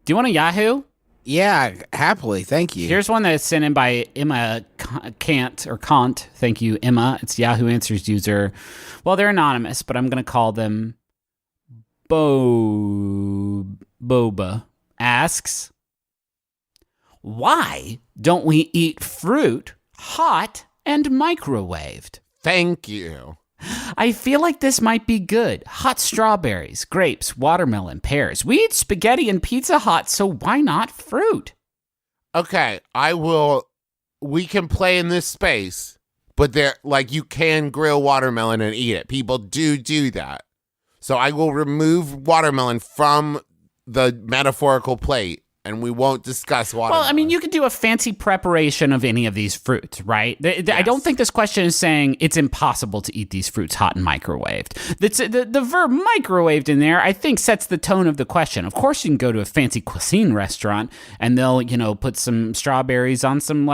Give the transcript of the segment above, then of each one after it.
Do you want a Yahoo? Yeah, happily. Thank you. Here's one that's sent in by Emma Kant. Thank you, Emma. It's Yahoo Answers user. Well, they're anonymous, but I'm going to call them Boba. Asks, why don't we eat fruit hot and microwaved? Thank you. I feel like this might be good. Hot strawberries, grapes, watermelon, pears. We eat spaghetti and Pizza Hut, so why not fruit? Okay, we can play in this space, but you can grill watermelon and eat it. People do that. So I will remove watermelon from the metaphorical plate, and we won't discuss watermelon. Well, I mean, you could do a fancy preparation of any of these fruits, right? Yes. I don't think this question is saying it's impossible to eat these fruits hot and microwaved. The verb microwaved in there, I think, sets the tone of the question. Of course, you can go to a fancy cuisine restaurant, and they'll, put some strawberries on some,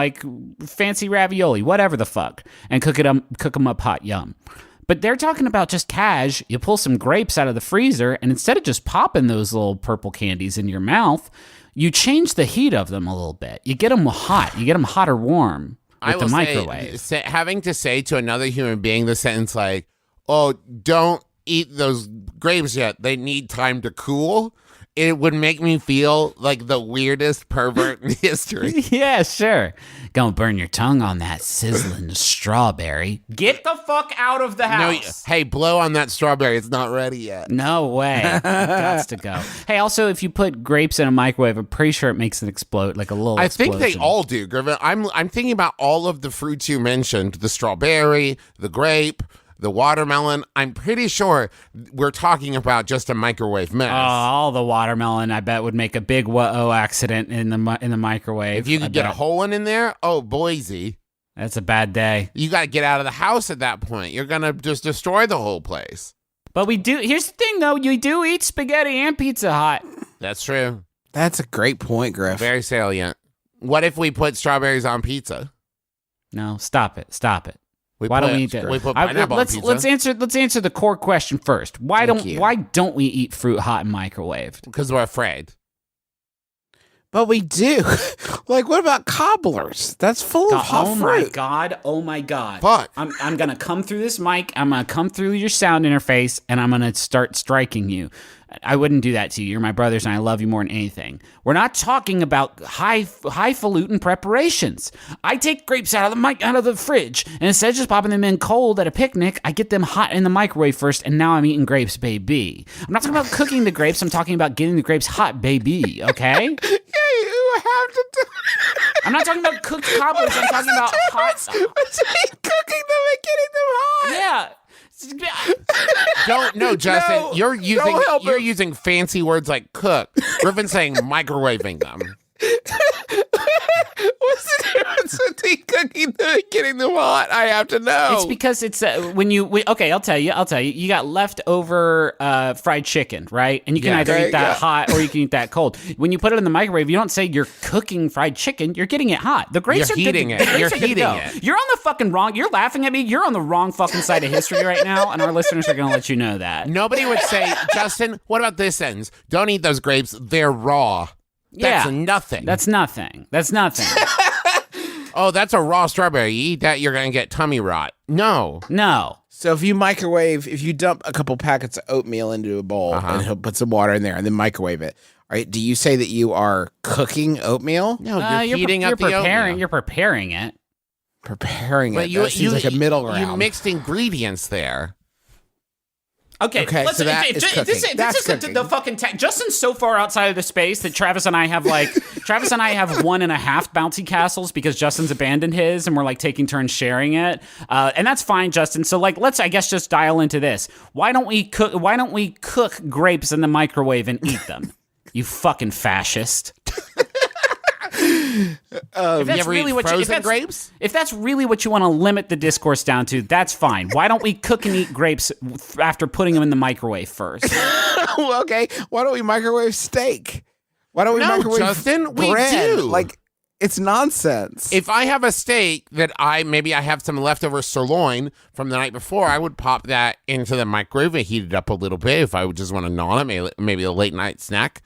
fancy ravioli, whatever the fuck, and cook them up hot, yum. But they're talking about just cash. You pull some grapes out of the freezer, and instead of just popping those little purple candies in your mouth, you change the heat of them a little bit. You get them hot. You get them hot or warm with the microwave. Having to say to another human being the sentence like, oh, don't eat those grapes yet. They need time to cool. It would make me feel like the weirdest pervert in history. Yeah, sure. Gonna burn your tongue on that sizzling strawberry. Get the fuck out of the house. No, hey, blow on that strawberry. It's not ready yet. No way. Gots to go. Hey, also, if you put grapes in a microwave, I'm pretty sure it makes it explode, like a little explosion. I think they all do, Griffin. I'm thinking about all of the fruits you mentioned, the strawberry, the grape, the watermelon. I'm pretty sure we're talking about just a microwave mess. Oh, all the watermelon, I bet, would make a big accident in the microwave. If you could get a hole in there, oh, Boise. That's a bad day. You got to get out of the house at that point. You're going to just destroy the whole place. But here's the thing, though. You do eat spaghetti and Pizza Hut. That's true. That's a great point, Griff. Very salient. What if we put strawberries on pizza? No, stop it. Why don't we eat that? We put pineapple on pizza. Let's answer the core question first. Why don't we eat fruit hot and microwaved? Because we're afraid. But we do. What about cobblers? That's full of hot fruit. Oh my god. Fuck. I'm gonna come through this mic. I'm gonna come through your sound interface, and I'm gonna start striking you. I wouldn't do that to you. You're my brothers, and I love you more than anything. We're not talking about highfalutin preparations. I take grapes out of the fridge, and instead of just popping them in cold at a picnic, I get them hot in the microwave first, and now I'm eating grapes, baby. I'm not talking about cooking the grapes. I'm talking about getting the grapes hot, baby. Okay? You have to do. I'm not talking about cooked cobblers. I'm talking about hot. Cooking them and getting them hot. Yeah. Justin. No, you're using fancy words like cook. Griffin's saying microwaving them. What's the difference between cooking them and getting them hot? I have to know. It's because it's okay, I'll tell you. You got leftover fried chicken, right? And you can either eat that hot or you can eat that cold. When you put it in the microwave, you don't say you're cooking fried chicken. You're getting it hot. The grapes you're heating it. You're heating it. You're on the fucking wrong. You're laughing at me. You're on the wrong fucking side of history right now, and our listeners are going to let you know that. Nobody would say, Justin, what about this sentence? Don't eat those grapes. They're raw. That's nothing. That's nothing. Oh, that's a raw strawberry. You eat that, you're going to get tummy rot. No. So if you dump a couple packets of oatmeal into a bowl and he'll put some water in there and then microwave it, all right, do you say that you are cooking oatmeal? No, you're heating up the oatmeal. You're preparing it. Preparing it. That seems like a middle ground. You mixed ingredients there. Okay, so that is cooking. This is the fucking Justin's so far outside of the space that Travis and I have 1.5 bouncy castles because Justin's abandoned his and we're taking turns sharing it, and that's fine, Justin. So let's just dial into this. Why don't we cook grapes in the microwave and eat them? You fucking fascist. If that's really grapes? If that's really what you want to limit the discourse down to, that's fine. Why don't we cook and eat grapes after putting them in the microwave first? Well, okay. Why don't we microwave steak? Why don't we microwave Justin, bread? We do. It's nonsense. If I have a steak that I have some leftover sirloin from the night before, I would pop that into the microwave and heat it up a little bit if I would just want to gnaw on it, maybe a late night snack.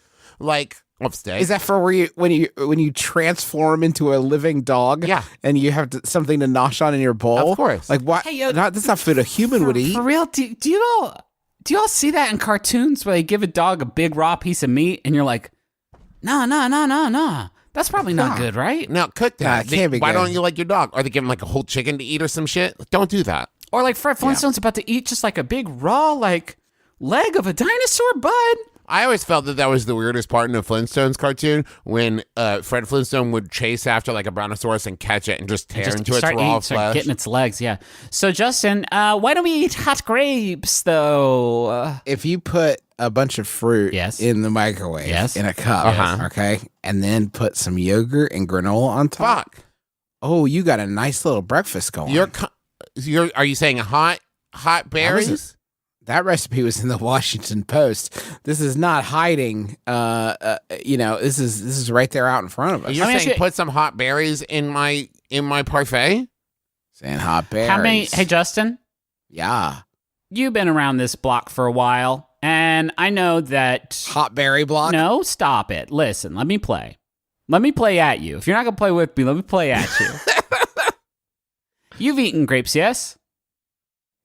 Upstate. Is that for when you transform into a living dog? Yeah. And you have something to nosh on in your bowl? Of course. Like what? Hey, yo, that's not food a human would eat. For real, do you all see that in cartoons where they give a dog a big raw piece of meat and you're like, no. That's probably not good, right? Now, cook that. Nah, it can't be Why good. don't you like your dog? Or they give him like a whole chicken to eat or some shit? Don't do that. Or like Fred Flintstone's about to eat just like a big raw like leg of a dinosaur, bud. I always felt that was the weirdest part in the Flintstones cartoon when Fred Flintstone would chase after like a brontosaurus and catch it and just tear into its raw flesh. Getting its legs, yeah. So Justin, why don't we eat hot grapes though? If you put a bunch of fruit Yes. in the microwave in a cup, okay, and then put some yogurt and granola on top. Fuck. Oh, you got a nice little breakfast going. Are you saying hot berries? That recipe was in the Washington Post. This is not hiding. This is right there out in front of us. You're saying put some hot berries in my parfait? Saying hot berries. How many? Hey, Justin. Yeah. You've been around this block for a while, and I know that. Hot berry block? No, stop it. Listen, let me play. Let me play at you. If you're not gonna play with me, let me play at you. You've eaten grapes, yes?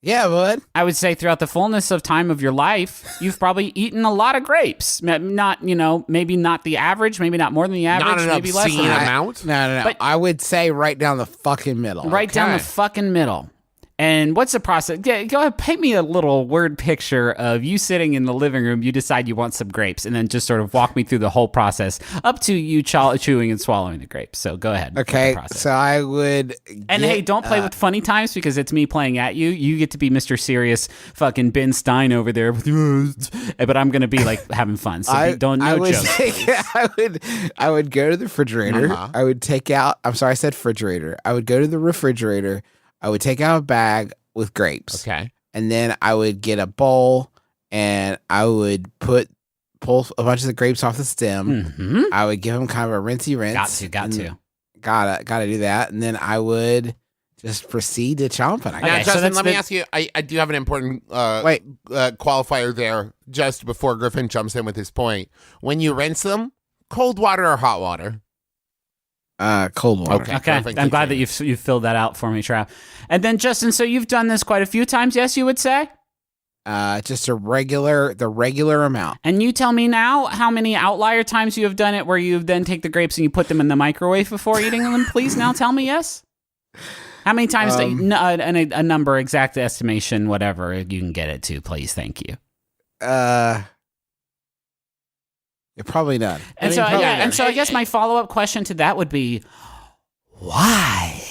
Yeah, bud. I would say throughout the fullness of time of your life, you've probably eaten a lot of grapes. Not, maybe not the average, maybe not more than the average, Not an maybe less obscene than that. amount? No. But- I would say right down the fucking middle. Right down the fucking middle. And what's the process? Go ahead, paint me a little word picture of you sitting in the living room. You decide you want some grapes, and then just sort of walk me through the whole process up to you chewing and swallowing the grapes. So go ahead. Okay, with the process. so I would. And hey, don't play with funny times because it's me playing at you. You get to be Mr. Serious fucking Ben Stein over there, but I'm gonna be like having fun. So don't jokes. I would go to the refrigerator. I would take out. I'm sorry, I said refrigerator. I would go to the refrigerator. I would take out a bag with grapes. Okay. And then I would get a bowl and I would pull a bunch of the grapes off the stem. Mm-hmm. I would give them kind of a rinsey rinse. Gotta do that. And then I would just proceed to chomping. Now, Justin, let me ask you, I do have an important qualifier there just before Griffin jumps in with his point. When you rinse them, cold water or hot water? Cold water. Okay, Perfect. I'm glad that you've filled that out for me, Trav. And then Justin, so you've done this quite a few times, yes, you would say? Just the regular amount. And you tell me now how many outlier times you have done it where you then take the grapes and you put them in the microwave before eating them, please now tell me, yes? How many times, a number, exact estimation, whatever you can get it to, please, thank you. Probably none. And so I guess my follow-up question to that would be, why?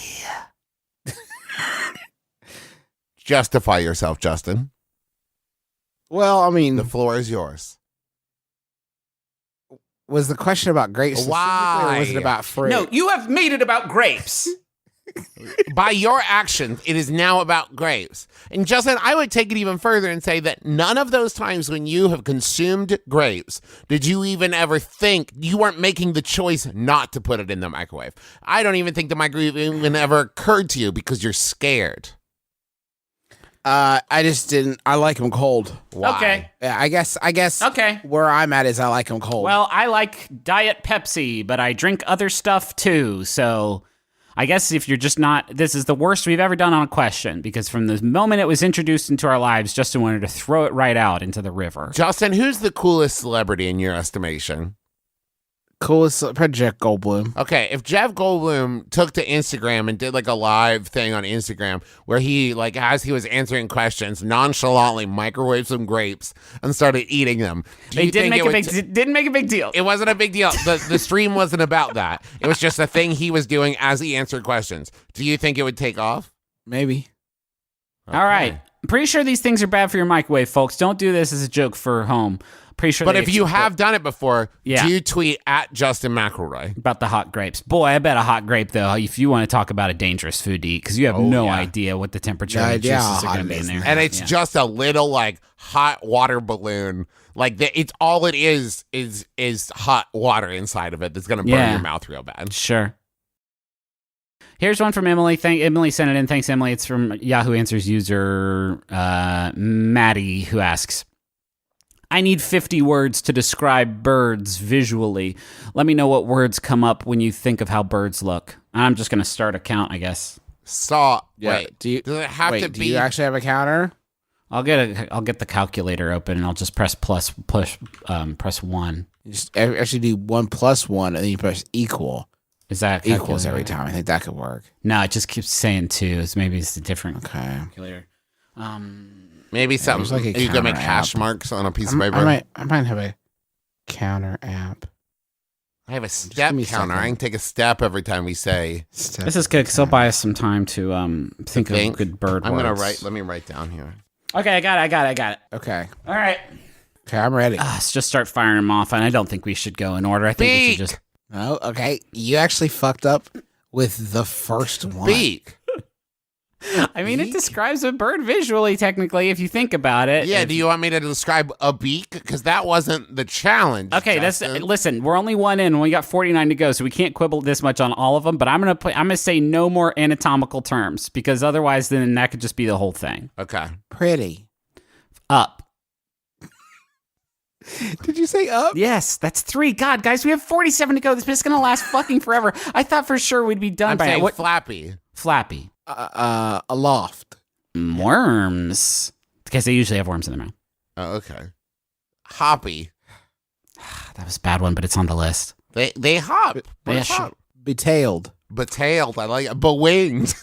Justify yourself, Justin. Well, I mean, The floor is yours. was the question about grapes specifically, Why? or was it about fruit? No, you have made it about grapes. By your actions, it is now about grapes. And Justin, I would take it even further and say that none of those times when you have consumed grapes did you even ever think you weren't making the choice not to put it in the microwave. I don't even think the microwave even ever occurred to you because you're scared. I just didn't. I like them cold. Why? Okay. Yeah, I guess. Okay. Where I'm at is I like them cold. Well, I like Diet Pepsi, but I drink other stuff too. So I guess if you're just not, this is the worst we've ever done on a question because from the moment it was introduced into our lives, Justin wanted to throw it right out into the river. Justin, who's the coolest celebrity in your estimation? coolest, probably Jeff Goldblum. Okay, if Jeff Goldblum took to Instagram and did like a live thing on Instagram where he, like, as he was answering questions, nonchalantly microwaved some grapes and started eating them. Didn't make a big deal. It wasn't a big deal. The stream wasn't about that. It was just a thing he was doing as he answered questions. Do you think it would take off? Maybe. Okay. All right. I'm pretty sure these things are bad for your microwave, folks. Don't do this as a joke for home. Pretty sure. But if you have done it before, yeah. do tweet at Justin McElroy about the hot grapes. Boy, I bet a hot grape, though, if you want to talk about a dangerous food to eat, because you have no idea what the temperature of the juices are going to be in there. And it's just a little, like, hot water balloon. Like, it's all it is hot water inside of it that's going to burn your mouth real bad. Sure. Here's one from Emily. Emily sent it in. Thanks, Emily. It's from Yahoo Answers user Maddie, who asks, I need 50 words to describe birds visually. Let me know what words come up when you think of how birds look. I'm just going to start a count, I guess. Wait, does it have to be? Do you actually have a counter? I'll get the calculator open and I'll just press press 1. You just actually do 1 + 1 and then you press equal. Is that equals every time? I think that could work. No, it just keeps saying 2. Maybe it's a different calculator. Maybe something like a you can make counter hash app. marks on a piece of paper. I might have a counter app. I have a step counter. I can take a step every time we say. This is good because it'll buy us some time to think of good bird words. I'm gonna write. Let me write down here. Okay, I got it. Okay. All right. Okay, I'm ready. Let's just start firing them off, and I don't think we should go in order. I think we should just. Oh, okay. You actually fucked up with the first one. Beak. I mean, it describes a bird visually, technically, if you think about it. Yeah, do you want me to describe a beak? Because that wasn't the challenge. Okay, listen, we're only one in, and we got 49 to go, so we can't quibble this much on all of them, but I'm gonna say no more anatomical terms, because otherwise then that could just be the whole thing. Okay. Pretty. Up. Did you say up? Yes, that's 3. God, guys, we have 47 to go. This is gonna last fucking forever. I thought for sure we'd be done I'm by saying now. flappy. Flappy. Aloft. Worms. Because they usually have worms in their mouth. Oh, okay. Hoppy. That was a bad one, but it's on the list. They hop. Yeah, sure. Betailed. Betailed. I like it. Bewinged.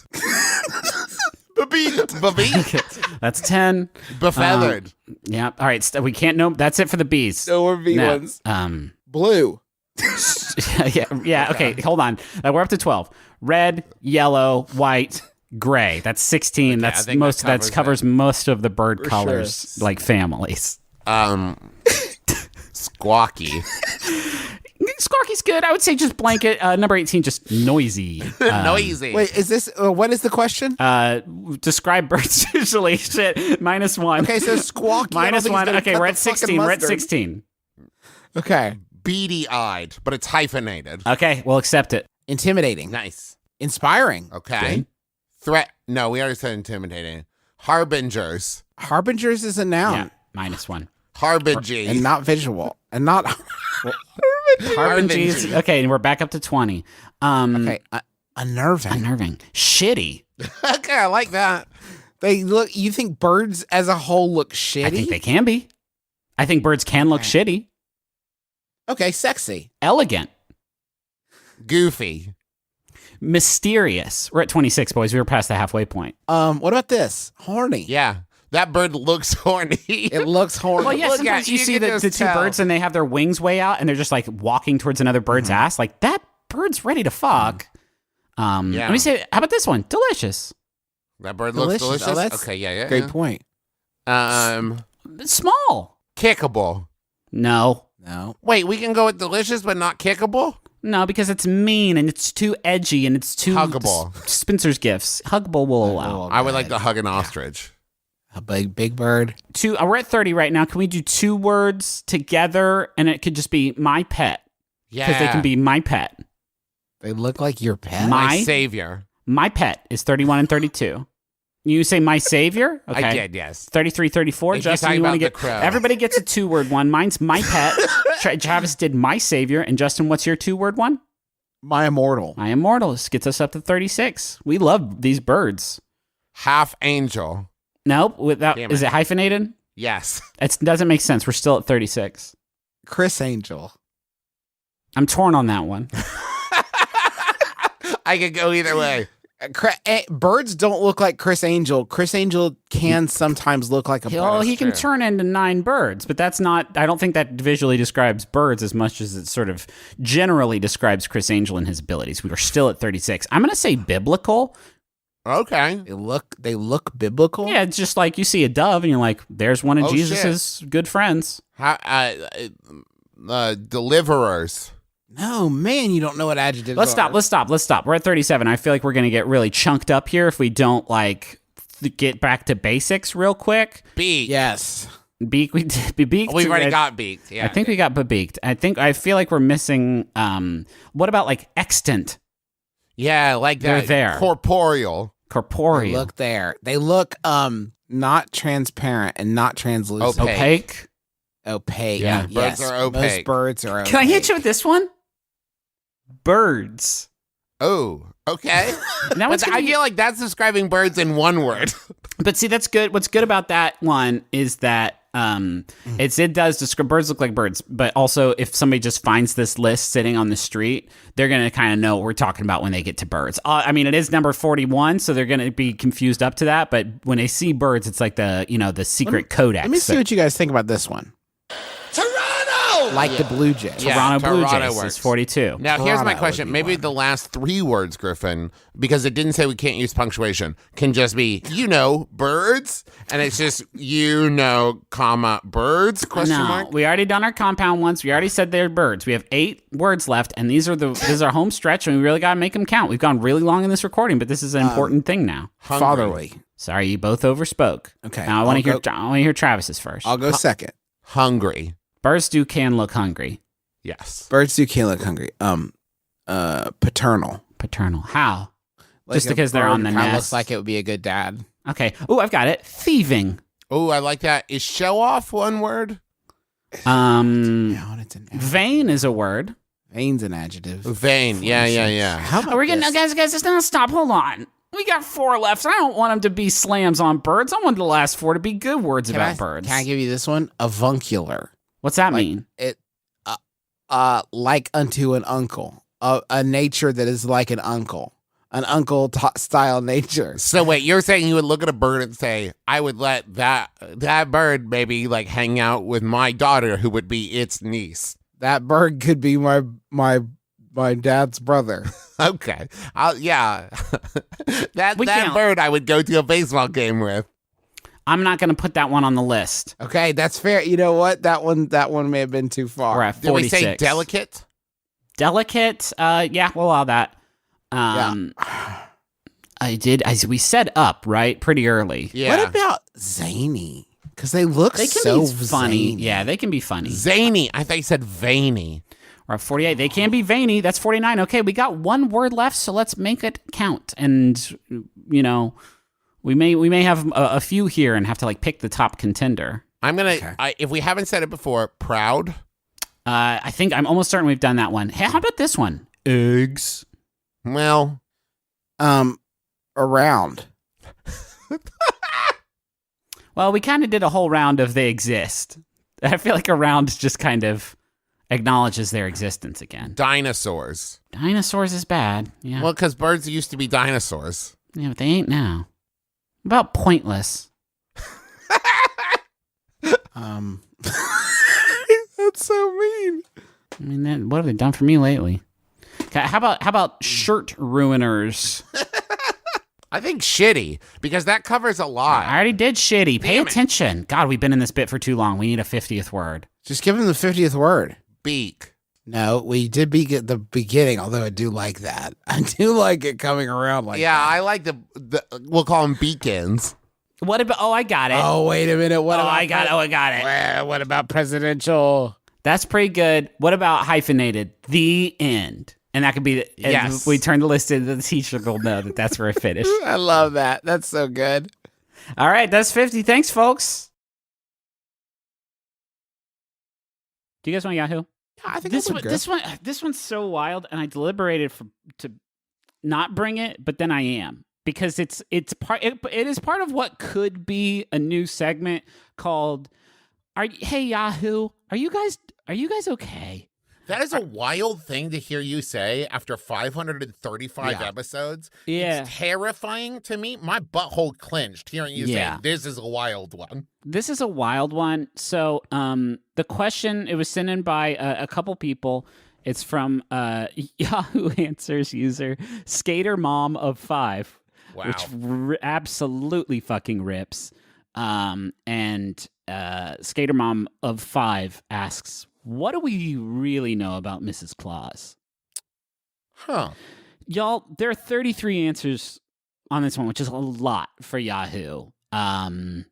Bebeat. That's 10. Befeathered. Yeah. All right. We can't know. That's it for the bees. No more bee ones. Blue. Yeah. Okay. Hold on. We're up to 12. Red, yellow, white, gray. That's 16. Okay, that covers most of the bird colors, like families. Squawky. Squawky's good. I would say just blanket. Number 18, just noisy. Noisy. Wait, is this what is the question? Describe birds usually. Shit. -1. Okay, so squawky. -1. Okay, we're at 16. We're at 16. Okay. Beady-eyed, but it's hyphenated. Okay, we'll accept it. Intimidating. Nice. Inspiring. Okay. Good. Threat. No, we already said intimidating. Harbingers. Harbingers is a noun. Yeah, -1. Harbingy. And not visual. And not Harbingers. Okay, and we're back up to 20. Okay. Unnerving. Unnerving. Shitty. Okay, I like that. They look. You think birds as a whole look shitty? I think they can be. I think birds can look shitty. Okay, sexy. Elegant. Goofy. Mysterious. We're at 26, boys. We were past the halfway point. What about this? Horny. Yeah, that bird looks horny. It looks horny. Well, yeah, Look sometimes at- you you see can the just two tell. birds and they have their wings way out and they're just like walking towards another bird's ass. Like, that bird's ready to fuck. Yeah. Let me say, how about this one? Delicious. That bird looks delicious. Oh, that's Okay, yeah. great point. Small. Kickable. No. Wait, we can go with delicious but not kickable? No, because it's mean and it's too edgy and it's too Huggable. Spencer's gifts. Huggable will allow. I would like to hug an ostrich. A big bird. We're at 30 right now. Can we do 2 words together and it could just be my pet? Yeah. Because they can be my pet. They look like your pet. my savior. My pet is 31 and 32. You say my savior? Okay. I did, yes. 33, 34. If you're Justin, talking you want to about get... the crow. Everybody gets a 2-word one. Mine's my pet. Travis did my savior. And Justin, what's your 2-word one? My immortal. My immortal. This gets us up to 36. We love these birds. Half angel. Nope. Without, Damn is it. it hyphenated? Yes. It doesn't make sense. We're still at 36. Chris Angel. I'm torn on that one. I could go either way. Birds don't look like Chris Angel. Chris Angel can sometimes look like a bird. He can true. turn into 9 birds, but that's not, I don't think that visually describes birds as much as it sort of generally describes Chris Angel and his abilities. We are still at 36. I'm going to say biblical. Okay. They look biblical. Yeah, it's just like you see a dove and you're like, there's one of Oh, Jesus's good friends. Deliverers. No, man, you don't know what adjectives Let's are. stop. We're at 37. I feel like we're going to get really chunked up here if we don't get back to basics real quick. Beak. Yes. Beak, we did beaked. We've already got beaked. Yeah. I think we got beaked. I feel like we're missing, what about like extant? Yeah, like They're that. there. Corporeal. Corporeal. Look there. They look not transparent and not translucent. Opaque. Opaque. Opaque. Yeah, yes. birds are opaque. Most birds are opaque. Can I hit you with this one? Birds. Oh, okay. That one's I feel like that's describing birds in one word. But see, that's good. What's good about that one is that it does describe birds look like birds, but also if somebody just finds this list sitting on the street, they're going to kind of know what we're talking about when they get to birds. I mean, it is number 41, so they're going to be confused up to that. But when they see birds, it's like the secret codex. Let me see what you guys think about this one. Like the Blue Jays. Yeah. Toronto Blue Toronto Jays works. is 42. Now, here's my Toronto question. would be Maybe one. the last 3 words, Griffin, because it didn't say we can't use punctuation, can just be, birds, and it's just, comma, birds, question mark? We already done our compound once. We already said they're birds. We have 8 words left, and this is our home stretch, and we really got to make them count. We've gone really long in this recording, but this is an important thing now. Hungry. Fatherly. Sorry, you both overspoke. Okay. Now I want to hear Travis's first. I'll go second. Hungry. Birds can look hungry. Yes. Birds can't look hungry. Paternal. Paternal. How? Like Just a because they're bird on the kinda nest. looks like it would be a good dad. Okay. Oh, I've got it. Thieving. Oh, I like that. Is show off one word? It's an adjective. Vain is a word. Vain's an adjective. Vain. Yeah. How about We're getting this? guys. It's not stop. Hold on. We got 4 left. I don't want them to be slams on birds. I want the last 4 to be good words about birds. Can I give you this one? Avuncular. What's that mean? It, like unto an uncle. A nature that is like an uncle style nature. So wait, you're saying you would look at a bird and say, I would let that bird maybe like hang out with my daughter who would be its niece. That bird could be my dad's brother. Okay. Yeah. that can't- bird I would go to a baseball game with. I'm not going to put that one on the list. Okay, that's fair. You know what? That one may have been too far. We're at Did we 46. say delicate? Delicate? Yeah, we'll allow that. We said up, right? Pretty early. Yeah. What about zany? Because they look They can so be funny. zany. Yeah, they can be funny. Zany. I thought you said veiny. We're at 48. They can be veiny. That's 49. Okay, we got 1 word left, so let's make it count. And, we may have a few here and have to pick the top contender. I'm going to, if we haven't said it before, proud. I think I'm almost certain we've done that one. Hey, how about this one? Eggs. Well, Around. Well, we kind of did a whole round of they exist. I feel like a round just kind of acknowledges their existence again. dinosaurs. Dinosaurs is bad. Yeah. Well, because birds used to be dinosaurs. Yeah, but they ain't now. What about pointless? That's so mean. I mean, what have they done for me lately? Okay, how about shirt ruiners? I think shitty, because that covers a lot. I already did shitty. Pay Damn it. attention. God, we've been in this bit for too long. We need a 50th word. Just give him the 50th word. Beak. No, we did be at the beginning, although I do like that. I do like it coming around like Yeah, that. I like we'll call them beacons. What about? Oh, I got it. Oh, wait a minute. What about I got it. Well, what about presidential? That's pretty good. What about hyphenated? The end. And that could be, Yes. if we turn the list in, the teacher will know that that's where it finished. I love that. That's so good. All right, that's 50. Thanks, folks. Do you guys want Yahoo? I think This one's so wild, and I deliberated to not bring it, but then I am, because it is part of what could be a new segment called Hey Yahoo, are you guys okay? That is a wild thing to hear you say after 535 episodes. Yeah. It's terrifying to me. My butthole clenched hearing you say, this is a wild one. This is a wild one. So the question, it was sent in by a couple people. It's from Yahoo Answers user Skater Mom of 5, Wow. which absolutely fucking rips. And Skater Mom of 5 asks, what do we really know about Mrs. Claus? Huh. Y'all, there are 33 answers on this one, which is a lot for Yahoo. And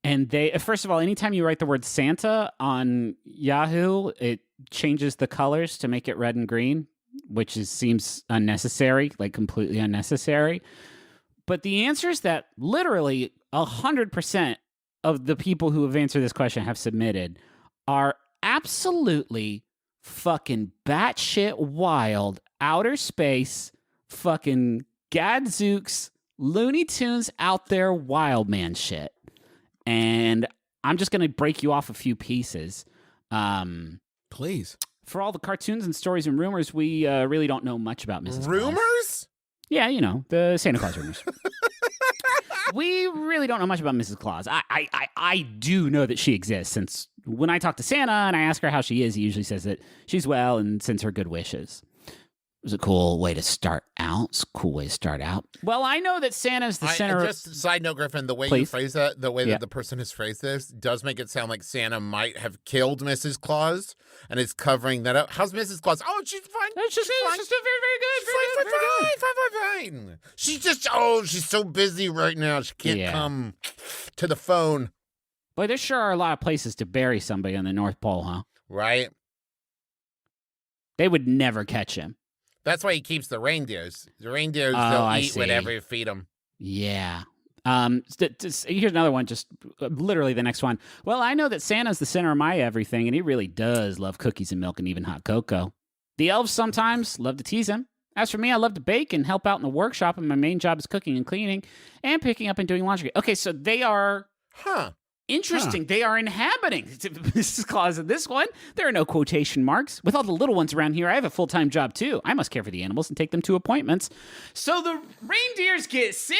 they, first of all, anytime you write the word Santa on Yahoo, it changes the colors to make it red and green, which seems unnecessary, like completely unnecessary. But the answers that literally 100% of the people who have answered this question have submitted are absolutely fucking batshit wild, outer space, fucking gadzooks, Looney Tunes out there wild man shit. And I'm just going to break you off a few pieces. Please. For all the cartoons and stories and rumors, we really don't know much about Mrs. Claus. Rumors? Yeah, you know, the Santa Claus rumors. We really don't know much about Mrs. Claus. I do know that she exists, since when I talk to Santa and I ask her how she is, he usually says that she's well and sends her good wishes. It was a cool way to start out. Well, I know that Santa's the center. Just side note, Griffin, the way Please? you phrase that, the way that the person has phrased this, does make it sound like Santa might have killed Mrs. Claus and is covering that up. How's Mrs. Claus? Oh, she's fine. She's doing very Fine. She's just, she's so busy right now. She can't come to the phone. Boy, there sure are a lot of places to bury somebody on the North Pole, huh? Right. They would never catch him. That's why he keeps the reindeers. The reindeers, they'll eat whatever you feed them. Yeah. Here's another one, just literally the next one. Well, I know that Santa's the center of my everything, and he really does love cookies and milk and even hot cocoa. The elves sometimes love to tease him. As for me, I love to bake and help out in the workshop, and my main job is cooking and cleaning and picking up and doing laundry. Okay, so they are... Interesting. They are inhabiting Mrs. Claus in this one. There are no quotation marks. With all the little ones around here, I have a full-time job too. I must care for the animals and take them to appointments. So the reindeers get sick?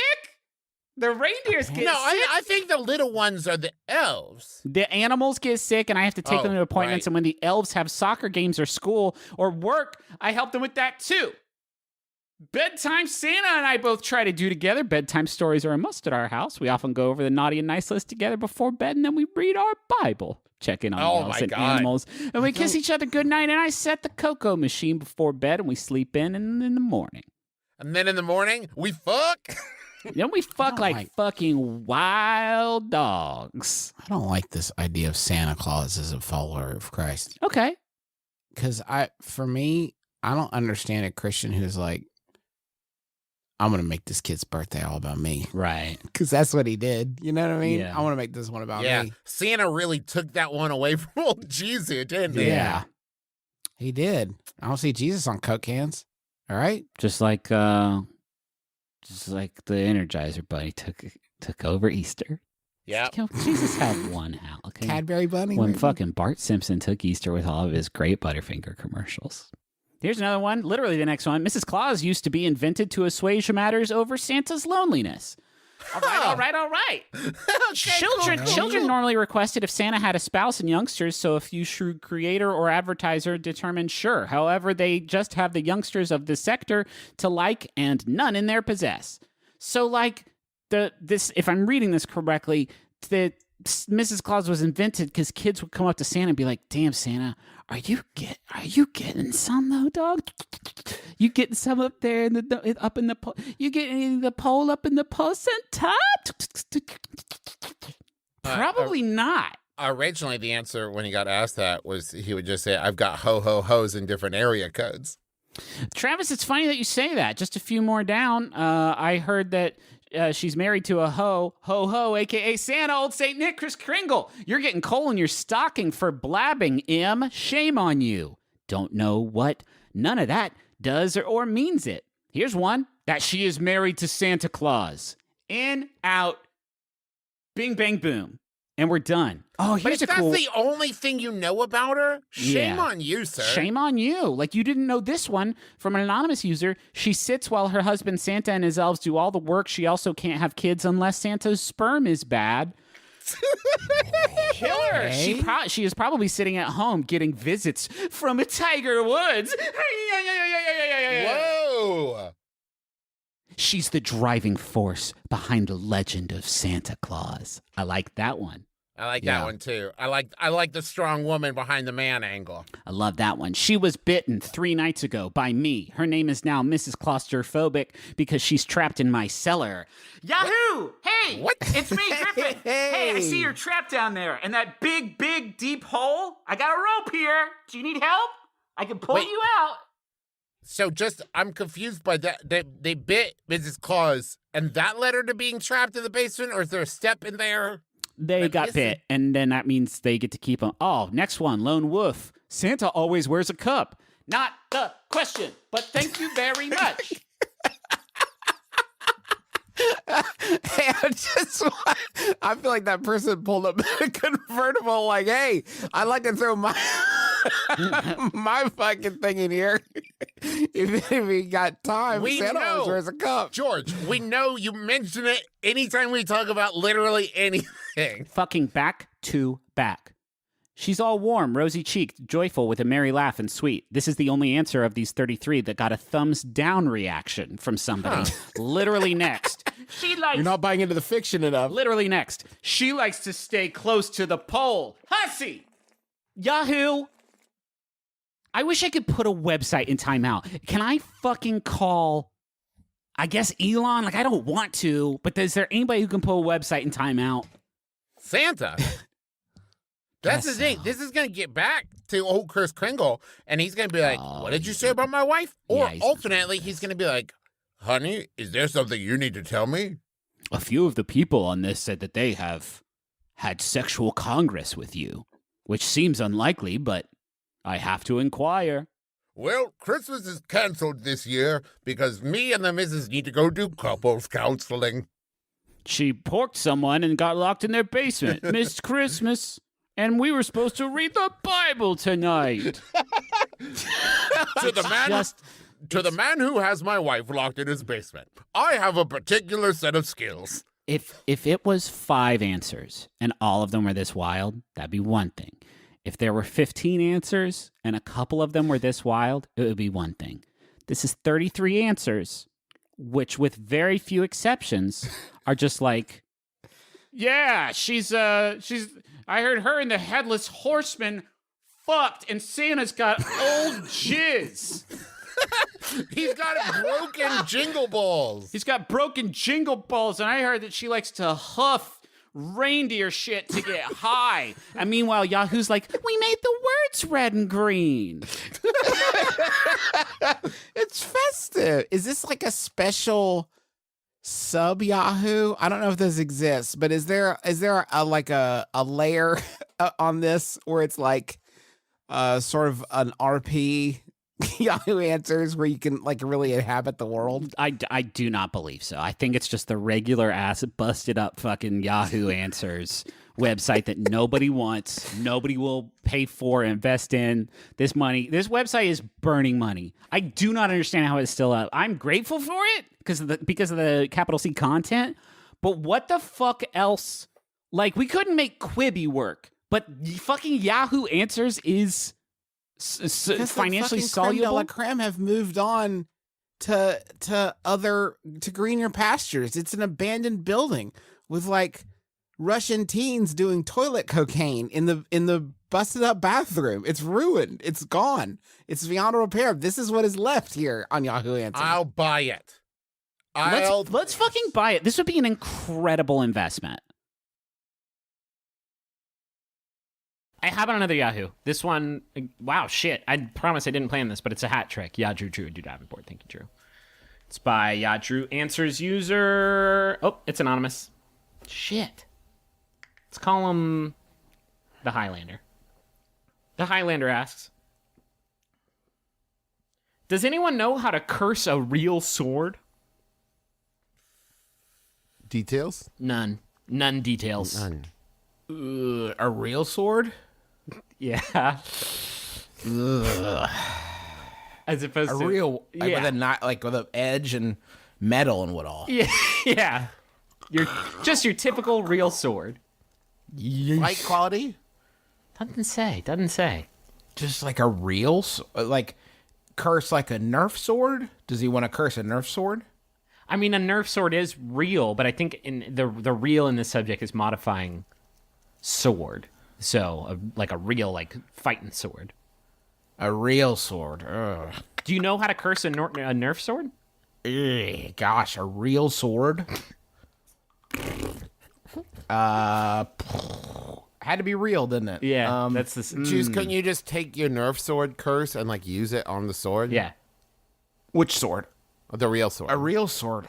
The reindeers get sick? No, I think the little ones are the elves. The animals get sick and I have to take them to appointments. Right. And when the elves have soccer games or school or work, I help them with that too. Bedtime Santa and I both try to do together. Bedtime stories are a must at our house. We often go over the naughty and nice list together before bed, and then we read our Bible, check in on the elves and animals, and we kiss each other goodnight, and I set the cocoa machine before bed, and we sleep in the morning. And then in the morning, we fuck? Then we fuck like fucking wild dogs. I don't like this idea of Santa Claus as a follower of Christ. Okay. Because for me, I don't understand a Christian who's like, I'm going to make this kid's birthday all about me. Right. Because that's what he did. You know what I mean? Yeah. I want to make this one about me. Santa really took that one away from old Jesus, didn't he? Yeah. He did. I don't see Jesus on Coke cans. All right? Just like the Energizer Bunny took over Easter. Yeah. Jesus had one house. Okay? Cadbury Bunny. When fucking Bart Simpson took Easter with all of his great Butterfinger commercials. Here's another one, literally the next one. Mrs. Claus used to be invented to assuage matters over Santa's loneliness. All right. Children normally requested if Santa had a spouse and youngsters, so a few shrewd creator or advertiser determined sure. However, they just have the youngsters of this sector to like and none in their possess. So like this, if I'm reading this correctly, Mrs. Claus was invented because kids would come up to Santa and be like, "Damn, Santa, are you getting some though, dog? You getting some up there up in the pole? You getting the pole up in the pole, Santa?" Probably not. Originally, the answer when he got asked that was he would just say, "I've got ho-ho-hos in different area codes." Travis, it's funny that you say that. Just a few more down, I heard that she's married to a ho-ho, a.k.a. Santa, old St. Nick, Kris Kringle. You're getting coal in your stocking for blabbing, M. Shame on you. Don't know what none of that does or means it. Here's one. That she is married to Santa Claus. In, out, bing, bang, boom. And we're done. Oh, here's but if that's the only thing you know about her, shame on you, sir. Shame on you. Like, you didn't know this one from an anonymous user. She sits while her husband Santa and his elves do all the work. She also can't have kids unless Santa's sperm is bad. Killer. Okay. She is probably sitting at home getting visits from a Tiger Woods. Whoa. She's the driving force behind the legend of Santa Claus. I like that one. I like that one too. I like the strong woman behind the man angle. I love that one. She was bitten 3 nights ago by me. Her name is now Mrs. Claustrophobic because she's trapped in my cellar. Yahoo! Hey! What? It's me, Griffin. Hey, I see you're trapped down there. And that big, deep hole? I got a rope here. Do you need help? I can pull you out. So I'm confused by that. They bit Mrs. Claus, and that led her to being trapped in the basement, or is there a step in there? They got bit, and then that means they get to keep them. Oh, next one, lone wolf. Santa always wears a cup. Not the question, but thank you very much. Hey, I feel like that person pulled up a convertible like, hey, I'd like to throw my my fucking thing in here. if we got time, Santa always wears a cup. George, we know you mention it anytime we talk about literally anything. Fucking back to back. She's all warm, rosy-cheeked, joyful, with a merry laugh and sweet. This is the only answer of these 33 that got a thumbs down reaction from somebody. Literally next. You're not buying into the fiction enough. Literally next. She likes to stay close to the pole. Hussy! Yahoo! I wish I could put a website in timeout. Can I fucking call, I guess, Elon? Like, I don't want to, but is there anybody who can put a website in timeout? Santa. That's the thing. This is going to get back to old Kris Kringle, and he's going to be like, what did you say about my wife? Or alternately, he's going to be like, honey, is there something you need to tell me? A few of the people on this said that they have had sexual congress with you, which seems unlikely, but I have to inquire. Well, Christmas is canceled this year because me and the missus need to go do couples counseling. She porked someone and got locked in their basement. Missed Christmas. And we were supposed to read the Bible tonight. To the man who has my wife locked in his basement, I have a particular set of skills. If it was 5 answers and all of them were this wild, that'd be one thing. If there were 15 answers and a couple of them were this wild, it would be one thing. This is 33 answers, which with very few exceptions are just like, yeah, she's I heard her and the Headless Horseman fucked, and Santa's got old jizz. He's got broken jingle balls. He's got broken jingle balls, and I heard that she likes to huff reindeer shit to get high. And meanwhile, Yahoo's like, we made the words red and green. It's festive. Is this like a special sub Yahoo? I don't know if this exists, but is there a layer on this where it's like sort of an RP Yahoo Answers where you can like really inhabit the world? I do not believe so. I think it's just the regular ass busted up fucking Yahoo Answers website that nobody wants, nobody will pay for, invest in. This website is burning money. I do not understand how it's still up. I'm grateful for it because of the capital C content, but what the fuck else? Like, we couldn't make Quibi work, but fucking Yahoo Answers is financially soluble. Creme de la creme have moved on to greener pastures. It's an abandoned building with like Russian teens doing toilet cocaine in the busted up bathroom. It's ruined. It's gone. It's beyond repair. This is what is left here on Yahoo Answers. I'll buy it. Let's fucking buy it. This would be an incredible investment. I have another Yahoo. This one, wow, shit. I promise I didn't plan this, but it's a hat trick. Yeah, Drew Davenport. Thank you, Drew. It's by Drew Answers user. Oh, it's anonymous. Shit. Let's call him the Highlander. The Highlander asks, does anyone know how to curse a real sword? Details? None details. None. A real sword? Yeah. As opposed to real, like with a knot, like with an edge and metal and what all. Yeah. Your typical real sword. Light quality? Doesn't say. Just like a real, like curse like a Nerf sword? Does he want to curse a Nerf sword? I mean, a Nerf sword is real, but I think in the real in this subject is modifying sword. So, like a real, like, fighting sword. A real sword. Ugh. Do you know how to curse a Nerf sword? Gosh, a real sword? Had to be real, didn't it? Yeah, that's the... Couldn't you just take your Nerf sword curse and, like, use it on the sword? Yeah. Which sword? The real sword. A real sword.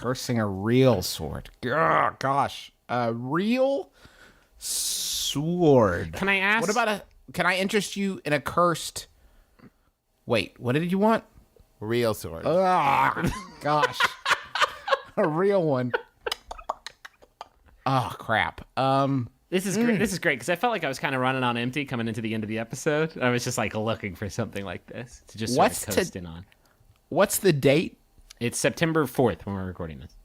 Cursing a real sword. Gosh. A real sword. Can I ask? What about can I interest you in a cursed... Wait, what did you want? Real sword. Gosh. A real one. Oh, crap. This is great. This is great because I felt like I was kind of running on empty coming into the end of the episode. I was just like looking for something like this to just sort of coast in on. What's the date? It's September 4th when we're recording this.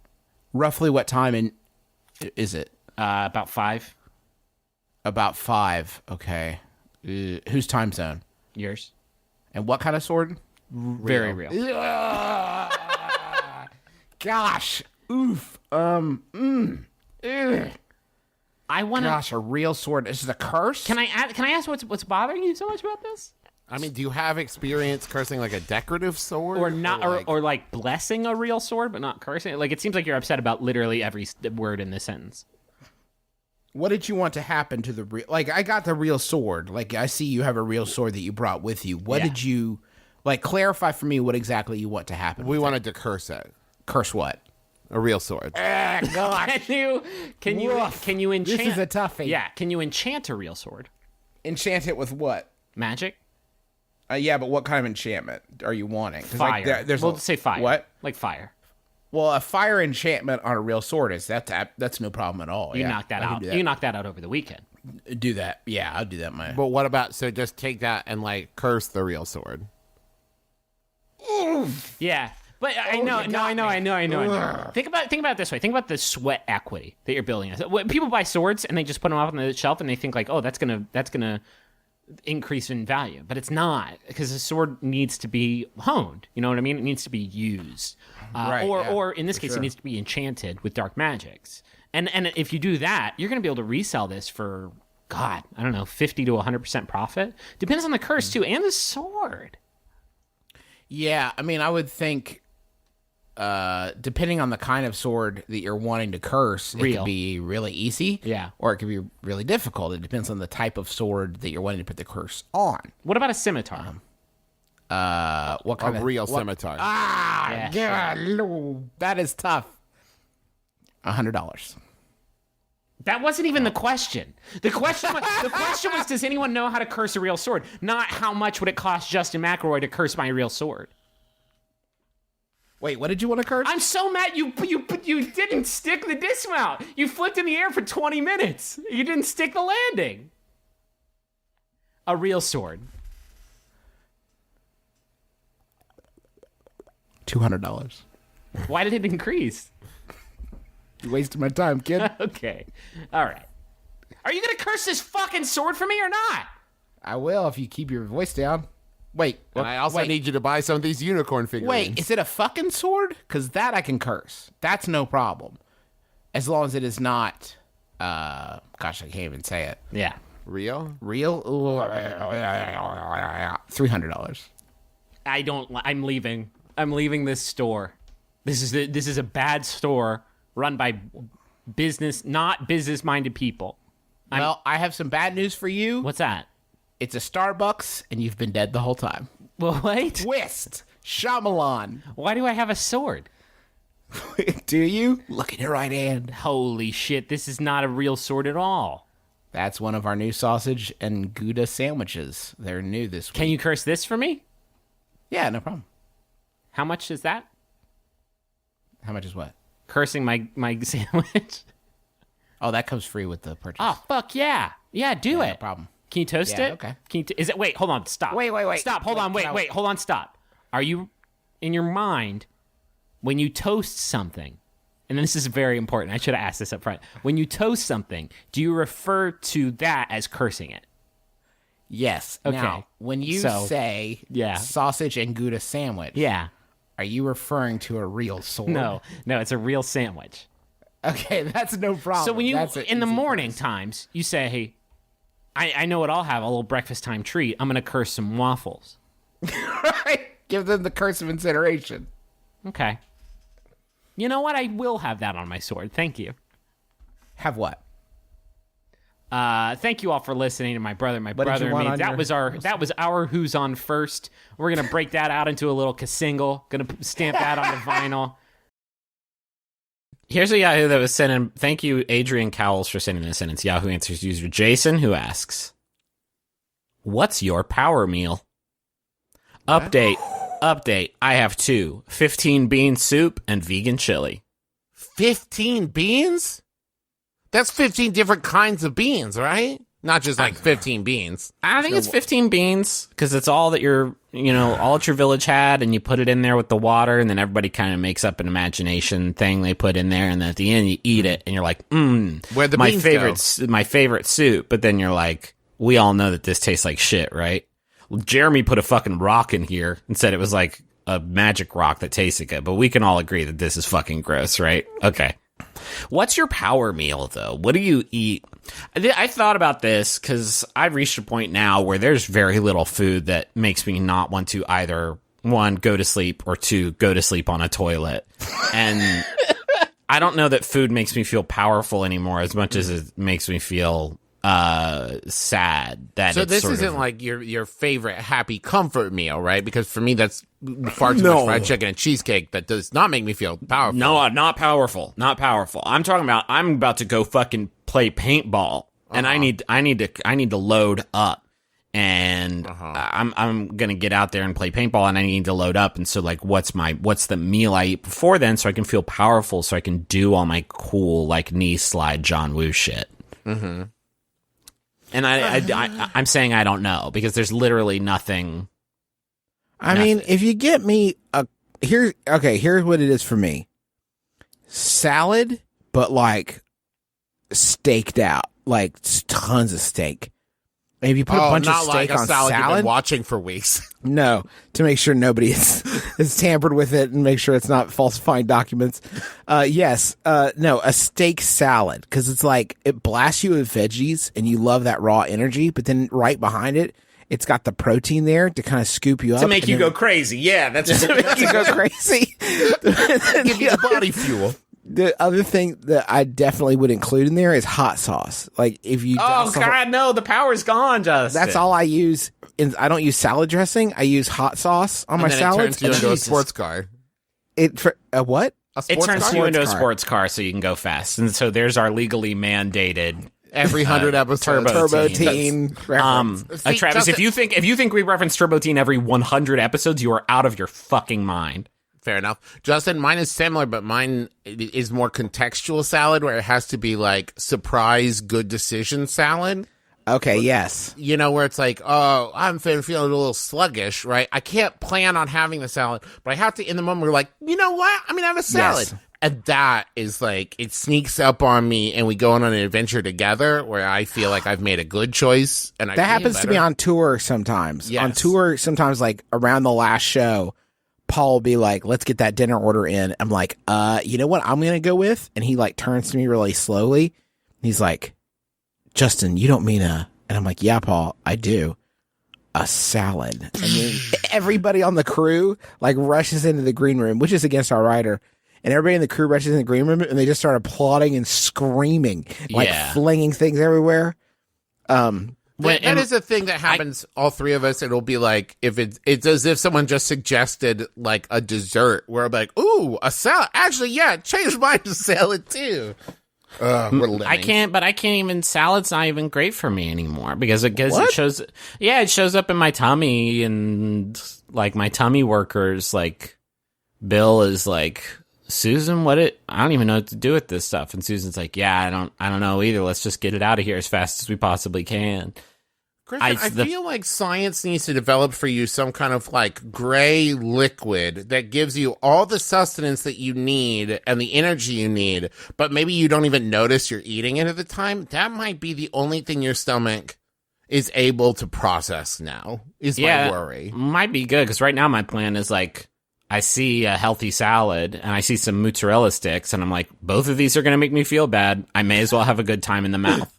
Roughly what time is it? About 5. About 5. Okay. Whose time zone? Yours. And what kind of sword? Very real. Gosh. Oof. I want to. Gosh, a real sword. This is a curse? Can I ask what's bothering you so much about this? I mean, do you have experience cursing like a decorative sword? Or not, or like blessing a real sword, but not cursing it? Like, it seems like you're upset about literally every word in this sentence. What did you want to happen to the real... Like, I got the real sword. Like, I see you have a real sword that you brought with you. What did you... Like, clarify for me what exactly you want to happen. We wanted to curse it. Curse what? A real sword. Gosh. Can you enchant... This is a toughie. Yeah, can you enchant a real sword? Enchant it with what? Magic? Yeah, but what kind of enchantment are you wanting? Fire. Like, there's we'll say fire. What? Like fire. Well, a fire enchantment on a real sword that's no problem at all. You knock that out. You knock that out over the weekend. Do that. Yeah, I'll do that. But what about, so just take that and like curse the real sword. Yeah. But I know. Think about it this way. Think about the sweat equity that you're building. When people buy swords and they just put them up on the shelf and they think like, oh, that's gonna increase in value, but it's not, because the sword needs to be honed. You know what I mean? It needs to be used, or in this case, it needs to be enchanted with dark magics. And if you do that, you're gonna be able to resell this for, God, I don't know, 50 to 100% profit. Depends on the curse too, and the sword. Yeah, I mean, I would think, depending on the kind of sword that you're wanting to curse, it could be really easy, or it could be really difficult. It depends on the type of sword that you're wanting to put the curse on. What about a scimitar? What kind of real scimitar? That is tough. $100. That wasn't even the question. The question was, does anyone know how to curse a real sword? Not how much would it cost Justin McElroy to curse my real sword. Wait, what did you want to curse? I'm so mad you didn't stick the dismount. You flipped in the air for 20 minutes. You didn't stick the landing. A real sword. $200. Why did it increase? You wasted my time, kid. Okay. All right. Are you going to curse this fucking sword for me or not? I will if you keep your voice down. Wait. And I also need you to buy some of these unicorn figurines. Wait, is it a fucking sword? Because that I can curse. That's no problem. As long as it is not... gosh, I can't even say it. Yeah. Real? $300. I'm leaving. I'm leaving this store. This is a bad store run by not business-minded people. Well, I have some bad news for you. What's that? It's a Starbucks, and you've been dead the whole time. Well, wait. Twist. Shyamalan. Why do I have a sword? Do you? Look at your right hand. Holy shit, this is not a real sword at all. That's one of our new sausage and Gouda sandwiches. They're new this week. Can you curse this for me? Yeah, no problem. How much is that? How much is what? Cursing my sandwich. Oh, that comes free with the purchase. Oh, fuck yeah. Yeah, do it. No problem. Can you toast it? Okay. Is it? Wait, hold on. Stop. Wait. Stop. Hold on. Wait. Hold on. Stop. Are you, in your mind, when you toast something, and this is very important, I should have asked this up front. When you toast something, do you refer to that as cursing it? Yes. Okay. Now, when you say sausage and Gouda sandwich, are you referring to a real sword? No, it's a real sandwich. Okay, that's no problem. So when you, in the morning times, you say, hey, I know what I'll have, a little breakfast time treat. I'm going to curse some waffles. Right. Give them the curse of incineration. Okay. You know what? I will have that on my sword. Thank you. Have what? Thank you all for listening to my brother and me. That was our Who's On First. We're going to break that out into a little single. Going to stamp that on the vinyl. Here's a Yahoo that was sent in. Thank you, Adrian Cowles, for sending this in. It's Yahoo Answers user Jason, who asks, what's your power meal? Update. I have 2. 15 bean soup and vegan chili. 15 beans? That's 15 different kinds of beans, right? Not just like 15 beans. I think it's 15 beans because it's all that all that your village had, and you put it in there with the water, and then everybody kind of makes up an imagination thing they put in there, and then at the end you eat it, and you're like, where'd the my beans favorite, my favorite soup. But then you're like, we all know that this tastes like shit, right? Well, Jeremy put a fucking rock in here and said it was like a magic rock that tasted good, but we can all agree that this is fucking gross, right? Okay. What's your power meal, though? What do you eat? I thought about this because I've reached a point now where there's very little food that makes me not want to either, 1, go to sleep, or 2, go to sleep on a toilet. And I don't know that food makes me feel powerful anymore as much as it makes me feel sad. That so it's this sort isn't of, like your favorite happy comfort meal, right? Because for me, that's far too much fried chicken and cheesecake that does not make me feel powerful. No, not powerful. Not powerful. I'm talking about I'm about to go fucking play paintball, and I need to load up, and I'm gonna get out there and play paintball, and I need to load up. And so, like, what's the meal I eat before then, so I can feel powerful, so I can do all my cool like knee slide John Woo shit. Mm-hmm. And I'm saying I don't know because there's literally nothing. I mean, if you get me here's what it is for me. Salad, but like staked out, like tons of steak. And if you put a bunch of steak like a on salad you've been salad, watching for weeks. no, to make sure nobody is tampered with it and make sure it's not falsifying documents. No, a steak salad, because it's like it blasts you with veggies and you love that raw energy, but then right behind it, it's got the protein there to kind of scoop you up. To make you go crazy. Yeah, that's to make you go crazy. Give you the body fuel. The other thing that I definitely would include in there is hot sauce. Like if you no, the power's gone, Justin. That's all I use. I don't use salad dressing. I use hot sauce on my salads. It turns you into a sports car. What? It turns you into a sports car so you can go fast. And so there's our legally mandated every 100 episodes Turbo Teen. Travis, Justin, if you think we reference Turbo Teen every 100 episodes, you are out of your fucking mind. Fair enough. Justin, mine is similar, but mine is more contextual salad where it has to be like surprise good decision salad. Okay, yes. You know, where it's like, oh, I'm feeling a little sluggish, right? I can't plan on having the salad, but I have to, in the moment, we're like, you know what? I'm going to have a salad. Yes. And that is like, it sneaks up on me and we go on an adventure together where I feel like I've made a good choice. And that happens to me on tour sometimes. Yes. On tour, sometimes like around the last show, Paul will be like, let's get that dinner order in. I'm like, you know what I'm going to go with? And he like turns to me really slowly. He's like, Justin, you don't mean and I'm like, yeah, Paul, I do. A salad. And then everybody on the crew like rushes into the green room, which is against our rider. And everybody in the crew rushes in the green room and they just start applauding and screaming, like flinging things everywhere. That is a thing that happens, all three of us. It'll be like, if it's as if someone just suggested like a dessert where I'm like, ooh, a salad. Actually, yeah, change mine to salad too. I can't even, salad's not even great for me anymore because it shows up in my tummy, and like my tummy workers, like Bill is like, Susan, I don't even know what to do with this stuff. And Susan's like, yeah, I don't know either. Let's just get it out of here as fast as we possibly can. Griffin, I feel like science needs to develop for you some kind of like gray liquid that gives you all the sustenance that you need and the energy you need, but maybe you don't even notice you're eating it at the time. That might be the only thing your stomach is able to process now, is my worry. Might be good, because right now my plan is like, I see a healthy salad and I see some mozzarella sticks and I'm like, both of these are going to make me feel bad. I may as well have a good time in the mouth.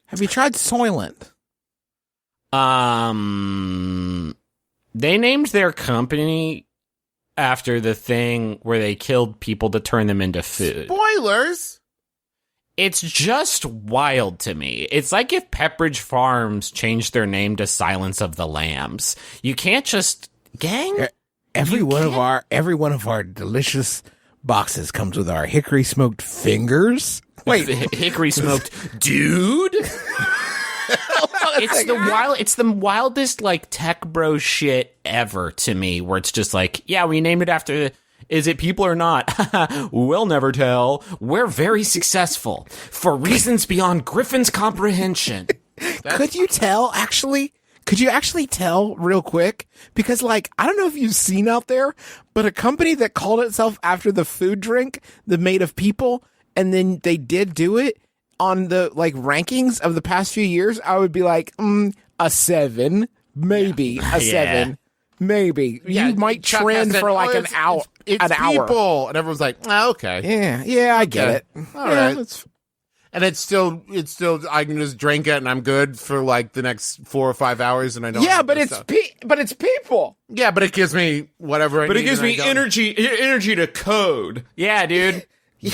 Have you tried Soylent? They named their company after the thing where they killed people to turn them into food. Spoilers! It's just wild to me. It's like if Pepperidge Farms changed their name to Silence of the Lambs. You can't just... Gang? Every one of our delicious boxes comes with our hickory smoked fingers. Wait, hickory smoked, dude. It's the wildest like tech bro shit ever to me, where it's just like, yeah, we named it after. Is it people or not? We'll never tell. We're very successful for reasons beyond Griffin's comprehension. could you tell actually? Could you actually tell real quick? Because like, I don't know if you've seen out there, but a company that called itself after the food drink, the made of people, and then they did do it on the like rankings of the past few years, I would be like, a 7, maybe a 7. Maybe you might trend for like an hour. It's people, and everyone's like, okay, yeah, I get it. All right, and it's still, I can just drink it, and I'm good for like the next 4 or 5 hours, and I don't. Yeah, but it's people. Yeah, but it gives me whatever. But it gives me energy to code. Yeah, dude.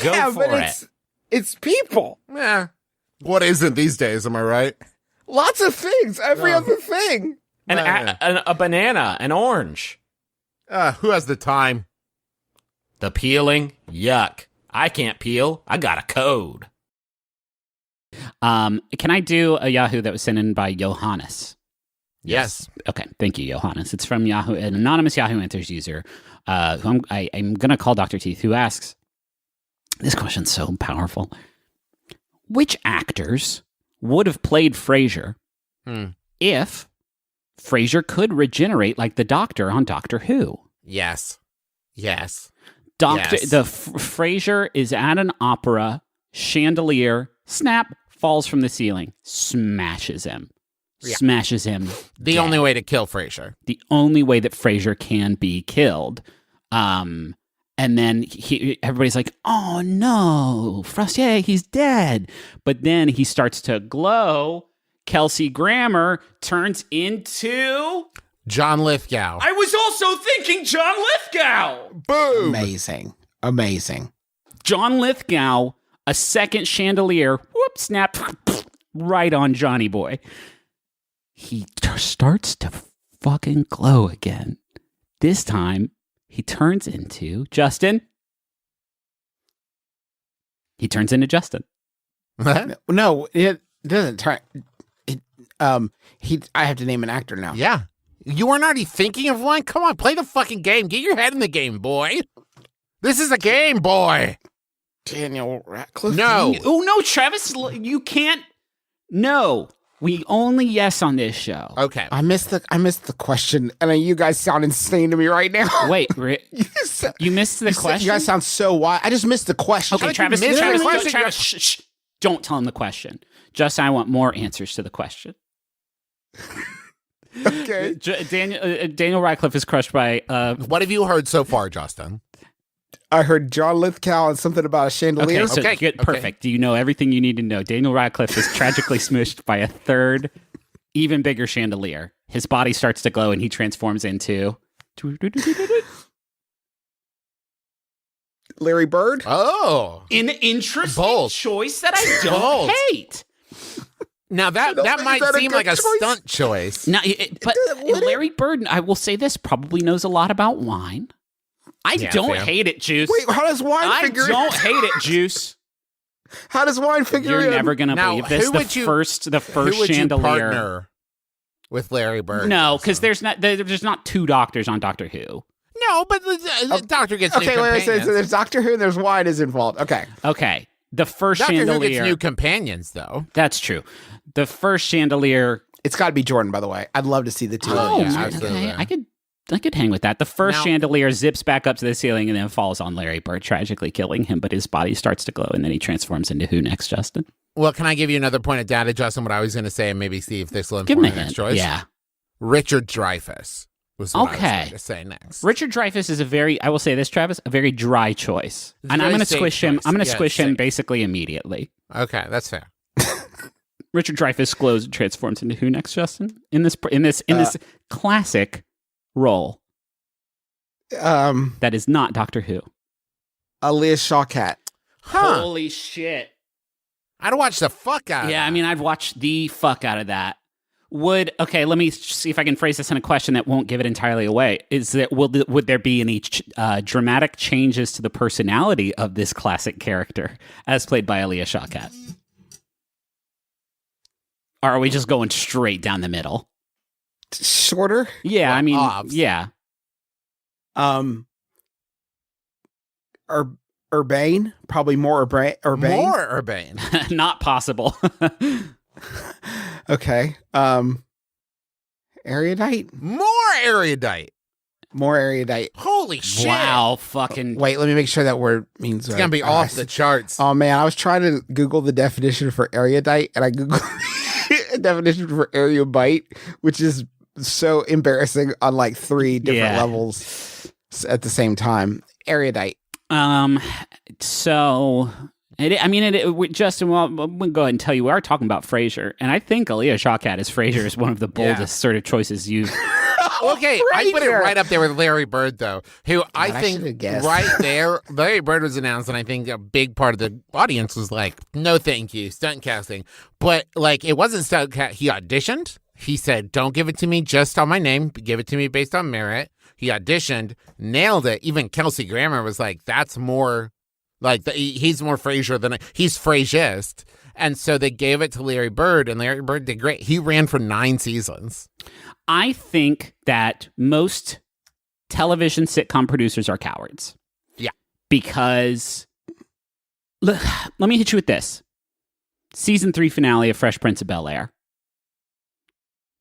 Go for it. It's people. Yeah. What isn't these days? Am I right? Lots of things. Every other thing. A banana, an orange. Who has the time? The peeling? Yuck. I can't peel. I got a code. Can I do a Yahoo that was sent in by Johannes? Yes. Okay. Thank you, Johannes. It's from Yahoo, an anonymous Yahoo Answers user, who I'm going to call Dr. Teeth, who asks, this question's so powerful. Which actors would have played Fraiser if Fraiser could regenerate like the Doctor on Doctor Who? Yes. Fraiser is at an opera, chandelier, snap, falls from the ceiling, smashes him. The dead. only way to kill Fraiser. The only way that Fraiser can be killed. And then everybody's like, oh no, Frasier, he's dead. But then he starts to glow. Kelsey Grammer turns into John Lithgow. I was also thinking John Lithgow. Boom. Amazing. John Lithgow, a second chandelier, whoop, snap, right on Johnny Boy. He starts to fucking glow again. This time, he turns into Justin. No, it doesn't turn. I have to name an actor now. Yeah. You weren't already thinking of one? Come on, play the fucking game. Get your head in the game, boy. This is a game, boy. Daniel Radcliffe? No. Oh, no, Travis, you can't. No. We only yes on this show. Okay. I missed the question, and you guys sound insane to me right now. Wait, you missed the question? You guys sound so wild. I just missed the question. Okay, Travis, shh. Don't tell him the question. Justin, I want more answers to the question. Okay. Daniel Radcliffe is crushed by... What have you heard so far, Justin? I heard John Lithgow and something about a chandelier. Okay, good, perfect. Do you know everything you need to know? Daniel Radcliffe is tragically smooshed by a third, even bigger chandelier. His body starts to glow and he transforms into... Larry Bird? Oh. An interesting choice that I don't hate. Now that might seem like a stunt choice. Now, but Larry Bird, I will say this, probably knows a lot about wine. I don't hate it, Juice. Wait, how does wine figure in? I don't hate it, Juice. How does wine figure in? You're never going to believe this. The first who would chandelier. You partner with Larry Bird? No, because there's not two doctors on Doctor Who. No, but the doctor gets new companions. So there's Doctor Who and there's wine is involved. Okay. The first Doctor chandelier. Who gets new companions, though. That's true. The first chandelier. It's got to be Jordan, by the way. I'd love to see the two. Oh, yeah, absolutely. Okay. I could hang with that. The first chandelier zips back up to the ceiling and then falls on Larry Bird, tragically killing him, but his body starts to glow and then he transforms into who next, Justin? Well, can I give you another point of data, Justin, what I was going to say, and maybe see if this will inform my next choice? Yeah. Richard Dreyfuss was what I was going to say next. Richard Dreyfuss is I will say this, Travis, a very dry choice. And I'm going to squish him. I'm going to squish him basically immediately. Okay, that's fair. Richard Dreyfuss glows and transforms into who next, Justin? In this classic role. That is not Doctor Who. Alias Shawkat. Huh. Holy shit. I'd watch the fuck out of that. Yeah, I mean, I'd watch the fuck out of that. let me see if I can phrase this in a question that won't give it entirely away. Is that would there be any dramatic changes to the personality of this classic character as played by Aaliyah Shawkat? Or are we just going straight down the middle? Shorter? Yeah, I mean, yeah. Urbane? Probably more urbane. More urbane. Not possible. Okay. Erudite? More erudite. More erudite. Holy shit. Wow, fucking. Wait, let me make sure that word means. It's going to be off the charts. Oh, man. I was trying to Google the definition for erudite, and I Googled a definition for erudite, which is so embarrassing on like 3 different levels at the same time. Erudite. So, Justin, well, I'm going to go ahead and tell you, we are talking about Fraiser, and I think Aaliyah Shawkat as Fraiser is one of the boldest sort of choices you've... Okay, I put it right up there with Larry Bird, though, who I think right there, Larry Bird was announced, and I think a big part of the audience was like, no thank you, stunt casting. But, like, it wasn't stunt casting. He auditioned. He said, don't give it to me just on my name. Give it to me based on merit. He auditioned, nailed it. Even Kelsey Grammer was like, that's more, like, he's more Frasier than, he's Frasist. And so they gave it to Larry Bird, and Larry Bird did great. He ran for 9 seasons. I think that most television sitcom producers are cowards. Yeah. Because, let me hit you with this. Season 3 finale of Fresh Prince of Bel-Air.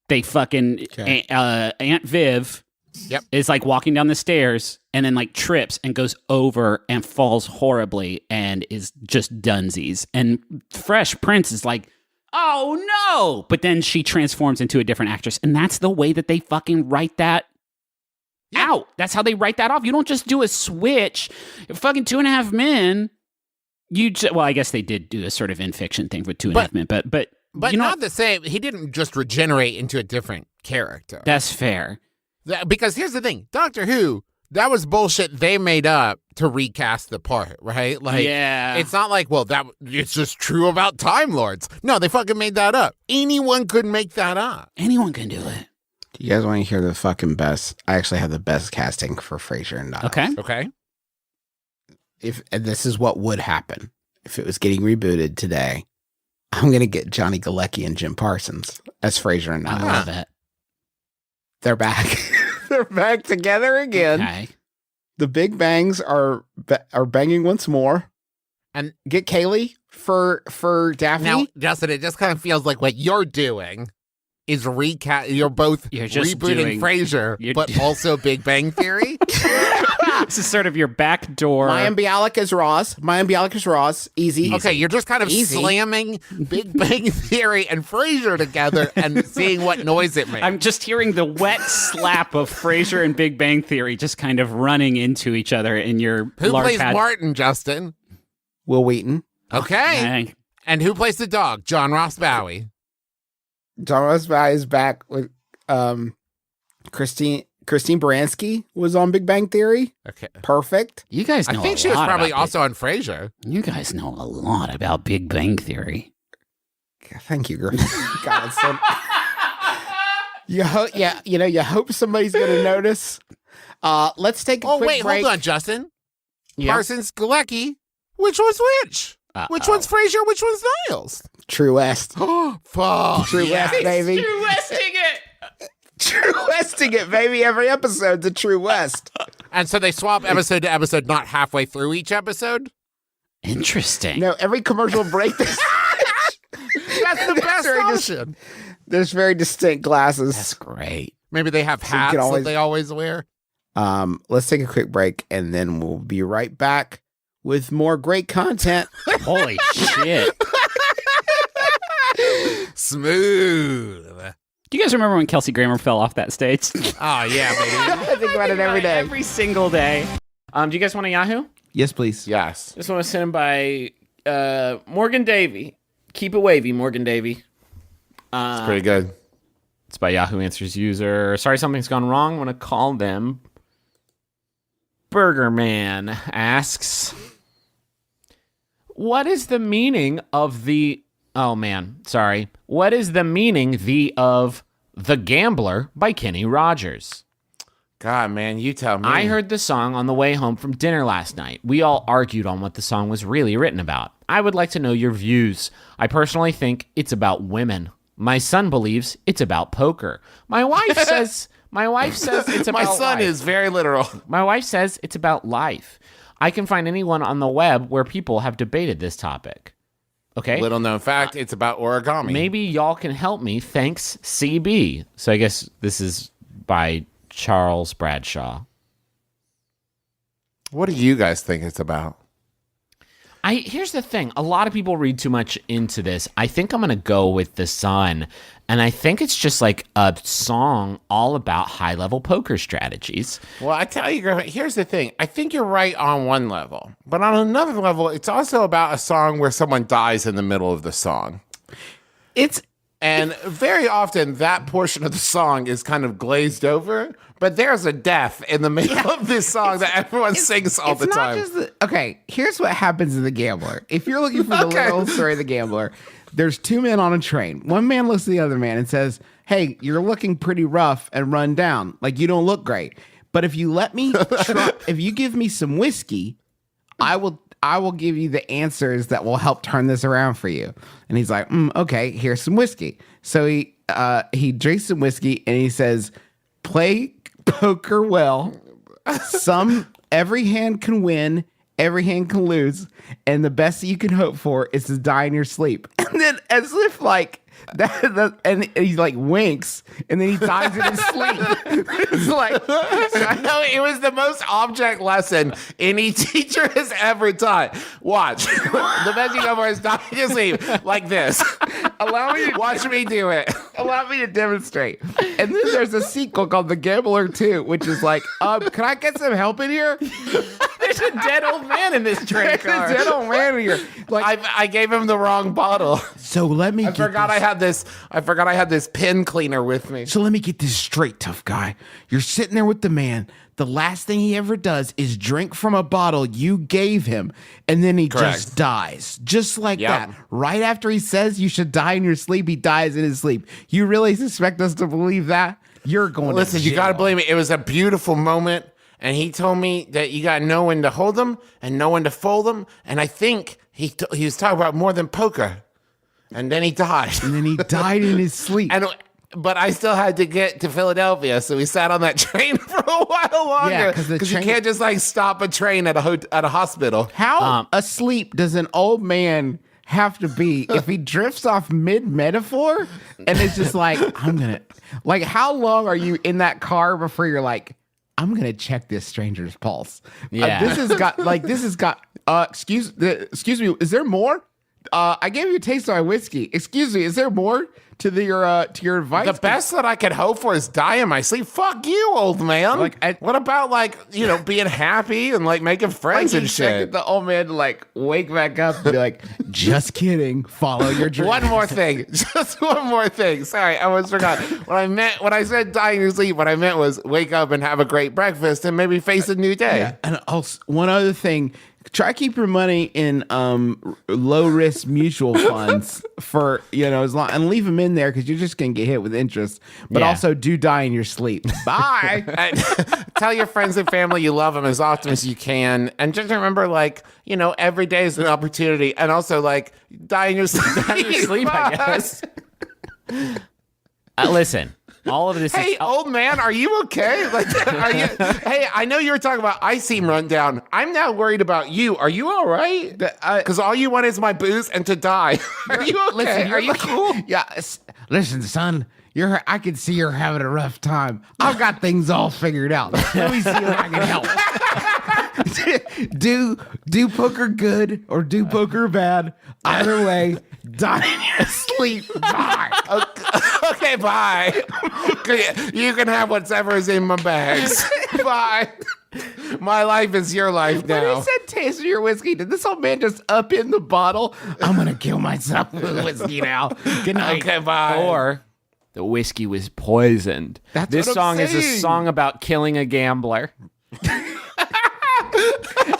They fucking, Aunt Viv is like walking down the stairs and then like trips and goes over and falls horribly and is just dunsies. And Fresh Prince is like, oh no! But then she transforms into a different actress. And that's the way that they fucking write that out. That's how they write that off. You don't just do a switch. Fucking 2.5 Men. Well, I guess they did do a sort of in fiction thing with 2.5 Men, but you know, not the same. He didn't just regenerate into a different character. That's fair. Because here's the thing, Doctor Who, that was bullshit they made up to recast the part, right? Like, it's not like, well, it's just true about Time Lords. No, they fucking made that up. Anyone could make that up. Anyone can do it. You guys want to hear the fucking best? I actually have the best casting for Frasier and Niles. Okay. And this is what would happen if it was getting rebooted today. I'm going to get Johnny Galecki and Jim Parsons as Frasier and Niles. I love it. They're back. They're back together again. Okay. The Big Bangs are banging once more. And get Kaylee for Daphne. Now, Justin, it just kind of feels like what you're doing is You're both rebooting Frasier, but also Big Bang Theory. This is sort of your back door. Mayim Bialik is Ross. Easy. Okay, you're just kind of slamming Big Bang Theory and Frasier together and seeing what noise it makes. I'm just hearing the wet slap of Frasier and Big Bang Theory just kind of running into each other in your Who large plays Martin, Justin? Will Wheaton. Okay. And who plays the dog? John Ross Bowie. John Ross Bowie is back with Christine Baranski was on Big Bang Theory. Okay. Perfect. You guys know I think she was probably also on Frasier. You guys know a lot about Big Bang Theory. Thank you, Griffin. God, so... you hope somebody's going to notice. Let's take a quick break. Hold on, Justin. Yep. Parsons, Galecki. Which one's which? Which one's Frasier? Which one's Niles? True West. Oh, fuck. True West, baby. True Westing it. True Westing it, baby. Every episode's a True West. And so they swap episode to episode, not halfway through each episode? Interesting. No, every commercial break. That's the best option. There's very distinct glasses. That's great. Maybe they have hats that they always wear. Let's take a quick break, and then we'll be right back with more great content. Holy shit. Smooth. Do you guys remember when Kelsey Grammer fell off that stage? Oh, yeah, baby. I think about it every day. Every single day. Do you guys want a Yahoo? Yes, please. Yes. Just want to send him by Morgan Davey. Keep it wavy, Morgan Davey. It's pretty good. It's by Yahoo Answers user. Sorry, something's gone wrong. I want to call them. Burger Man asks, what is the meaning of the Oh, man. Sorry. What is the meaning of The Gambler by Kenny Rogers? God, man, you tell me. I heard the song on the way home from dinner last night. We all argued on what the song was really written about. I would like to know your views. I personally think it's about women. My son believes it's about poker. My wife says it's about My son life. is very literal. My wife says it's about life. I can find anyone on the web where people have debated this topic. Okay? Little known fact, it's about origami. Maybe y'all can help me. Thanks, CB. So I guess this is by Charles Bradshaw. What do you guys think it's about? Here's the thing. A lot of people read too much into this. I think I'm going to go with The Sun. And I think it's just like a song all about high-level poker strategies. Well, I tell you, Griffin, here's the thing. I think you're right on one level. But on another level, it's also about a song where someone dies in the middle of the song. And very often, that portion of the song is kind of glazed over. But there's a death in the middle of this song that everyone sings all the time. Okay, here's what happens in The Gambler. If you're looking for the little story of The Gambler, there's two men on a train. One man looks at the other man and says, "Hey, you're looking pretty rough and run down. Like, you don't look great. But if you let me, if you give me some whiskey, I will give you the answers that will help turn this around for you." And he's like, "Okay, here's some whiskey." So he drinks some whiskey and he says, "Play poker well. Every hand can win, every hand can lose, and the best that you can hope for is to die in your sleep." And then, as if like and he like winks, and then he dies in his sleep. It's like, no, it was the most object lesson any teacher has ever taught. Watch. The best you go for is die in your sleep, like this. Watch me do it. Allow me to demonstrate. And then there's a sequel called The Gambler 2, which is like, can I get some help in here? There's a dead old man in this train car. There's a dead old man in here. Like, I gave him the wrong bottle. so let me. I forgot I had this pen cleaner with me. So let me get this straight, tough guy. You're sitting there with the man. The last thing he ever does is drink from a bottle you gave him, and then he just dies. Just like that. Right after he says you should die in your sleep, he dies in his sleep. You really suspect us to believe that? You're going Listen, to jail. you got to believe me. It was a beautiful moment, and he told me that you got to know when to hold them and know when to fold them, and I think he was talking about more than poker. And then he died. And then he died in his sleep. But I still had to get to Philadelphia, so we sat on that train for a while longer. Yeah, because you can't just like stop a train at a hospital. How asleep does an old man have to be if he drifts off mid-metaphor and it's just like, how long are you in that car before you're like, I'm going to check this stranger's pulse? Yeah. This has got, excuse me, is there more? I gave you a taste of my whiskey. Excuse me, is there more to your advice? The best that I could hope for is die in my sleep. Fuck you, old man. What about being happy and like making friends and shit? The old man to like wake back up and be like, just kidding. Follow your dream. One more thing. Just one more thing. Sorry, I almost forgot. When I said die in your sleep, what I meant was wake up and have a great breakfast and maybe face a new day. Yeah. And also, one other thing. Try to keep your money in low risk mutual funds for as long, and leave them in there because you're just gonna get hit with interest. But also, do die in your sleep. Bye. Tell your friends and family you love them as often as you can, and just remember, every day is an opportunity, and also die in your sleep. Die in your sleep, I guess. Listen. All of this. Hey, old man, are you okay? Hey, I know you were talking about I seem run down. I'm now worried about you. Are you all right? Because all you want is my booze and to die. Are you okay? Listen, are you cool? Yeah. Listen, son. I can see you're having a rough time. I've got things all figured out. Let me see if I can help. do poker good or do poker bad. Either way, die in your sleep. Bye. Okay, bye. You can have whatever is in my bags. Bye. My life is your life now. When he said taste your whiskey, did this old man just up in the bottle? I'm going to kill myself with whiskey now. Good night. Okay, bye. Or the whiskey was poisoned. This song is a song about killing a gambler.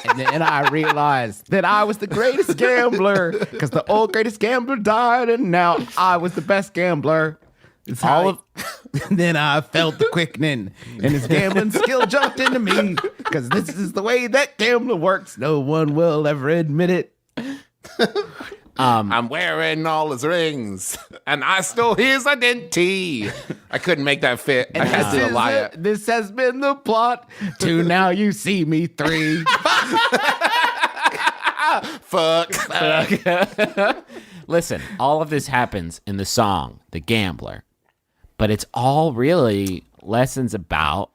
And Then I realized that I was the greatest gambler because the old greatest gambler died, and now I was the best gambler. It's then I felt the quickening, and his gambling skill jumped into me because this is the way that gambler works. No one will ever admit it. I'm wearing all his rings, and I stole his identity. I couldn't make that fit. I had to lie it. This has been the plot to Now You See Me 3. Fuck. Listen, all of this happens in the song, The Gambler. But it's all really lessons about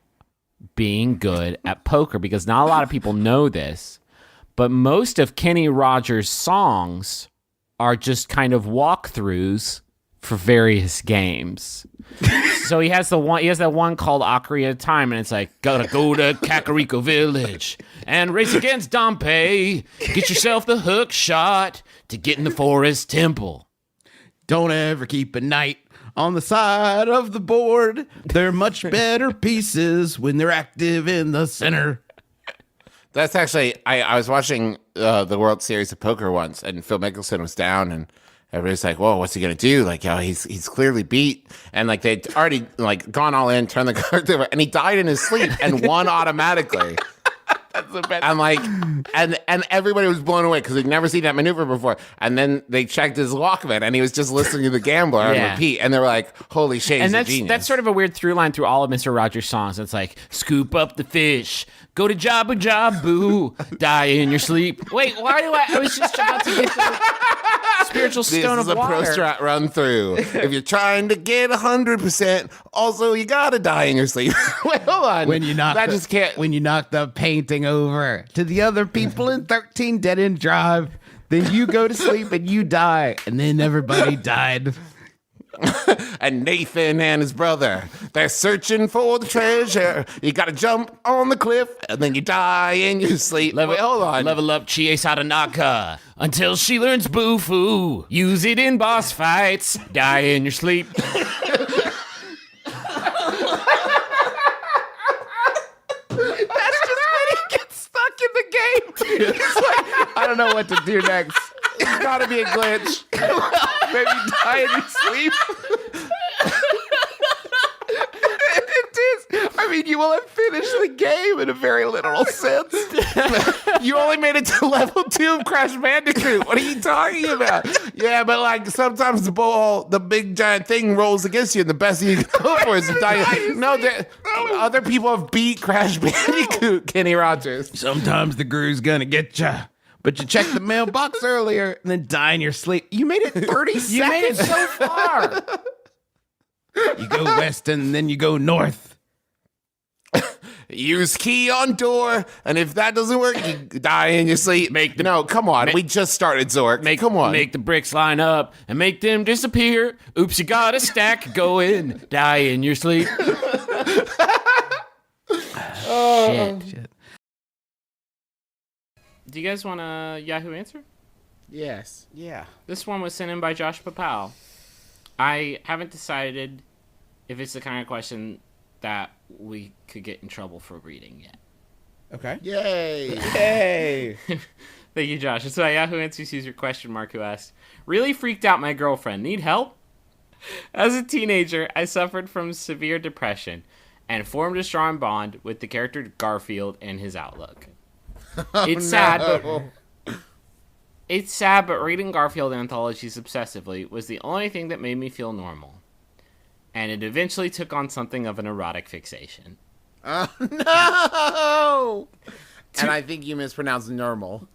being good at poker, because not a lot of people know this, but most of Kenny Rogers' songs are just kind of walkthroughs for various games. So he has that one called Ockery at a Time, and it's like, gotta go to Kakariko Village and race against Dompe. Get yourself the hook shot to get in the Forest Temple. Don't ever keep a knight on the side of the board. They're much better pieces when they're active in the center. That's actually, I was watching the World Series of Poker once, and Phil Mickelson was down, and everybody's like, whoa, what's he going to do? Like, he's clearly beat. And like, they'd already like gone all in, turned the cards over, and he died in his sleep and won automatically. That's the best. I'm like, and everybody was blown away because they'd never seen that maneuver before. And then they checked his Walkman, and he was just listening to The Gambler on repeat. And they were like, holy shit, he's a genius. That's sort of a weird through line through all of Mr. Rogers' songs. It's like, scoop up the fish, go to Jabu Jabu, die in your sleep. Wait, why do I was just about to get the spiritual stone of water. This is a pro strat run through. If you're trying to get 100%, also you gotta die in your sleep. Wait, hold on. When you knock the painting over to the other people in 13 Dead End Drive, then you go to sleep and you die, and then everybody died. And Nathan and his brother, they're searching for the treasure. You gotta jump on the cliff, and then you die in your sleep. Wait, hold on. Level up Chie Sadanaka until she learns Bufu. Use it in boss fights. Die in your sleep. It's like, I don't know what to do next. It's gotta be a glitch. Maybe die in your sleep. It is. I mean, you will have finished the game in a very literal sense. You only made it to level 2 of Crash Bandicoot. What are you talking about? Yeah, but like sometimes the big giant thing rolls against you, and the best you can go for is to die. No, other people have beat Crash Bandicoot, Kenny Rogers. Sometimes the groove's gonna get you. But you checked the mailbox earlier and then die in your sleep. You made it 30 seconds. You made it so far. You go west and then you go north. Use key on door, and if that doesn't work, you die in your sleep. No, come on. We just started, Zork. Come on. Make the bricks line up and make them disappear. Oops, you got a stack going. Die in your sleep. Shit. Do you guys want a Yahoo answer? Yes. Yeah. This one was sent in by Josh Papal. I haven't decided if it's the kind of question that we could get in trouble for reading yet. Okay. Yay. Yay. Thank you, Josh. It's by Yahoo Answers user question mark who asked, really freaked out my girlfriend. Need help? As a teenager, I suffered from severe depression and formed a strong bond with the character Garfield and his outlook. It's sad, but reading Garfield anthologies obsessively was the only thing that made me feel normal. And it eventually took on something of an erotic fixation. No! And I think you mispronounced normal.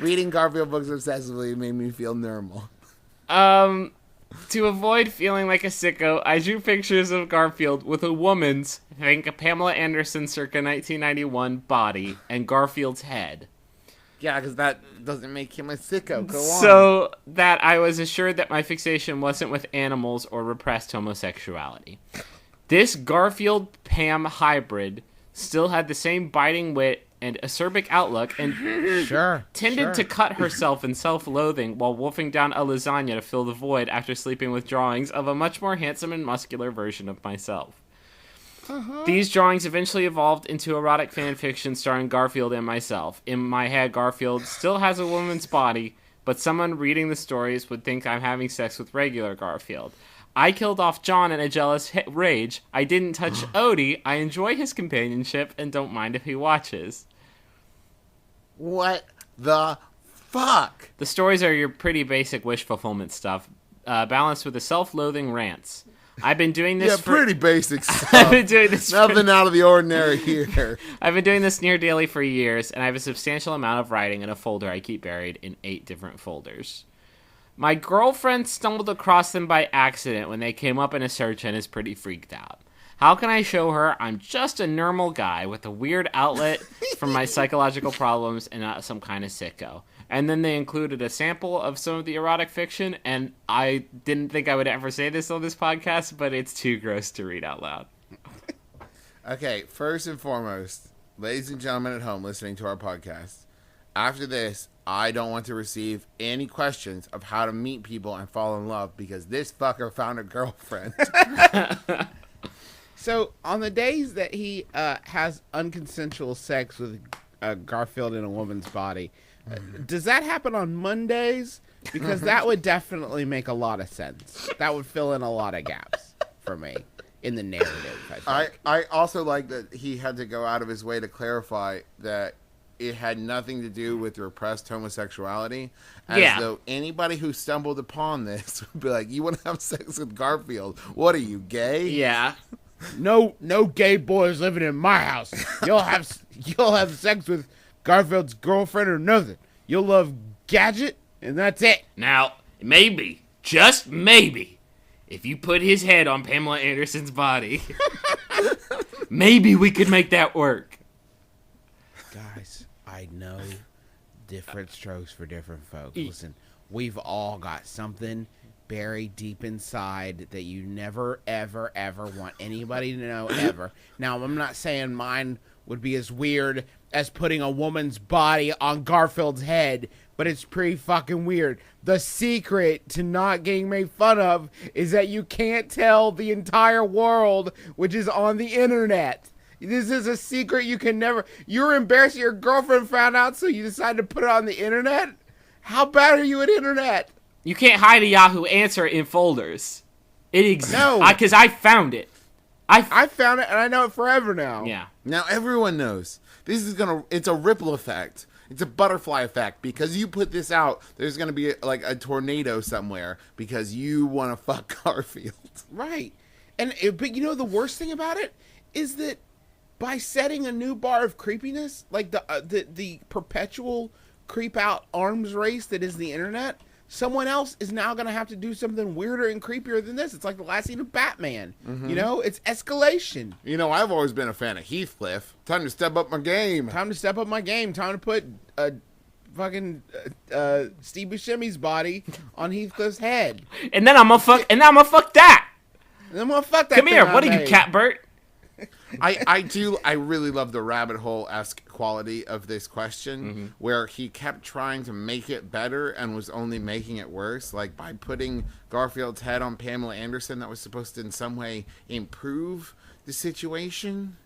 Reading Garfield books obsessively made me feel normal. To avoid feeling like a sicko, I drew pictures of Garfield with a woman's, think a Pamela Anderson circa 1991 body, and Garfield's head. Yeah, because that doesn't make him a sicko. Go on. So that I was assured that my fixation wasn't with animals or repressed homosexuality. This Garfield-Pam hybrid still had the same biting wit and acerbic outlook and tended to cut herself in self-loathing while wolfing down a lasagna to fill the void after sleeping with drawings of a much more handsome and muscular version of myself. These drawings eventually evolved into erotic fan fiction starring Garfield and myself. In my head, Garfield still has a woman's body, but someone reading the stories would think I'm having sex with regular Garfield. I killed off John in a jealous rage. I didn't touch Odie. I enjoy his companionship and don't mind if he watches. What the fuck? The stories are your pretty basic wish fulfillment stuff, balanced with the self-loathing rants. I've been doing this pretty basic stuff. I've been doing this Nothing out of the ordinary here. I've been doing this near daily for years, and I have a substantial amount of writing in a folder I keep buried in 8 different folders. My girlfriend stumbled across them by accident when they came up in a search and is pretty freaked out. How can I show her I'm just a normal guy with a weird outlet for my psychological problems and not some kind of sicko? And then they included a sample of some of the erotic fiction, and I didn't think I would ever say this on this podcast, but it's too gross to read out loud. Okay, first and foremost, ladies and gentlemen at home listening to our podcast, after this, I don't want to receive any questions of how to meet people and fall in love because this fucker found a girlfriend. So, on the days that he has unconsensual sex with Garfield in a woman's body, does that happen on Mondays? Because that would definitely make a lot of sense. That would fill in a lot of gaps for me in the narrative, I think. I also like that he had to go out of his way to clarify that it had nothing to do with repressed homosexuality. As though anybody who stumbled upon this would be like, you want to have sex with Garfield? What are you, gay? Yeah. No gay boys living in my house. You'll have sex with Garfield's girlfriend or nothing. You'll love Gadget, and that's it. Now, maybe, just maybe, if you put his head on Pamela Anderson's body, maybe we could make that work. Guys, I know different strokes for different folks. Listen, we've all got something buried deep inside that you never, ever, ever want anybody to know, ever. Now, I'm not saying mine would be as weird as putting a woman's body on Garfield's head, but it's pretty fucking weird. The secret to not getting made fun of is that you can't tell the entire world, which is on the internet. This is a secret you can never... You're embarrassed your girlfriend found out, so you decided to put it on the internet? How bad are you at internet? You can't hide a Yahoo answer in folders. It exists. No. Because I found it. I found it, and I know it forever now. Yeah. Now everyone knows. It's a ripple effect. It's a butterfly effect. Because you put this out, there's going to be like a tornado somewhere because you want to fuck Garfield. Right. But you know the worst thing about it is that by setting a new bar of creepiness, like the perpetual creep out arms race that is the internet, someone else is now going to have to do something weirder and creepier than this. It's like the last scene of Batman. Mm-hmm. You know, it's escalation. You know, I've always been a fan of Heathcliff. Time to step up my game. Time to put fucking Steve Buscemi's body on Heathcliff's head. And then I'm gonna fuck that. And then I'm gonna fuck that. Come here. What are you, Catbert? I really love the rabbit hole-esque quality of this question, where he kept trying to make it better and was only making it worse. Like by putting Garfield's head on Pamela Anderson, that was supposed to in some way improve the situation.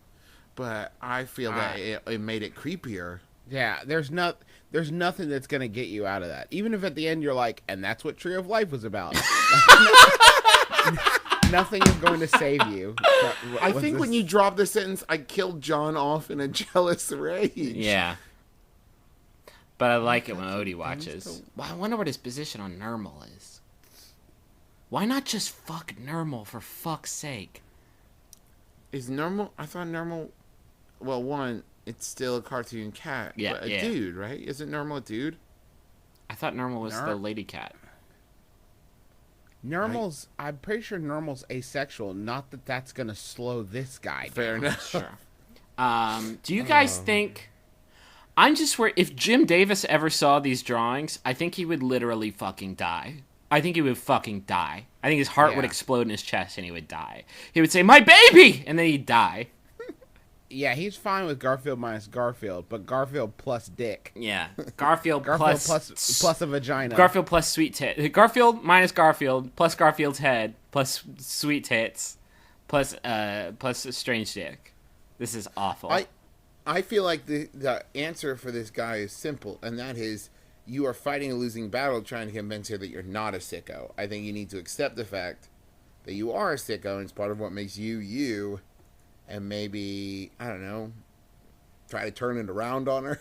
But I feel that it made it creepier. Yeah, there's nothing that's gonna get you out of that. Even if at the end you're like, and that's what Tree of Life was about. Nothing is going to save you. I think when you drop the sentence, I killed John off in a jealous rage. Yeah. But I like it when Odie watches. Well, I wonder what his position on Normal is. Why not just fuck Normal for fuck's sake? Is Normal... I thought Normal... Well, one, it's still a cartoon cat. Yeah, but a dude, right? Isn't Normal a dude? I thought Normal was the lady cat. I'm pretty sure Normal's asexual. Not that that's gonna slow this guy down. Fair enough. Sure. Do you guys think? I'm just worried. If Jim Davis ever saw these drawings, I think he would literally fucking die. I think he would fucking die. I think his heart would explode in his chest and he would die. He would say, "My baby!" and then he'd die. Yeah, he's fine with Garfield minus Garfield, but Garfield plus dick. Yeah, Garfield plus a vagina. Garfield plus sweet tits. Garfield minus Garfield plus Garfield's head plus sweet tits plus a strange dick. This is awful. I feel like the answer for this guy is simple, and that is you are fighting a losing battle trying to convince her that you're not a sicko. I think you need to accept the fact that you are a sicko, and it's part of what makes you you, and maybe, I don't know, try to turn it around on her.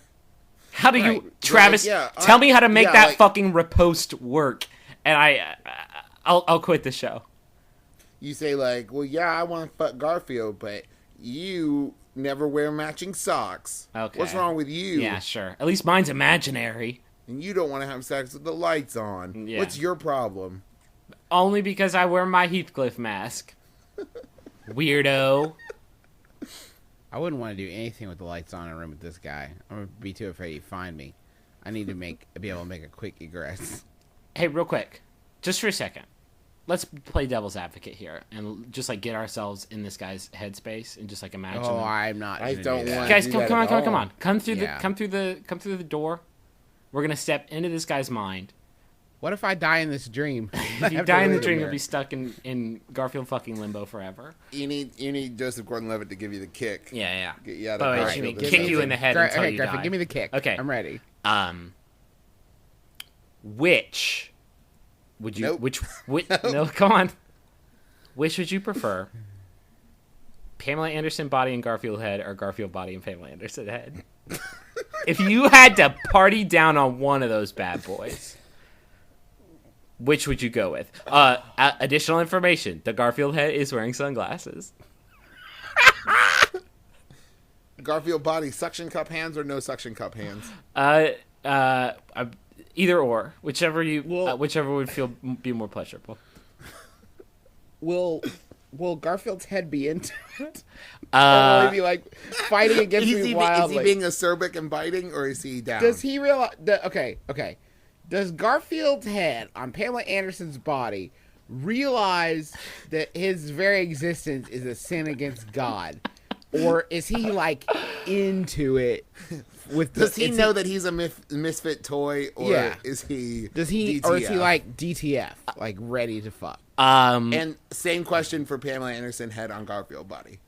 How do you, Travis, tell me how to make that fucking riposte work, and I'll quit the show. You say, like, well, yeah, I want to fuck Garfield, but you never wear matching socks. Okay. What's wrong with you? Yeah, sure. At least mine's imaginary. And you don't want to have sex with the lights on. Yeah. What's your problem? Only because I wear my Heathcliff mask. Weirdo. I wouldn't want to do anything with the lights on in a room with this guy. I'm going to be too afraid he'd find me. I need to be able to make a quick egress. Hey, real quick. Just for a second. Let's play devil's advocate here and just like get ourselves in this guy's headspace and just like imagine. Oh, I'm not. I don't want. Guys, come on. Come through the door. We're gonna step into this guy's mind. What if I die in this dream? If you die in the dream, you'll be stuck in Garfield fucking limbo forever. You need Joseph Gordon-Levitt to give you the kick. Yeah. Get you out of Oh, Garfield. kick you in the head until you Griffin, die. give me the kick. Okay. I'm ready. Which would you? Nope. Which no, come on. Which would you prefer? Pamela Anderson body and Garfield head, or Garfield body and Pamela Anderson head? If you had to party down on one of those bad boys, which would you go with? Additional information: the Garfield head is wearing sunglasses. Garfield body, suction cup hands or no suction cup hands? Either or, whichever would be more pleasurable. Will Garfield's head be into it? Or will he be like fighting against me wildly? Is he being acerbic and biting, or is he down? Does he realize? Okay. Does Garfield's head on Pamela Anderson's body realize that his very existence is a sin against God, or is he like into it? Does he know that he's a misfit toy, or is he? Does he, DTF? Or is he like DTF, like ready to fuck? And same question for Pamela Anderson head on Garfield body.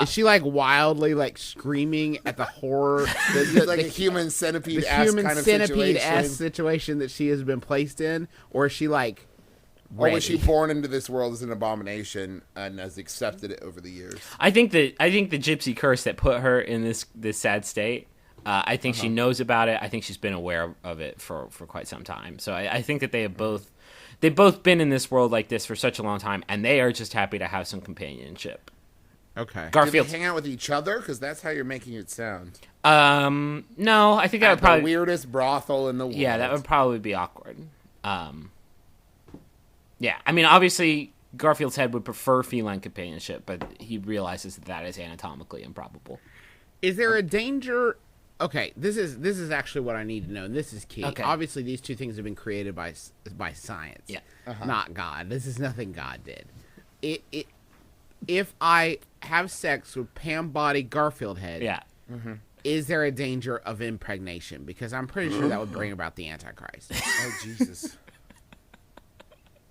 Is she like wildly like screaming at the horror? Like a human centipede the ass human kind of centipede situation. ass situation that she has been placed in, or is she like? Or was she born into this world as an abomination and has accepted it over the years? I think the gypsy curse that put her in this sad state. I think she knows about it. I think she's been aware of it for quite some time. So I think that they've both been in this world like this for such a long time, and they are just happy to have some companionship. Okay. Garfield, do they hang out with each other? Because that's how you're making it sound. No, I think that would probably the weirdest brothel in the world. Yeah, that would probably be awkward. Yeah, I mean, obviously Garfield's head would prefer feline companionship, but he realizes that is anatomically improbable. Is there a danger? Okay, this is actually what I need to know, and this is key. Okay. Obviously, these two things have been created by science, Yeah. not God. This is nothing God did. If I have sex with Pam Body Garfield head, Yeah. is there a danger of impregnation? Because I'm pretty sure that would bring about the Antichrist. Oh, Jesus.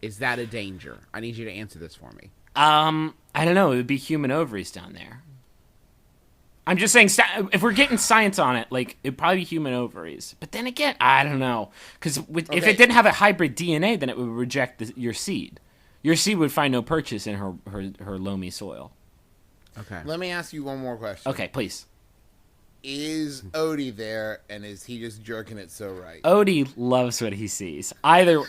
Is that a danger? I need you to answer this for me. I don't know. It would be human ovaries down there. I'm just saying, if we're getting science on it, like, it'd probably be human ovaries. But then again, I don't know. Because if it didn't have a hybrid DNA, then it would reject your seed. Your seed would find no purchase in her loamy soil. Okay. Let me ask you one more question. Okay, please. Is Odie there, and is he just jerking it so right? Odie loves what he sees. Either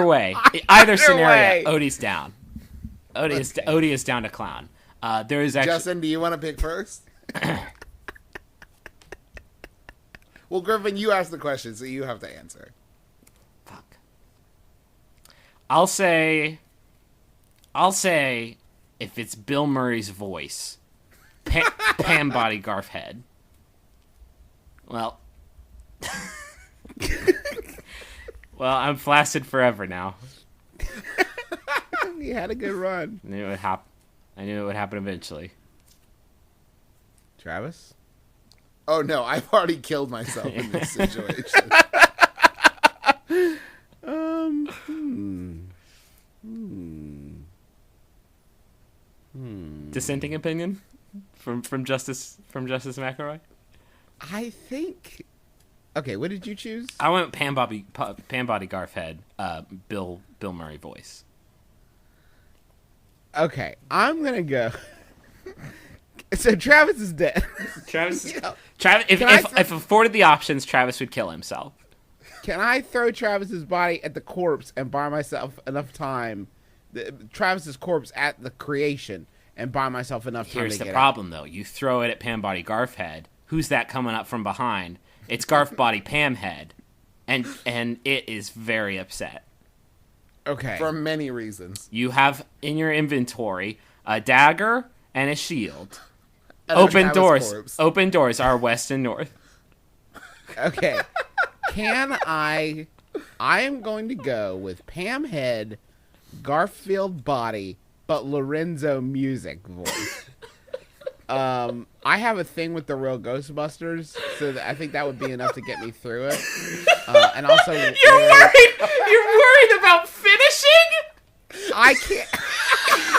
way, either scenario, Odie's down. Odie is down to clown. There is actually Justin, do you want to pick first? Well, Griffin, you asked the question, so you have to answer. Fuck. I'll say if it's Bill Murray's voice, Pam Body Garf Head. Well, I'm flaccid forever now. You had a good run. I knew it would happen eventually. Travis? Oh, no, I've already killed myself in this situation. dissenting opinion from Justice McElroy? I think. Okay, what did you choose? I went Pam Body Garf Head, Bill Murray voice. Okay, I'm gonna go. So Travis is dead. Travis, You know, Travis, if afforded the options, Travis would kill himself. can I throw Travis's body at the corpse and buy myself enough time? Travis's corpse at the creation and buy myself enough time Here's to the get problem, though. You throw it at Pam Body Garf Head. Who's that coming up from behind? It's Garf Body Pam Head, and it is very upset. out. Okay. For many reasons. You have in your inventory a dagger and a shield. And Open Travis doors. corpse. Open doors are west and north. Okay. Can I am going to go with Pam Head, Garfield body, but Lorenzo music voice. I have a thing with the real Ghostbusters, so I think that would be enough to get me through it. And also, You're worried about finishing? I can't.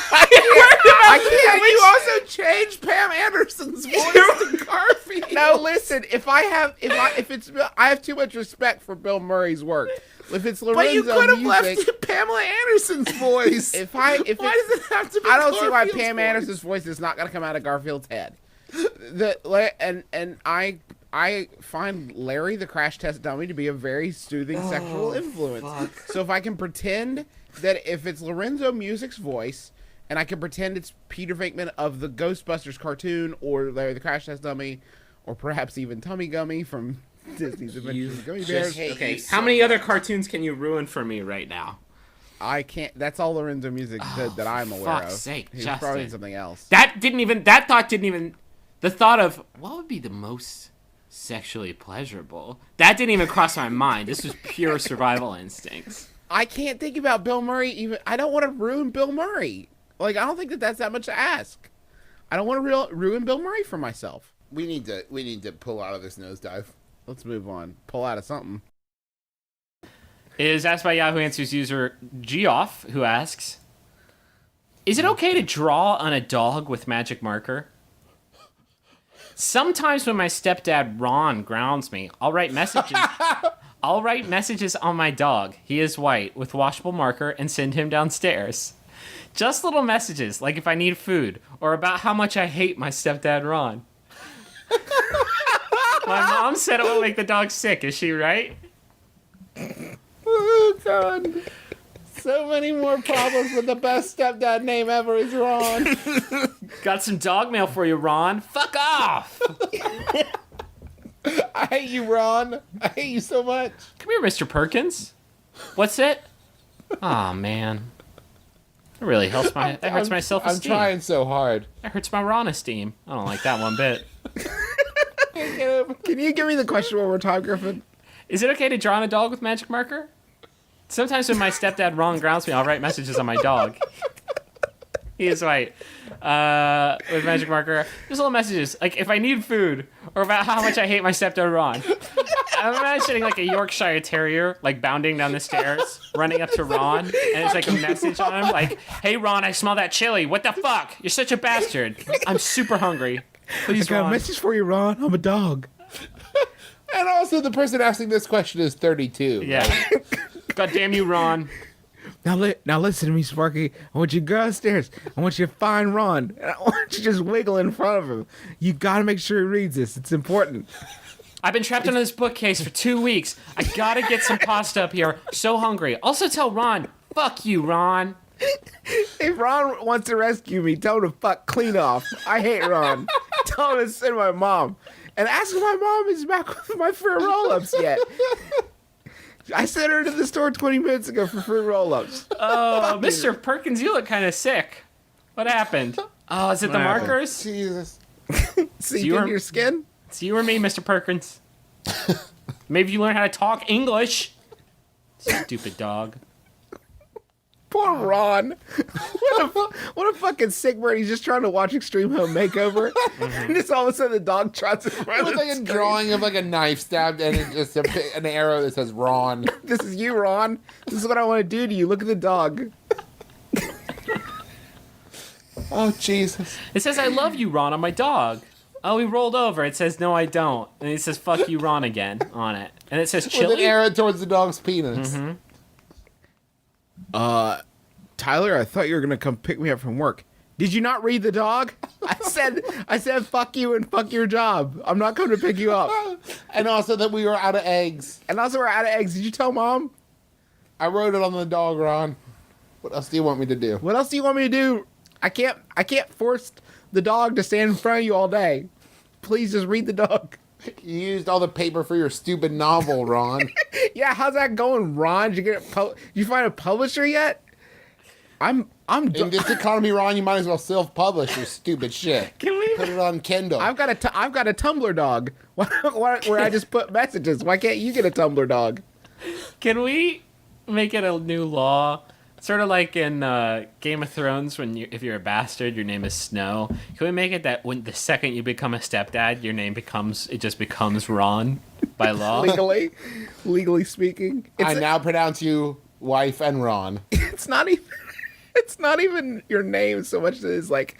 I can't. And you also changed Pam Anderson's voice to Garfield. No, listen. If it's, I have too much respect for Bill Murray's work. If it's Lorenzo But you could have music, left Pamela Anderson's voice. why does it have to be I don't see why Garfield's Pam voice? Anderson's voice is not going to come out of Garfield's head. I find Larry the Crash Test Dummy to be a very soothing sexual influence. So if I can pretend that if it's Lorenzo Music's voice, and I can pretend it's Peter Venkman of the Ghostbusters cartoon, or Larry the Crash Test Dummy, or perhaps even Tummy Gummy from Disney's Adventures of Gummy Bears. Okay, how many other cartoons can you ruin for me right now? I can't. That's all Lorenzo Music did that I'm aware fuck's of. sake, He was Justin. probably in something else. The thought of what would be the most sexually pleasurable, that didn't even cross my mind. This was pure survival instincts. I can't think about Bill Murray even. I don't want to ruin Bill Murray. Like, I don't think that's that much to ask. I don't want to ruin Bill Murray for myself. We need to pull out of this nosedive. Let's move on. Pull out of something. It is asked by Yahoo Answers user Geoff, who asks, is it okay to draw on a dog with magic marker? Sometimes when my stepdad Ron grounds me, I'll write messages. I'll write messages on my dog. He is white with washable marker and send him downstairs. Just little messages, like if I need food, or about how much I hate my stepdad Ron. My mom said it will make the dog sick. Is she right? Oh, God. So many more problems with the best stepdad name ever is Ron. Got some dog mail for you, Ron. Fuck off! I hate you, Ron. I hate you so much. Come here, Mr. Perkins. What's it? Aw, man. That really hurts my I'm self-esteem. trying so hard. That hurts my Ron esteem. I don't like that one bit. Can you give me the question one more time, Griffin? Is it okay to draw on a dog with magic marker? Sometimes when my stepdad Ron grounds me, I'll write messages on my dog. He is white. With magic marker. Just little messages, like if I need food, or about how much I hate my stepdad Ron. I'm imagining like a Yorkshire Terrier, like bounding down the stairs, running up to Ron, and it's like a message on him, like, "Hey Ron, I smell that chili. What the fuck? You're such a bastard. I'm super hungry. Please, I got Ron." a message for you, Ron. I'm a dog. And also, the person asking this question is 32. Yeah. God damn you, Ron. Now listen to me, Sparky. I want you to go downstairs. I want you to find Ron. And I want you to just wiggle in front of him. You got to make sure he reads this. It's important. I've been trapped under this bookcase for 2 weeks. I gotta get some pasta up here. So hungry. Also tell Ron, fuck you, Ron. If Ron wants to rescue me, tell him to fuck clean off. I hate Ron. Tell him to send my mom. And ask if my mom is back with my free roll-ups yet. I sent her to the store 20 minutes ago for free roll-ups. Oh, Mr. Perkins, you look kind of sick. What happened? Oh, is it the happened? markers? Jesus. Seep you in are- your skin? It's you or me, Mr. Perkins. Maybe you learn how to talk English. Stupid dog. Poor Ron. What a fucking sick bird. He's just trying to watch Extreme Home Makeover. And just all of a sudden the dog trots in front It of looks like a him. drawing of like a knife stabbed and it's just an arrow that says Ron. This is you, Ron. This is what I want to do to you. Look at the dog. Oh, Jesus. It says, I love you, Ron, on my dog. Oh, he rolled over. It says, no, I don't. And it says, fuck you, Ron, again on it. And it says, With an chili. arrow towards the dog's penis. Tyler, I thought you were gonna come pick me up from work. Did you not read the dog? I said fuck you and fuck your job. I'm not coming to pick you up. And also that we were out of eggs. And also we're out of eggs. Did you tell Mom? I wrote it on the dog, Ron. What else do you want me to do? What else do you want me to do? I can't force the dog to stand in front of you all day. Please just read the dog. You used all the paper for your stupid novel, Ron. Yeah, how's that going, Ron? Did you get did you find a publisher yet? I'm In this economy, Ron, you might as well self-publish your stupid shit. Can we? Put it on Kindle. I've got a Tumblr dog. Where I just put messages. Why can't you get a Tumblr dog? Can we make it a new law? Sort of like in Game of Thrones, when if you're a bastard, your name is Snow. Can we make it that when the second you become a stepdad, your name just becomes Ron by law? Legally speaking, I now pronounce you wife and Ron. it's not even your name so much as like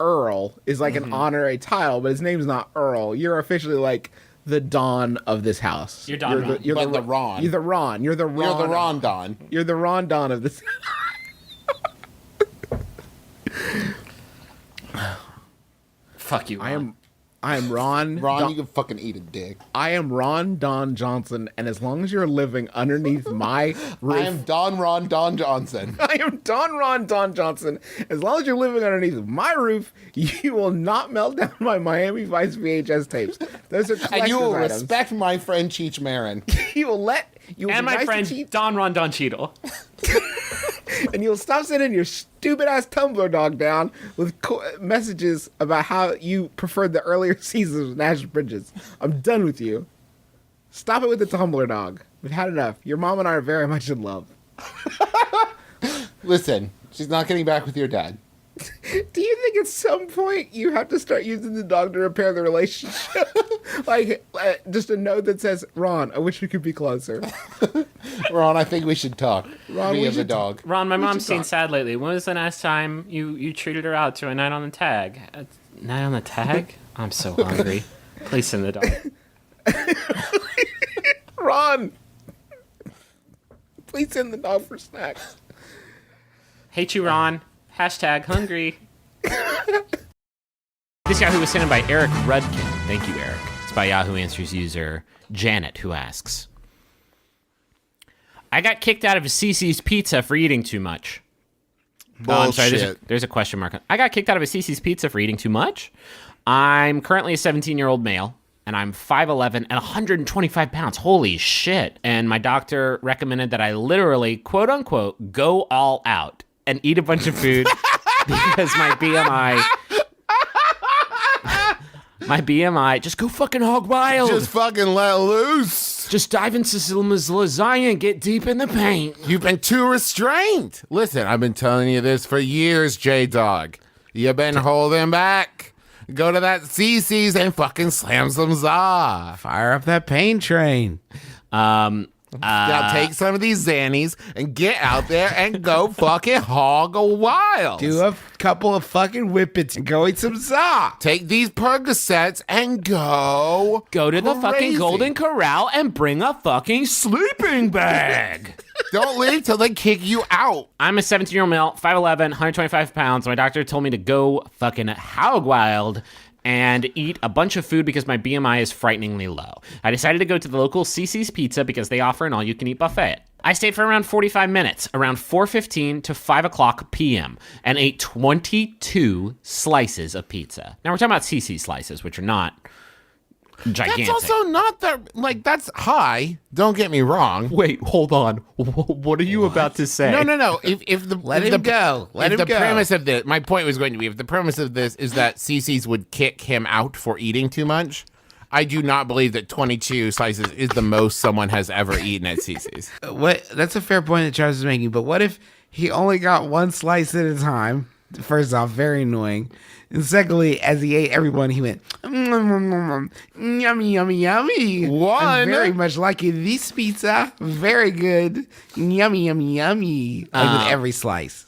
Earl is like an honorary title, but his name's not Earl. You're officially like the Don of this house. You're Don Ron. You're the Ron. You're the Ron. You're the Ron. You're the Ron Don. You're the Ron Don of this. Fuck you, Ron. I am Ron. Ron, you can fucking eat a dick. I am Ron Don Johnson, and as long as you're living underneath my roof, I am Don Ron Don Johnson. I am Don Ron Don Johnson. As long as you're living underneath my roof, you will not melt down my Miami Vice VHS tapes. Those are collector's And you will items. respect my friend Cheech Marin. You will And be my nice friend to Cheech, Don Ron Don Cheadle. and you'll stop sending your stupid ass Tumblr dog down with messages about how you preferred the earlier seasons of Nash Bridges. I'm done with you. Stop it with the Tumblr dog. We've had enough. Your mom and I are very much in love. Listen, she's not getting back with your dad. Do you think at some point you have to start using the dog to repair the relationship? like just a note that says, Ron, I wish we could be closer. Ron, I think we should talk. Ron, Me we and the should dog. Ron, my mom's should seen talk. sad lately. When was the last time you treated her out to a night on the tag? A night on the tag? I'm so hungry. Please send the dog. Ron! Please send the dog for snacks. Hate you, Ron. Hashtag hungry. This Yahoo was sent in by Eric Rudkin. Thank you, Eric. It's by Yahoo Answers user Janet, who asks, I got kicked out of CC's Pizza for eating too much. Oh, I'm sorry, there's a question mark. I got kicked out of a CC's Pizza for eating too much. I'm currently a 17-year-old male, and I'm 5'11" and 125 pounds. Holy shit. And my doctor recommended that I literally, quote unquote, go all out and eat a bunch of food because my BMI, just go fucking hog wild. Just fucking let loose. Just dive into some lasagna and get deep in the paint. You've been too restrained. Listen, I've been telling you this for years, J-Dog. You've been holding back. Go to that CC's and fucking slam some za. Fire up that pain train. Now take some of these Xannies and get out there and go fucking hog wild. Do a couple of fucking whippets and go eat some za. Take these Percocets and go to the fucking crazy. Golden Corral and bring a fucking sleeping bag. Don't leave till they kick you out. I'm a 17-year-old male, 5'11", 125 pounds. My doctor told me to go fucking hog wild and eat a bunch of food because my BMI is frighteningly low. I decided to go to the local CC's Pizza because they offer an all-you-can-eat buffet. I stayed for around 45 minutes, around 4:15 to 5 o'clock p.m., and ate 22 slices of pizza. Now, we're talking about CC slices, which are not gigantic. That's also not that, like, that's high. Don't get me wrong. Wait, hold on. What are you about to say? No. If the Let if him the, go. Let if him the go. premise of this, my point was going to be, if the premise of this is that CC's would kick him out for eating too much, I do not believe that 22 slices is the most someone has ever eaten at CC's. What? That's a fair point that Charles is making, but what if he only got one slice at a time? First off, very annoying. And secondly, as he ate everyone, he went, yummy, yummy, yummy. One. I very much like this pizza. Very good. Yummy, yummy, yummy. Like with every slice.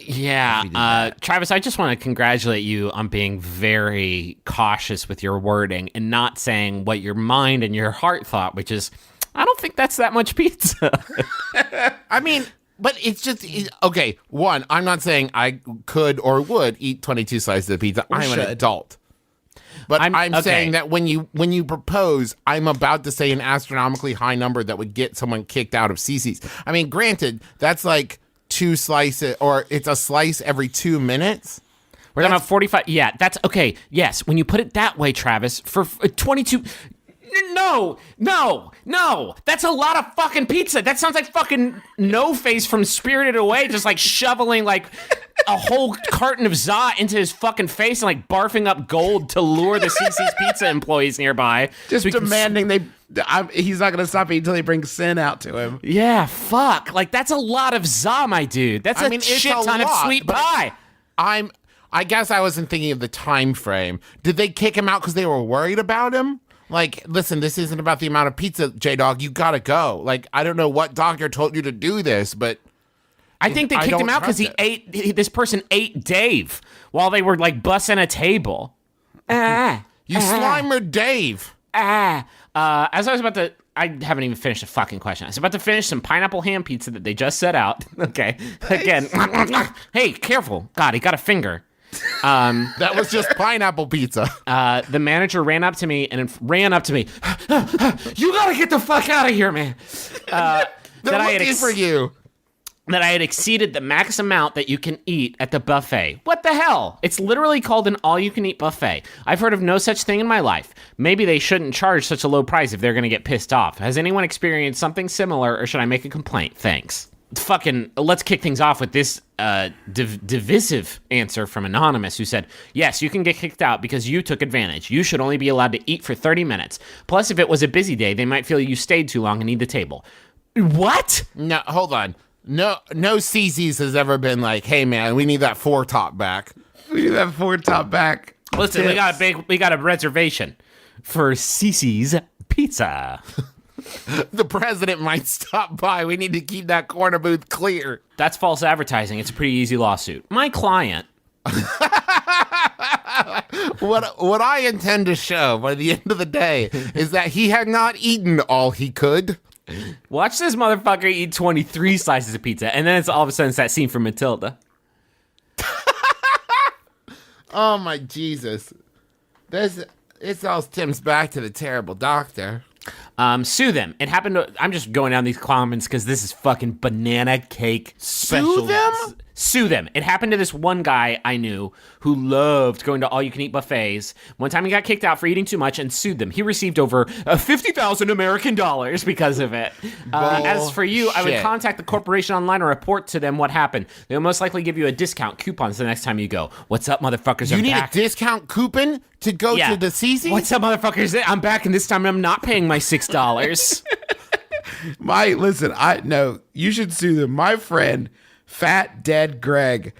Yeah, Travis, I just want to congratulate you on being very cautious with your wording and not saying what your mind and your heart thought, which is, I don't think that's that much pizza. I mean, but it's just, okay, one, I'm not saying I could or would eat 22 slices of pizza. I'm an adult. But I'm saying that when you propose, I'm about to say an astronomically high number that would get someone kicked out of CC's. I mean, granted, that's like 2 slices, or it's a slice every 2 minutes. We're talking about 45. Yeah, that's okay. Yes, when you put it that way, Travis, for 22. No. That's a lot of fucking pizza. That sounds like fucking No Face from Spirited Away, just like shoveling like a whole carton of za into his fucking face and like barfing up gold to lure the CC's Pizza employees nearby. Just demanding he's not going to stop eating until he brings sin out to him. Yeah, fuck. Like, that's a lot of za, my dude. That's a shit ton of sweet pie. I guess I wasn't thinking of the time frame. Did they kick him out because they were worried about him? Like, listen, this isn't about the amount of pizza, J-Dog. You gotta go. Like, I don't know what doctor told you to do this, but I think they kicked him out because this person ate Dave while they were like bussing a table. You Slimer Dave. As I was about to, I haven't even finished the fucking question. I was about to finish some pineapple ham pizza that they just set out. Okay, again, hey, careful. God, he got a finger. That was just pineapple pizza. The manager ran up to me. You gotta get the fuck out of here, man. They're looking for you. That I had exceeded the max amount that you can eat at the buffet. What the hell? It's literally called an all-you-can-eat buffet. I've heard of no such thing in my life. Maybe they shouldn't charge such a low price if they're gonna get pissed off. Has anyone experienced something similar, or should I make a complaint? Thanks. Let's kick things off with this divisive answer from Anonymous, who said, yes, you can get kicked out because you took advantage. You should only be allowed to eat for 30 minutes. Plus, if it was a busy day, they might feel you stayed too long and need the table. What? No, hold on. No CC's has ever been like, hey, man, we need that 4-top back. We need that 4-top back. Listen, we got a reservation for CC's Pizza. The president might stop by. We need to keep that corner booth clear. That's false advertising. It's a pretty easy lawsuit. My client. What I intend to show by the end of the day is that he had not eaten all he could. Watch this motherfucker eat 23 slices of pizza, and then it's all of a sudden it's that scene from Matilda. Oh my Jesus. This all stems back to the terrible doctor. Sue them. It happened to, I'm just going down these comments because this is fucking banana cake special. Sue them? Sue them. It happened to this one guy I knew who loved going to all-you-can-eat buffets. One time he got kicked out for eating too much and sued them. He received over 50,000 American dollars because of it. As for you, I would contact the corporation online and report to them what happened. They'll most likely give you a discount coupons the next time you go. What's up, motherfuckers? You need a discount coupon to go to the CC? What's up, motherfuckers? I'm back, and this time I'm not paying my $6. You should sue them. My friend, Fat Dead Greg,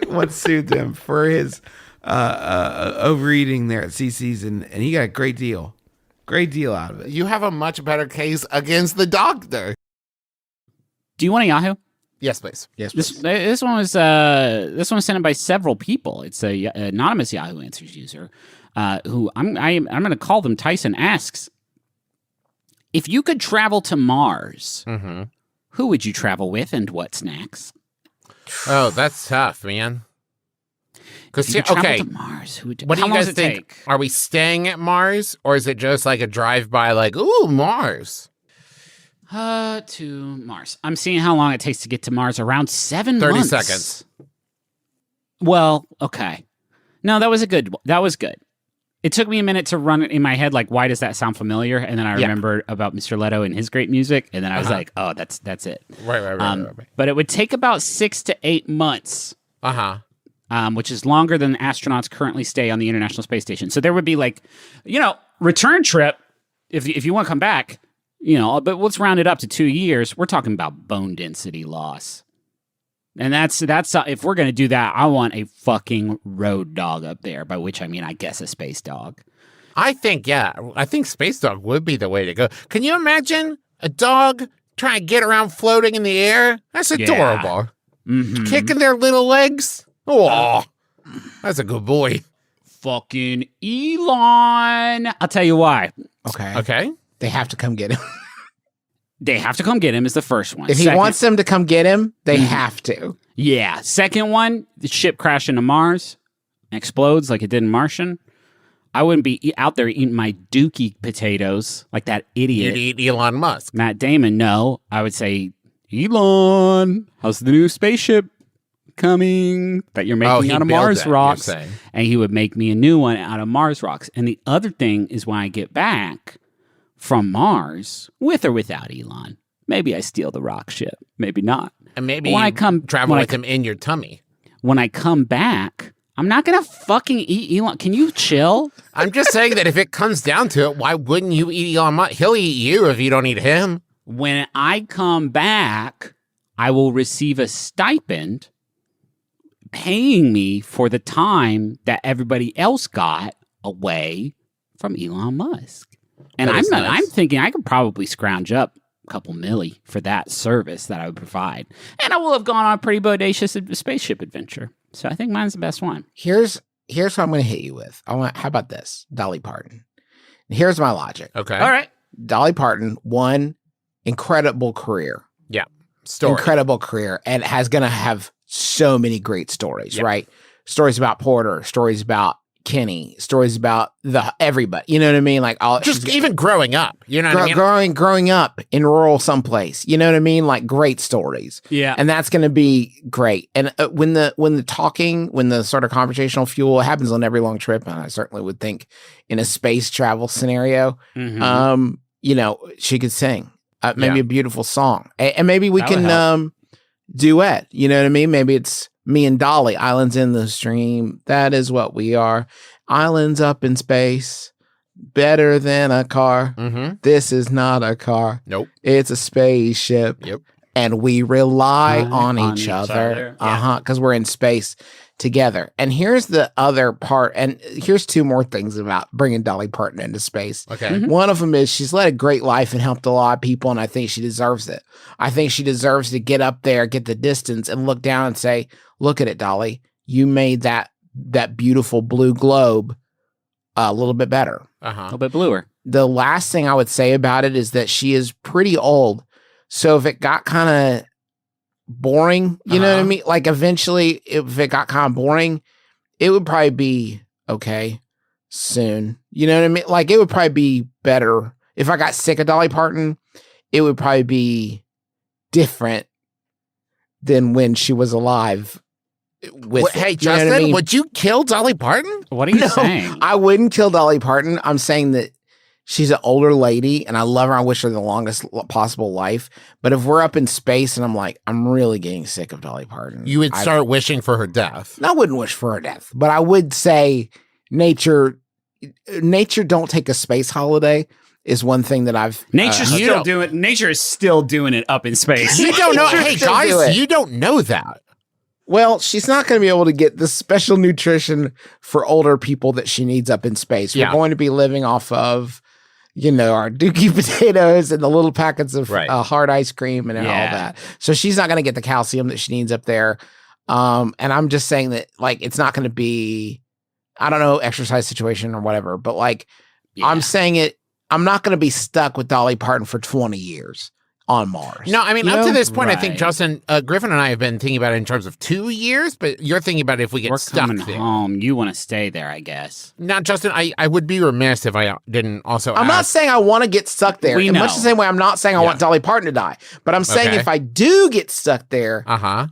once sued them for his overeating there at CC's, and he got a great deal out of it. You have a much better case against the doctor. Do you want a Yahoo? Yes, please. Yes, please. This one was sent in by several people. It's a anonymous Yahoo Answers user who I'm going to call them Tyson asks, if you could travel to Mars, who would you travel with and what snacks? Oh, that's tough, man. Because to Mars, what do you guys think? Are we staying at Mars, or is it just like a drive-by, like, ooh, Mars? To Mars. I'm seeing how long it takes to get to Mars. Around 7 30 months. seconds. Well, okay. No, that was good. It took me a minute to run it in my head, like, why does that sound familiar? And then I remembered about Mr. Leto and his great music, and then I was like, oh, that's it. Right. But it would take about 6 to 8 months. Which is longer than astronauts currently stay on the International Space Station. So there would be return trip if you want to come back, but let's round it up to 2 years. We're talking about bone density loss. And that's if we're going to do that, I want a fucking road dog up there, by which I mean, I guess, a space dog. I think space dog would be the way to go. Can you imagine a dog trying to get around floating in the air? That's adorable. Kicking their little legs. Oh, that's a good boy. Fucking Elon. I'll tell you why. Okay. They have to come get him. They have to come get him is the first one. If he wants them to come get him, they have to. Yeah. Second one, the ship crashed into Mars, explodes like it did in Martian. I wouldn't be out there eating my dookie potatoes like that idiot. You'd eat Elon Musk. Matt Damon, no. I would say, Elon, how's the new spaceship coming that you're making out of Mars rocks? And he would make me a new one out of Mars rocks. And the other thing is when I get back from Mars, with or without Elon, maybe I steal the rock ship, maybe not. And maybe when I come travel with him in your tummy. When I come back, I'm not gonna fucking eat Elon. Can you chill? I'm just saying that if it comes down to it, why wouldn't you eat Elon Musk? He'll eat you if you don't eat him. When I come back, I will receive a stipend paying me for the time that everybody else got away from Elon Musk. And I'm thinking I could probably scrounge up a couple milli for that service that I would provide. And I will have gone on a pretty bodacious spaceship adventure. So I think mine's the best one. Here's what I'm going to hit you with. How about this? Dolly Parton. Here's my logic. Okay. All right. Dolly Parton, one incredible career. Yeah. Story. Incredible career. And going to have so many great stories, right? Stories about Porter, stories about Kenny, stories about everybody. You know what I mean? Like even growing up. You know what I mean? Growing up in rural someplace. You know what I mean? Like great stories. Yeah. And that's going to be great. And when the sort of conversational fuel happens on every long trip, and I certainly would think in a space travel scenario, she could sing maybe a beautiful song, and maybe we can duet. You know what I mean? Maybe it's me and Dolly, islands in the stream. That is what we are. Islands up in space. Better than a car. Mm-hmm. This is not a car. Nope. It's a spaceship. Yep. And we rely on each other. Because we're in space together. And here's the other part. And here's two more things about bringing Dolly Parton into space. Okay. Mm-hmm. One of them is she's led a great life and helped a lot of people. And I think she deserves it. I think she deserves to get up there, get the distance, and look down and say, look at it, Dolly. You made that beautiful blue globe a little bit better. A little bit bluer. The last thing I would say about it is that she is pretty old. So if it got kind of boring, you know what I mean? Like eventually, if it got kind of boring, it would probably be okay soon. You know what I mean? Like it would probably be better. If I got sick of Dolly Parton, it would probably be different than when she was alive. Hey, Justin, would you kill Dolly Parton? What are you saying? I wouldn't kill Dolly Parton. I'm saying that she's an older lady, and I love her. I wish her the longest possible life. But if we're up in space, and I'm really getting sick of Dolly Parton, you would start wishing for her death. I wouldn't wish for her death, but I would nature don't take a space holiday. Is one thing that I've Nature's still doing. Nature is still doing it up in space. You don't know. Hey guys, you don't know that. Well, she's not going to be able to get the special nutrition for older people that she needs up in space. We're going to be living off of, our dookie potatoes and the little packets of hard ice cream and all that. So she's not going to get the calcium that she needs up there. And I'm just saying that, like, it's not going to be, I don't know, exercise situation or whatever. But, like, I'm saying I'm not going to be stuck with Dolly Parton for 20 years. On Mars. No, I mean, up to this point, I think Justin, Griffin and I have been thinking about it in terms of 2 years, but you're thinking about if we get stuck coming there. Home. You want to stay there, I guess. Now, Justin, I would be remiss if I didn't also I'm not saying I want to get stuck there. In much the same way, I'm not saying I want Dolly Parton to die. But I'm saying if I do get stuck there... I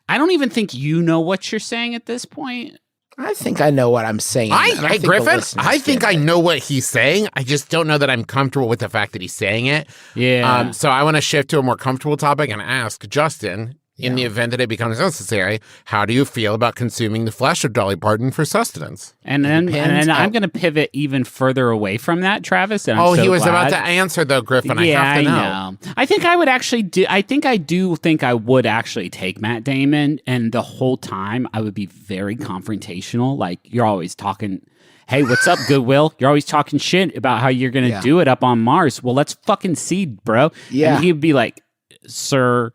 don't even think you know what you're saying at this point. I think I know what I'm saying. Hey, Griffin, I think I know what he's saying. I just don't know that I'm comfortable with the fact that he's saying it. Yeah. So I want to shift to a more comfortable topic and ask Justin, in the event that it becomes necessary, how do you feel about consuming the flesh of Dolly Parton for sustenance? And then I'm going to pivot even further away from that, Travis. And he was about to answer, though, Griffin. I have to know. I think I would actually do. I think I would actually take Matt Damon, and the whole time I would be very confrontational. Like, you're always talking, hey, what's up, Goodwill? You're always talking shit about how you're going to do it up on Mars. Well, let's fucking see, bro. Yeah. And he'd be like, sir,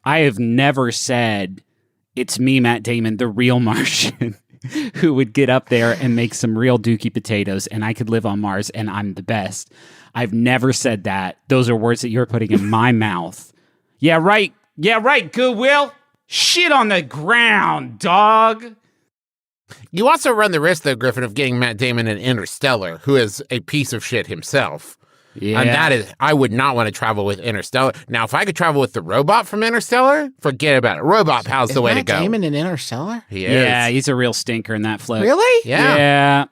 I have never said it's me, Matt Damon, the real Martian, who would get up there and make some real dookie potatoes, and I could live on Mars, and I'm the best. I've never said that. Those are words that you're putting in my mouth. Yeah, right. Yeah, right, Goodwill. Shit on the ground, dog. You also run the risk, though, Griffin, of getting Matt Damon in Interstellar, who is a piece of shit himself. Yeah. And that is, I would not want to travel with Interstellar. Now, if I could travel with the robot from Interstellar, forget about it. Robot pal's the way to go. Matt Damon in Interstellar? He is. Yeah, he's a real stinker in that flick. Really? Yeah. Yeah.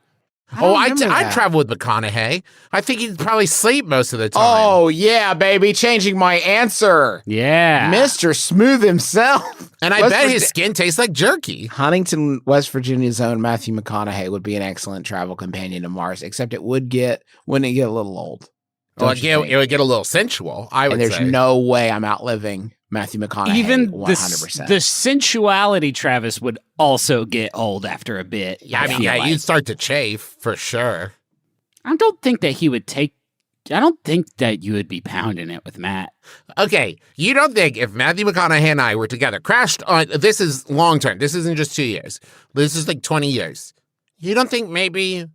I'd travel with McConaughey. I think he'd probably sleep most of the time. Oh, yeah, baby. Changing my answer. Yeah. Mr. Smooth himself. And I bet his skin tastes like jerky. Huntington, West Virginia's own Matthew McConaughey would be an excellent travel companion to Mars, except wouldn't it get a little old? Well, it would get a little sensual, I would and say. there's no way I'm outliving Matthew McConaughey. Even 100%. the sensuality, Travis, would also get old after a bit. Yeah, I mean, you'd start to chafe for sure. I don't think that he would take. I don't think that you would be pounding it with Matt. Okay, you don't think if Matthew McConaughey and I were together, crashed on, this is long term. This isn't just 2 years. This is like 20 years. You don't think maybe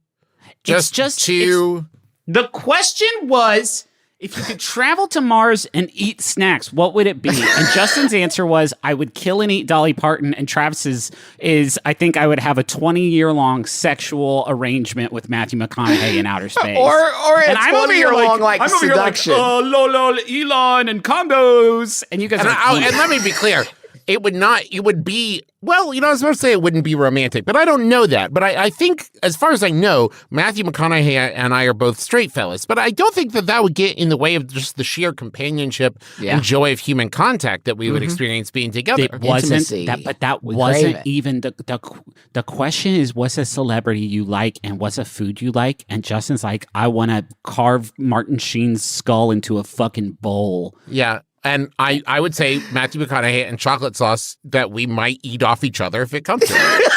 just two... The question was, if you could travel to Mars and eat snacks, what would it be? And Justin's answer was, I would kill and eat Dolly Parton. And Travis's is, I think I would have a 20-year-long sexual arrangement with Matthew McConaughey in outer space. or a 20-year-long seduction. Lol, Elon and condos. And you guys And, and let me be clear. It would be, well, I was supposed to say it wouldn't be romantic, but I don't know that. But I think, as far as I know, Matthew McConaughey and I are both straight fellas. But I don't think that would get in the way of just the sheer companionship and joy of human contact that we would experience being together. It wasn't that, but that wasn't it. even the question is, what's a celebrity you like and what's a food you like? And Justin's like, I want to carve Martin Sheen's skull into a fucking bowl. Yeah. And I would say Matthew McConaughey and chocolate sauce that we might eat off each other if it comes to it.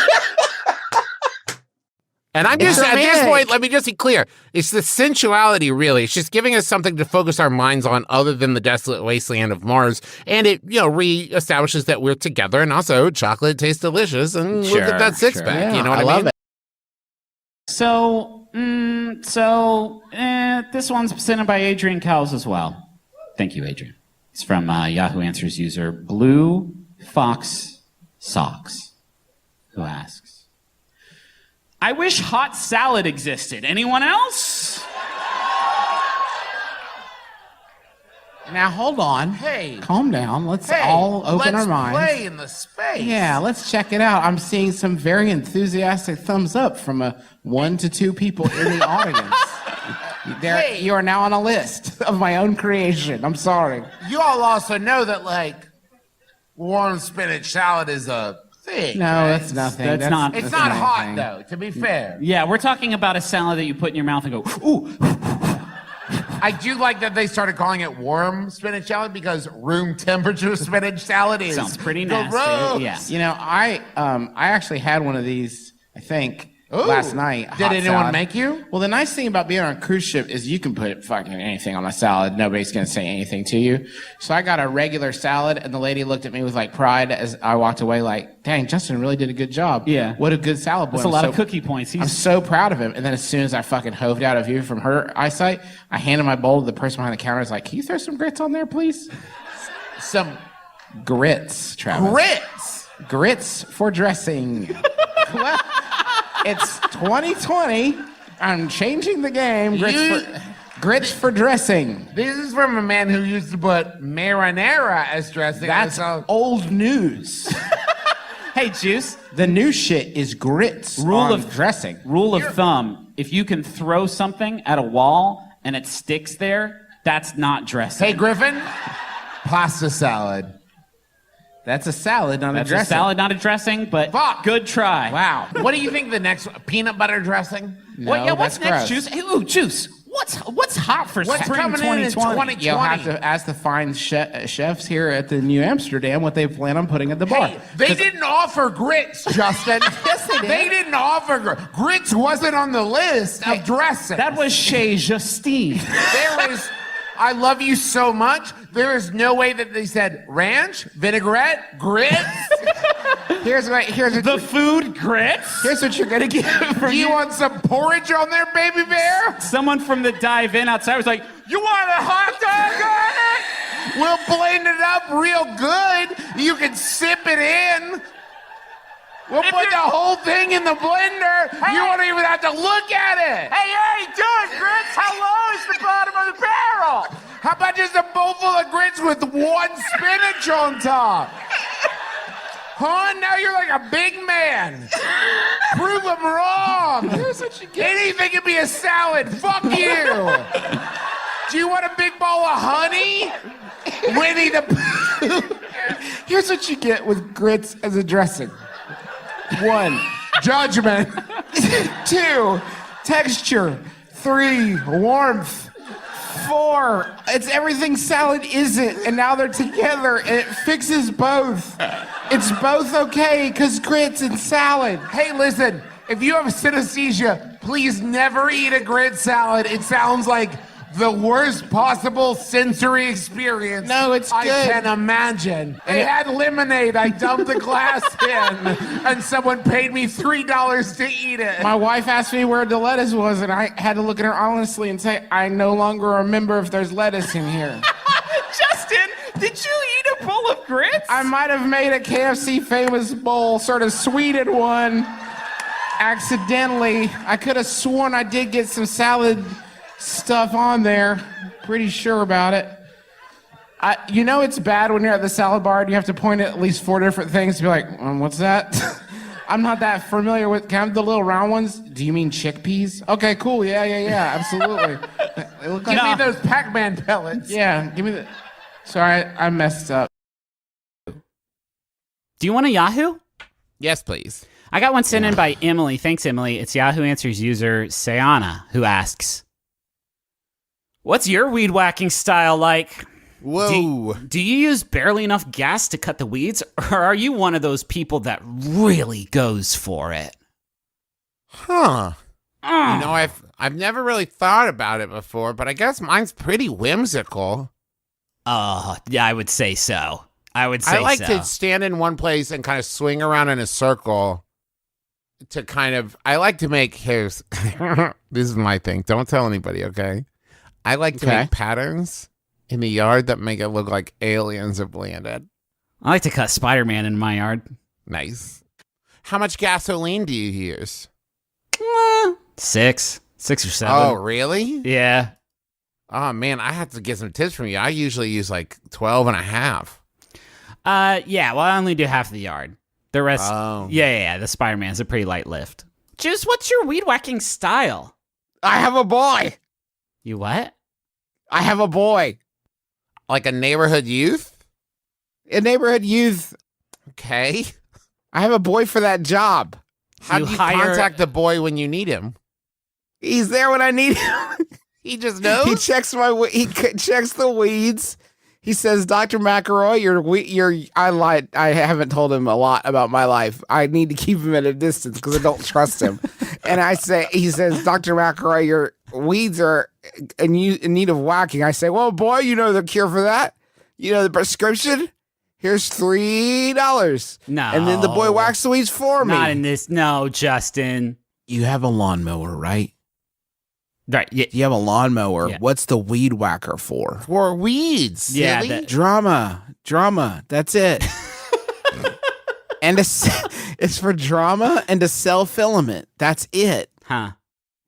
And I'm just, at this point, let me just be clear. It's the sensuality, really. It's just giving us something to focus our minds on other than the desolate wasteland of Mars. And it, reestablishes that we're together. And also, chocolate tastes delicious. And look at that six-pack. Yeah, You know what I love mean? it. So, this one's sent by Adrian Cowles as well. Thank you, Adrian. It's from Yahoo Answers user Blue Fox Socks, who asks, I wish hot salad existed. Anyone else? Now, hold on. Hey. Calm down. Let's all open our minds. Let's play in the space. Yeah, let's check it out. I'm seeing some very enthusiastic thumbs up from 1 to 2 people in the audience. You are now on a list of my own creation. I'm sorry. You all also know that, warm spinach salad is a thing. No, right? that's nothing. That's not- It's That's not hot, anything. though, to be fair. Yeah, we're talking about a salad that you put in your mouth and go, ooh. I do like that they started calling it warm spinach salad because room temperature spinach salad is Sounds pretty nasty. gross. Yeah. You know, I actually had one of these, I think, last night. Did hot anyone salad. make you? Well, the nice thing about being on a cruise ship is you can put fucking anything on a salad. Nobody's going to say anything to you. So I got a regular salad, and the lady looked at me with pride as I walked away dang, Justin really did a good job. Yeah. What a good salad boy. That's a lot of cookie points. I'm so proud of him. And then as soon as I fucking hoved out of view from her eyesight, I handed my bowl to the person behind the counter. I was like, can you throw some grits on there, please? Some Grits, Travis. grits. Grits for dressing. Well, it's 2020. I'm changing the game. Grits for dressing. This is from a man who used to put marinara as dressing. That's old news. Hey, Juice. The new shit is grits on dressing. Rule of thumb, if you can throw something at a wall and it sticks there, that's not dressing. Hey, Griffin, pasta salad. That's a salad, not That's a dressing. a salad, not a dressing, but good try. Wow. What do you think the next peanut butter dressing? No, what's that's next, gross. Juice? Hey, ooh, Juice. What's hot for What's spring coming in 2020? You'll have to ask the fine chefs here at the New Amsterdam what they plan on putting at the bar. Hey, they didn't offer grits, Justin. Yes, they did. They didn't offer grits. Wasn't on the list of dressing. That was Chez Justine. There is. I love you so much. There is no way that they said ranch, vinaigrette, grits. Here's The food grits? here's what you're gonna get. Do you want some porridge on there, baby bear? Someone from the dive-in outside was like, you want a hot dog on it? We'll blend it up real good. You can sip it in. We'll put the whole thing in the blender. You won't even have to look at it. Hey, you already doing grits? How low is the bottom of the barrel? How about just a bowl full of grits with one spinach on top? Huh? Now you're like a big man. Prove them wrong. Here's what you get. Anything can be a salad. Fuck you. Do you want a big bowl of honey? Winnie the Pooh. Here's what you get with grits as a dressing. 1, Judgment. 2, texture. 3, warmth. 4, it's everything salad isn't, and now they're together, and it fixes both. It's both okay, because grits and salad. Hey, listen. If you have synesthesia, please never eat a grit salad. It sounds like the worst possible sensory experience No, it's I good. can imagine. They had lemonade. I dumped the glass in, and someone paid me $3 to eat it. My wife asked me where the lettuce was, and I had to look at her honestly and say, I no longer remember if there's lettuce in here. Justin, did you eat a bowl of grits? I might have made a KFC famous bowl, sort of sweeted one, accidentally. I could have sworn I did get some salad stuff on there. Pretty sure about it. You know it's bad when you're at the salad bar and you have to point at least 4 different things to be like, what's that? I'm not that familiar with, can I have the little round ones? Do you mean chickpeas? Okay, cool, yeah, absolutely. They look like Give me those Pac-Man pellets. Yeah, give me the... Sorry, I messed up. Do you want a Yahoo? Yes, please. I got one sent in by Emily. Thanks, Emily. It's Yahoo Answers user Sayana, who asks, what's your weed whacking style like? Whoa. Do you use barely enough gas to cut the weeds, or are you one of those people that really goes for it? Huh. You know, I've never really thought about it before, but I guess mine's pretty whimsical. Yeah, I would say so. I like to stand in one place and kind of swing around in a circle to kind of, I like to make, this is my thing. Don't tell anybody, okay? I like to make patterns in the yard that make it look like aliens have landed. I like to cut Spider-Man in my yard. Nice. How much gasoline do you use? 6 or 7. Oh, really? Yeah. Oh, man, I have to get some tips from you. I usually use like 12 and a half. Yeah, well, I only do half the yard. The rest, Oh. yeah, the Spider-Man's a pretty light lift. Juice, what's your weed whacking style? I have a boy. You what? I have a boy. Like a neighborhood youth? A neighborhood youth. Okay. I have a boy for that job. How do you contact the boy when you need him? He's there when I need him. He just knows? He checks checks the weeds. He says, Dr. Mcelroy, I lied. I haven't told him a lot about my life. I need to keep him at a distance because I don't trust him. And he says, Dr. Mcelroy, your weeds are in need of whacking. I say, well, boy, you know the cure for that? You know the prescription? Here's $3. No. And then the boy whacks the weeds for me. Not in this. No, Justin. You have a lawnmower, right? Right. Yeah. You have a lawnmower. Yeah. What's the weed whacker for? For weeds. Yeah, Silly. Drama. That's it. And it's for drama and to sell filament. That's it. Huh.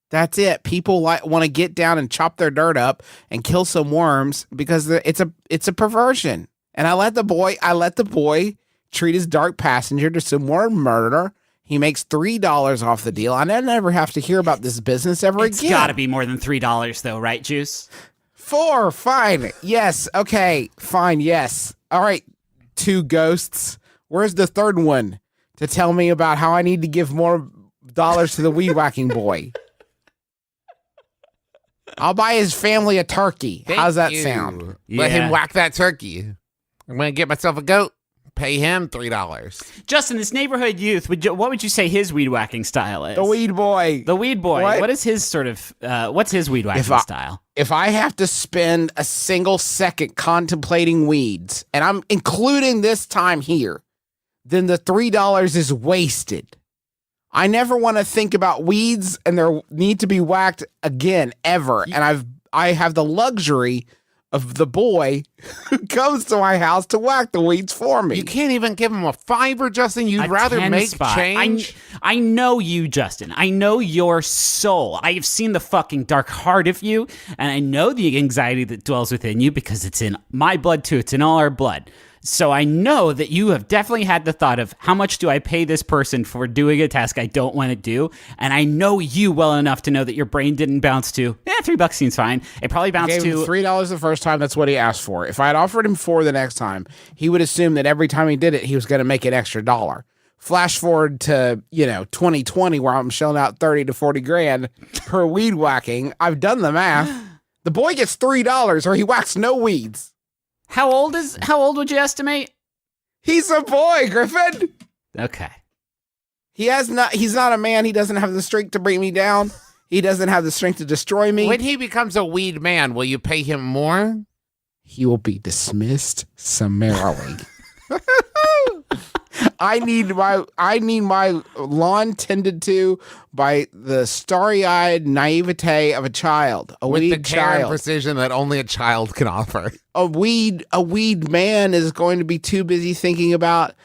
That's it. People want to get down and chop their dirt up and kill some worms because it's a perversion. And I let the boy treat his dark passenger to some more murder. He makes $3 off the deal. I never have to hear about this business ever again. It's got to be more than $3 though, right, Juice? 4, fine. Yes. Okay. Fine. Yes. All right. 2 ghosts. Where's the third one to tell me about how I need to give more dollars to the weed whacking boy? I'll buy his family a turkey. How's that sound? Let Yeah. him whack that turkey. I'm going to get myself a goat. Pay him $3. Justin, this neighborhood youth, what would you say his weed whacking style is? The weed boy. The weed boy. What? What is his sort of, what's his weed whacking style? if I have to spend a single second contemplating weeds, and I'm including this time here, then the $3 is wasted. I never want to think about weeds and their need to be whacked again, ever. And I have the luxury of the boy who comes to my house to whack the weeds for me. You can't even give him a $5, Justin. You'd rather 10 make spot. change. I know you, Justin. I know your soul. I have seen the fucking dark heart of you, and I know the anxiety that dwells within you because it's in my blood too. It's in all our blood. So I know that you have definitely had the thought of how much do I pay this person for doing a task I don't want to do? And I know you well enough to know that your brain didn't bounce to, $3 seems fine. It probably bounced I gave him to $3 the first time. That's what he asked for. If I had offered him $4 the next time, he would assume that every time he did it, he was going to make an extra $1. Flash forward to 2020, where I'm shelling out 30 to 40 grand per weed whacking. I've done the math. The boy gets $3, or he whacks no weeds. How old would you estimate? He's a boy, Griffin. Okay. He's not a man. He doesn't have the strength to bring me down. He doesn't have the strength to destroy me. When he becomes a weed man, will you pay him more? He will be dismissed summarily. I need my lawn tended to by the starry-eyed naivete of a child, a With weed the care and child. precision that only a child can offer. A weed man is going to be too busy thinking about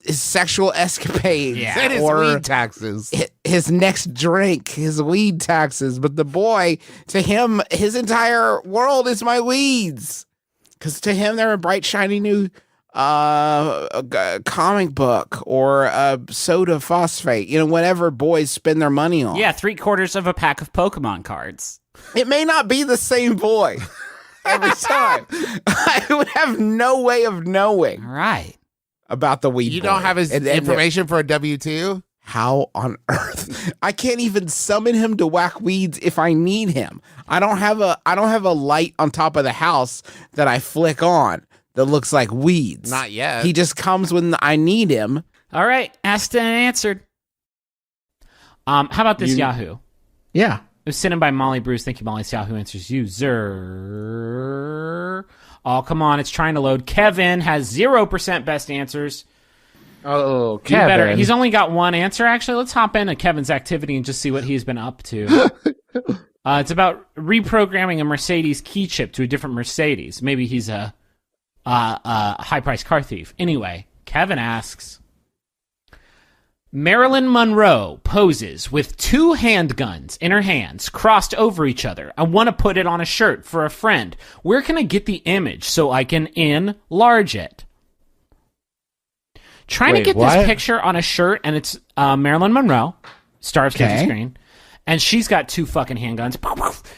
his sexual escapades, That is or weed taxes. his next drink, his weed taxes. But the boy, to him, his entire world is my weeds, because to him they're a bright, shiny new a comic book or a soda phosphate, whatever boys spend their money on. Yeah, 3/4 of a pack of Pokemon cards. It may not be the same boy every time. I would have no way of knowing All right. about the weed You boy. don't have his And information for a W-2? how on earth? I can't even summon him to whack weeds if I need him. I don't have a light on top of the house that I flick on that looks like weeds. Not yet. He just comes when I need him. All right. Asked and answered. How about this, Yahoo? Yeah. It was sent in by Molly Bruce. Thank you, Molly. It's Yahoo Answers user. Oh, come on. It's trying to load. Kevin has 0% best answers. Oh, Do better. He's only got one answer, actually. Let's hop into Kevin's activity and just see what he's been up to. It's about reprogramming a Mercedes key chip to a different Mercedes. Maybe he's a high-priced car thief. Anyway, Kevin asks, Marilyn Monroe poses with 2 handguns in her hands, crossed over each other. I want to put it on a shirt for a friend. Where can I get the image so I can enlarge it? Trying to get this picture on a shirt, and it's Marilyn Monroe, star of stage and screen, and she's got 2 fucking handguns,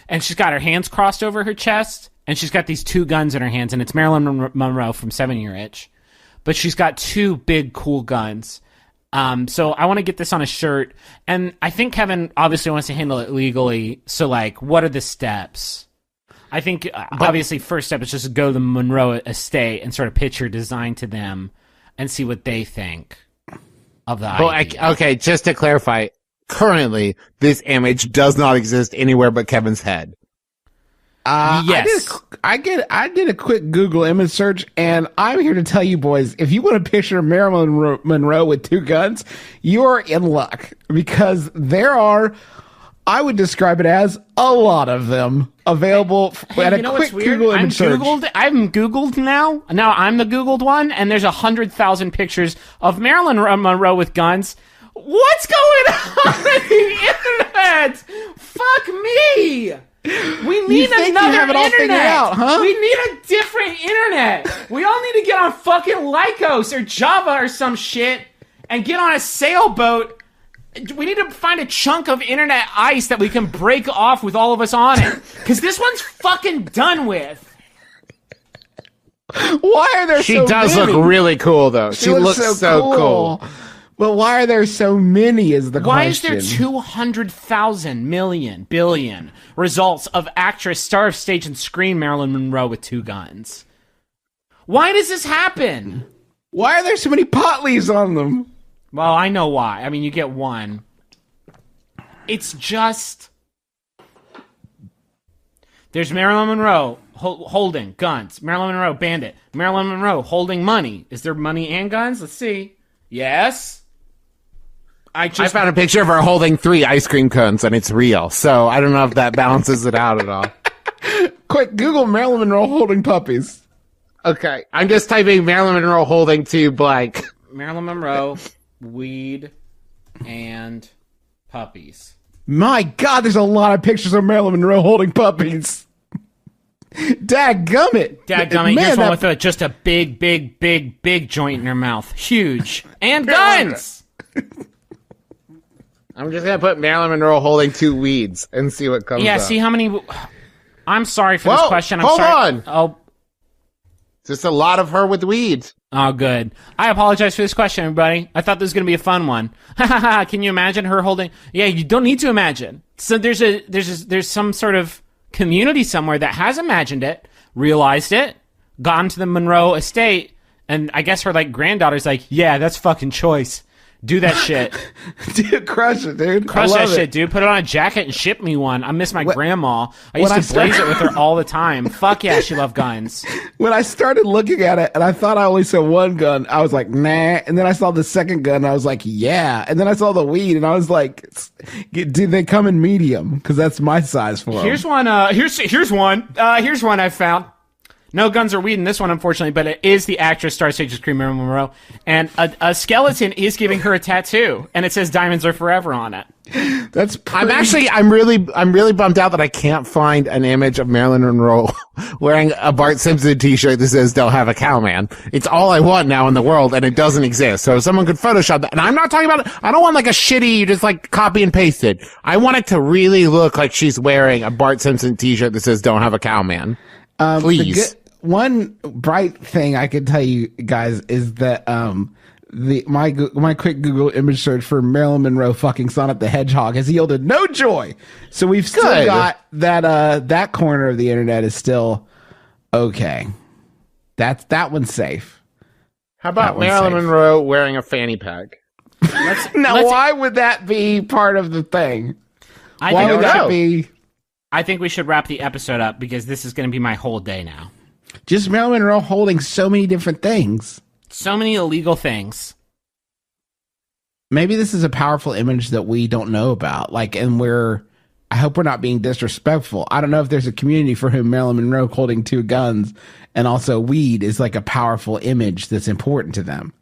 and she's got her hands crossed over her chest, and she's got these 2 guns in her hands, and it's Marilyn Monroe from 7 Year Itch, but she's got 2 big, cool guns. So I want to get this on a shirt, and I think Kevin obviously wants to handle it legally, so, what are the steps? I think, obviously, first step is just to go to the Monroe estate and sort of pitch your design to them and see what they think of the idea. Okay, just to clarify, currently, this image does not exist anywhere but Kevin's head. Yes. I did a quick Google image search, and I'm here to tell you boys, if you want to picture Marilyn Monroe with 2 guns, you're in luck, because there are, I would describe it as, a lot of them available at a quick Google image search. I'm Googled now. Now I'm the Googled one, and there's 100,000 pictures of Marilyn Monroe with guns. What's going on the internet? Fuck me. We need another internet. Out, huh? We need a different internet. We all need to get on fucking Lycos or Java or some shit and get on a sailboat. We need to find a chunk of internet ice that we can break off with all of us on it. Because this one's fucking done with. Why are there She so does many? look really cool, though. She looks so cool. But why are there so many is the Why question. is there 200,000 million billion results of actress, star of stage and screen Marilyn Monroe with 2 guns? Why does this happen? Why are there so many pot leaves on them? Well, I know why. I mean, you get one. It's just... There's Marilyn Monroe holding guns. Marilyn Monroe bandit. Marilyn Monroe holding money. Is there money and guns? Let's see. Yes. I found a picture of her holding 3 ice cream cones, and it's real. So I don't know if that balances it out at all. Quick, Google Marilyn Monroe holding puppies. Okay, I'm just typing Marilyn Monroe holding 2 blank. Marilyn Monroe, weed, and puppies. My God, there's a lot of pictures of Marilyn Monroe holding puppies. Dadgummit. Dadgummit, here's one with just a big, big, big, big joint in her mouth. Huge. And guns! I'm just going to put Marilyn Monroe holding 2 weeds and see what comes up. Yeah, see how many... I'm sorry for this question. Hold sorry. on. Oh, just a lot of her with weeds. Oh, good. I apologize for this question, everybody. I thought this was going to be a fun one. Can you imagine her holding... Yeah, you don't need to imagine. So there's some sort of community somewhere that has imagined it, realized it, gone to the Monroe estate, and I guess her, granddaughter's like, yeah, that's fucking choice. Do that shit. Dude, crush it, dude. Crush that shit, dude. Put it on a jacket and ship me one. I miss my grandma. I used to blaze it with her all the time. Fuck yeah, she loved guns. When I started looking at it, and I thought I only saw one gun, I was like, nah. And then I saw the second gun, and I was like, yeah. And then I saw the weed, and I was like, do they come in medium? Because that's my size for them. Here's one. Here's one I found. No guns or weed in this one, unfortunately, but it is the actress Star Stage's Queen Marilyn Monroe, and a skeleton is giving her a tattoo, and it says "Diamonds Are Forever" on it. That's pretty... I'm really bummed out that I can't find an image of Marilyn Monroe wearing a Bart Simpson t-shirt that says "Don't Have a Cow, Man." It's all I want now in the world, and it doesn't exist. So if someone could Photoshop that, and I'm not talking about, I don't want like a shitty, just like copy and paste it. I want it to really look like she's wearing a Bart Simpson t-shirt that says "Don't Have a Cow, Man." Please. One bright thing I can tell you guys is that my quick Google image search for Marilyn Monroe fucking Sonic the Hedgehog has yielded no joy. So we've still got that corner of the internet is still okay. That one's safe. How about Marilyn Monroe wearing a fanny pack? Why would that be part of the thing? Why would that be? I think we should wrap the episode up because this is going to be my whole day now. Just Marilyn Monroe holding so many different things. So many illegal things. Maybe this is a powerful image that we don't know about. I hope we're not being disrespectful. I don't know if there's a community for whom Marilyn Monroe holding 2 guns and also weed is like a powerful image that's important to them.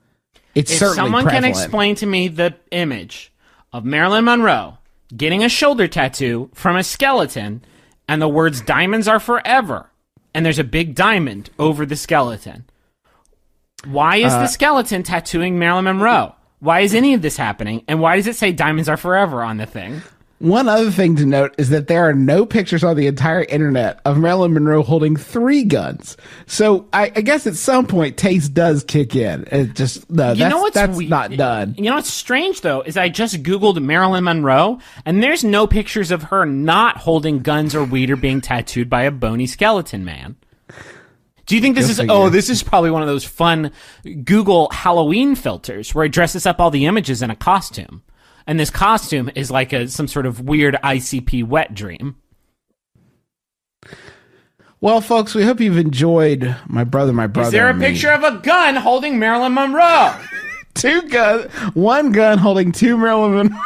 It's certainly someone prevalent. Can explain to me the image of Marilyn Monroe getting a shoulder tattoo from a skeleton and the words "Diamonds Are Forever," and there's a big diamond over the skeleton. Why is the skeleton tattooing Marilyn Monroe? Why is any of this happening? And why does it say "Diamonds Are Forever" on the thing? One other thing to note is that there are no pictures on the entire internet of Marilyn Monroe holding 3 guns. So I guess at some point taste does kick in. It just that's not done. You know what's strange though is I just Googled Marilyn Monroe and there's no pictures of her not holding guns or weed or being tattooed by a bony skeleton man. Do you think this this is probably one of those fun Google Halloween filters where it dresses up all the images in a costume? And this costume is like some sort of weird ICP wet dream. Well, folks, we hope you've enjoyed My Brother. Is there a picture of a gun holding Marilyn Monroe? 2 guns, 1 gun holding 2 Marilyn Monroe.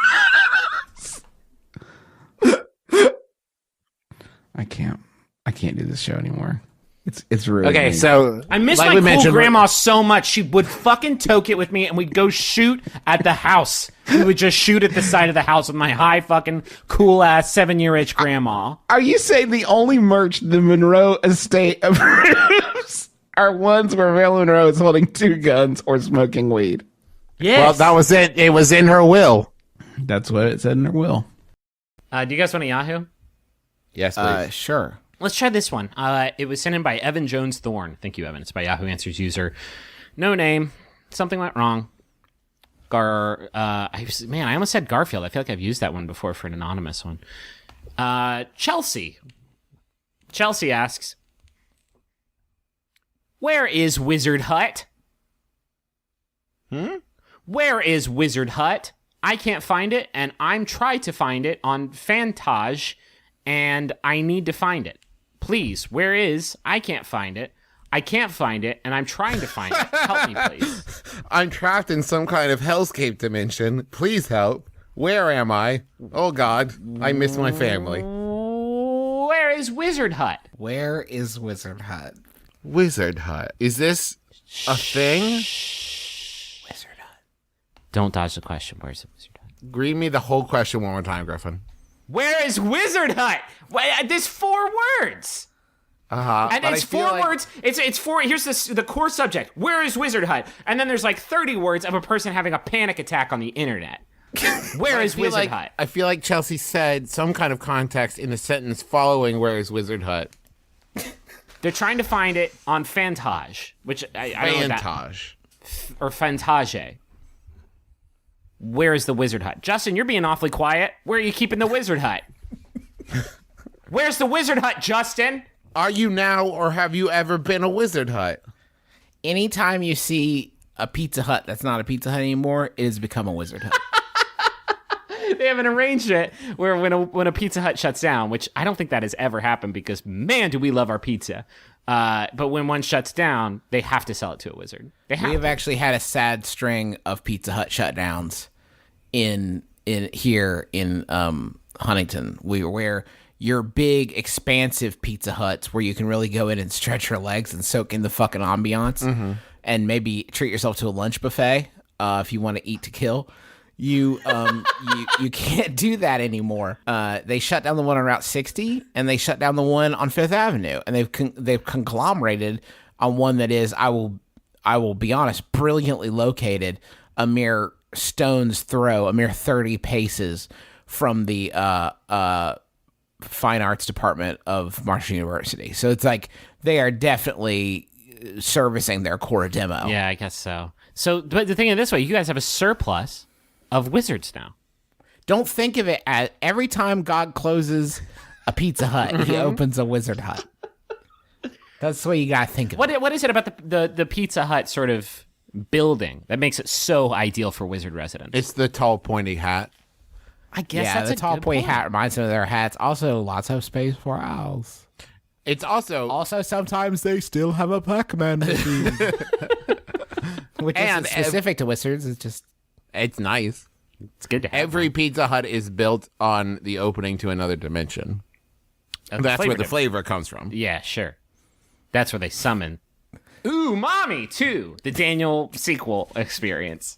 I can't do this show anymore. It's ruined. Okay, so I miss my cool grandma so much. She would fucking toke it with me, and we'd go shoot at the house. We would just shoot at the side of the house with my high fucking cool ass 7-year-itch grandma. Are you saying the only merch the Monroe estate approves are ones where Marilyn Monroe is holding 2 guns or smoking weed? Yes. Well, that was it. It was in her will. That's what it said in her will. Do you guys want a Yahoo? Yes, please. Sure. Let's try this one. It was sent in by Evan Jones Thorne. Thank you, Evan. It's by Yahoo Answers user. No name. Something went wrong. I almost said Garfield. I feel like I've used that one before for an anonymous one. Chelsea. Chelsea asks, where is Wizard Hut? Where is Wizard Hut? I can't find it, and I'm trying to find it on Fantage, and I need to find it. Please, where is? I can't find it. I can't find it, and I'm trying to find it. Help me, please. I'm trapped in some kind of hellscape dimension. Please help. Where am I? Oh, God. I miss my family. Where is Wizard Hut? Where is Wizard Hut? Wizard Hut. Is this a thing? Wizard Hut. Don't dodge the question. Where's the Wizard Hut? Read me the whole question one more time, Griffin. Where is Wizard Hut? There's 4 words. And it's 4 words. It's 4. Here's the core subject. Where is Wizard Hut? And then there's like 30 words of a person having a panic attack on the internet. Where is Wizard Hut? I feel like Chelsea said some kind of context in the sentence following "Where is Wizard Hut?" They're trying to find it on Fantage, which I don't know what Fantage or Fantage. Where is the Wizard Hut? Justin, you're being awfully quiet. Where are you keeping the Wizard Hut? Where's the Wizard Hut, Justin? Are you now, or have you ever been a Wizard Hut? Anytime you see a Pizza Hut that's not a Pizza Hut anymore, it has become a Wizard Hut. They haven't arranged it where when a Pizza Hut shuts down, which I don't think that has ever happened because, man, do we love our pizza. But when one shuts down, they have to sell it to a wizard. We have actually had a sad string of Pizza Hut shutdowns in Huntington, where your big, expansive Pizza Huts where you can really go in and stretch your legs and soak in the fucking ambiance and maybe treat yourself to a lunch buffet if you want to eat to kill. You can't do that anymore. They shut down the one on Route 60 and they shut down the one on Fifth Avenue, and they've conglomerated on one that is, I will be honest, brilliantly located a mere stone's throw, a mere 30 paces from the fine arts department of Marshall University. So it's like they are definitely servicing their core demo. Yeah, I guess so. So, but the thing is this way, you guys have a surplus of wizards now. Don't think of it as every time God closes a Pizza Hut, he opens a Wizard Hut. That's the way you gotta think of it. What is it about the Pizza Hut sort of building that makes it so ideal for wizard residents? It's the tall, pointy hat. I guess Yeah, that's the a tall good pointy point. hat reminds me of their hats. Also, lots of space for owls. It's also Sometimes they still have a Pac-Man machine. Which And isn't specific to wizards. it's nice. It's good to have Every one. Pizza Hut is built on the opening to another dimension. That's where the difference. flavor comes from. Yeah, sure. That's where they summon. Ooh, Mommy 2, the Daniel sequel experience.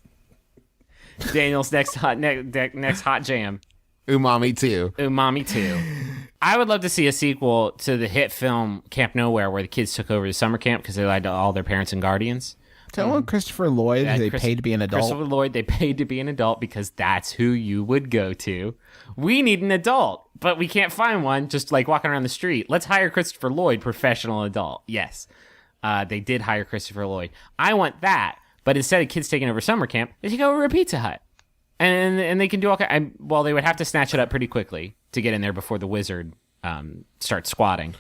Daniel's next hot jam. Umami too. Umami 2. I would love to see a sequel to the hit film Camp Nowhere, where the kids took over the summer camp because they lied to all their parents and guardians. Tell Christopher Lloyd they paid to be an adult. Christopher Lloyd, they paid to be an adult because that's who you would go to. We need an adult, but we can't find one just like walking around the street. Let's hire Christopher Lloyd, professional adult. Yes. They did hire Christopher Lloyd. I want that, but instead of kids taking over summer camp, they take over a Pizza Hut. And they can do all kinds. Well, they would have to snatch it up pretty quickly to get in there before the wizard starts squatting.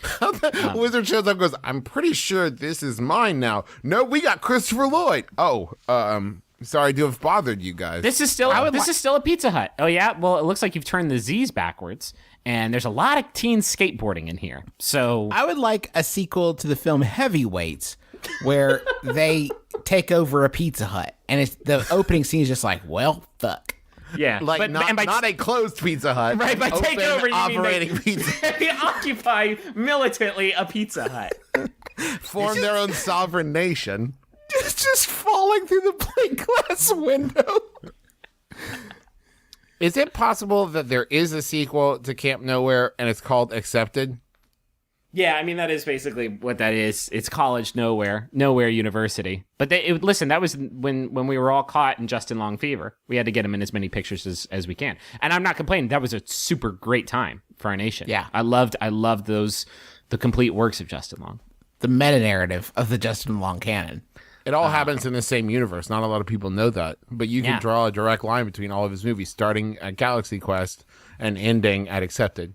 Wizard shows up and goes, I'm pretty sure this is mine now. No, we got Christopher Lloyd. Oh, sorry to have bothered you guys. This is still a Pizza Hut. Oh yeah, well it looks like you've turned the Z's backwards, and there's a lot of teen skateboarding in here. So I would like a sequel to the film Heavyweights, where they take over a Pizza Hut, and the opening scene is just like, well, fuck. yeah, like not a closed Pizza Hut. right by Open, take over you operating mean pizza. they occupy militantly a Pizza Hut. Form their own sovereign nation. It's just falling through the plate glass window. Is it possible that there is a sequel to Camp Nowhere and it's called Accepted? Yeah, I mean that is basically what that is. It's college nowhere university. But listen, that was when we were all caught in Justin Long fever. We had to get him in as many pictures as we can. And I'm not complaining. That was a super great time for our nation. Yeah. I loved the complete works of Justin Long. The meta-narrative of the Justin Long canon. It all happens in the same universe. Not a lot of people know that. But you can Yeah. draw a direct line between all of his movies, starting at Galaxy Quest and ending at Accepted.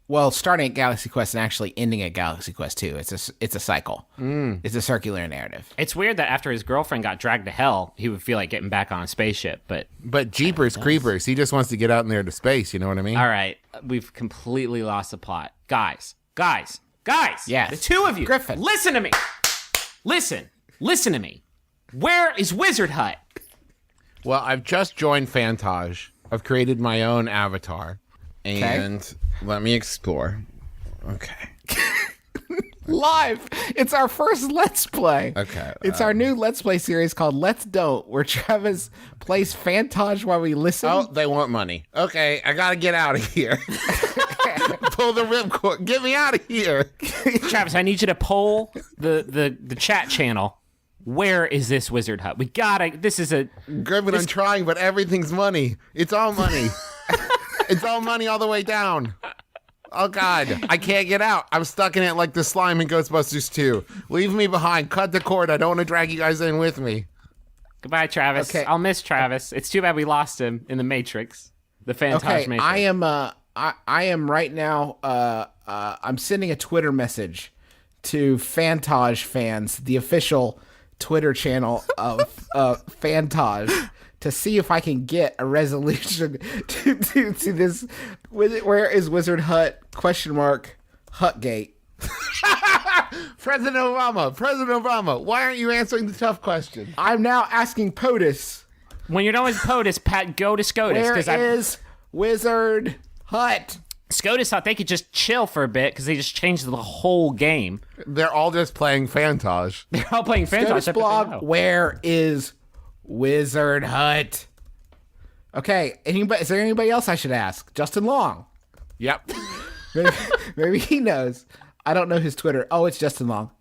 Well, starting at Galaxy Quest and actually ending at Galaxy Quest 2. It's a cycle. It's a circular narrative. It's weird that after his girlfriend got dragged to hell, he would feel like getting back on a spaceship. But But Jeepers Creepers, he just wants to get out in there to space, you know what I mean? all right, we've completely lost the plot. Guys, Guys, Yes. the two of you, Griffin. listen to me. Listen to me. Where is Wizard Hut? Well, I've just joined Fantage. I've created my own avatar. And let me explore. Okay. Live. It's our first Let's Play. Okay, It's our new Let's Play series called Let's Don't, where Travis plays Fantage while we listen. Oh, they want money. Okay, I gotta get out of here. Pull the ripcord. Get me out of here. Travis, I need you to poll the chat channel. Where is this Wizard Hut? We gotta. This is a. Griffin, I'm trying, but everything's money. It's all money. It's all money all the way down. Oh, God. I can't get out. I'm stuck in it like the slime in Ghostbusters 2. Leave me behind. Cut the cord. I don't want to drag you guys in with me. Goodbye, Travis. Okay. I'll miss Travis. It's too bad we lost him in the Matrix, the Fantage Matrix. I am right now. I'm sending a Twitter message to Fantage fans, the official Twitter channel of Fantage, to see if I can get a resolution to this. Where is Wizard Hut? ? Hutgate. President Obama, why aren't you answering the tough question? I'm now asking POTUS. When you're done with POTUS, Pat, go to SCOTUS. Where is Wizard Hut? SCOTUS thought they could just chill for a bit because they just changed the whole game. They're all just playing Fantage. They're all playing Fantage. SCOTUS blog. Where is Wizard Hut? Okay. Is there anybody else I should ask? Justin Long. Yep. Maybe he knows. I don't know his Twitter. Oh, it's Justin Long.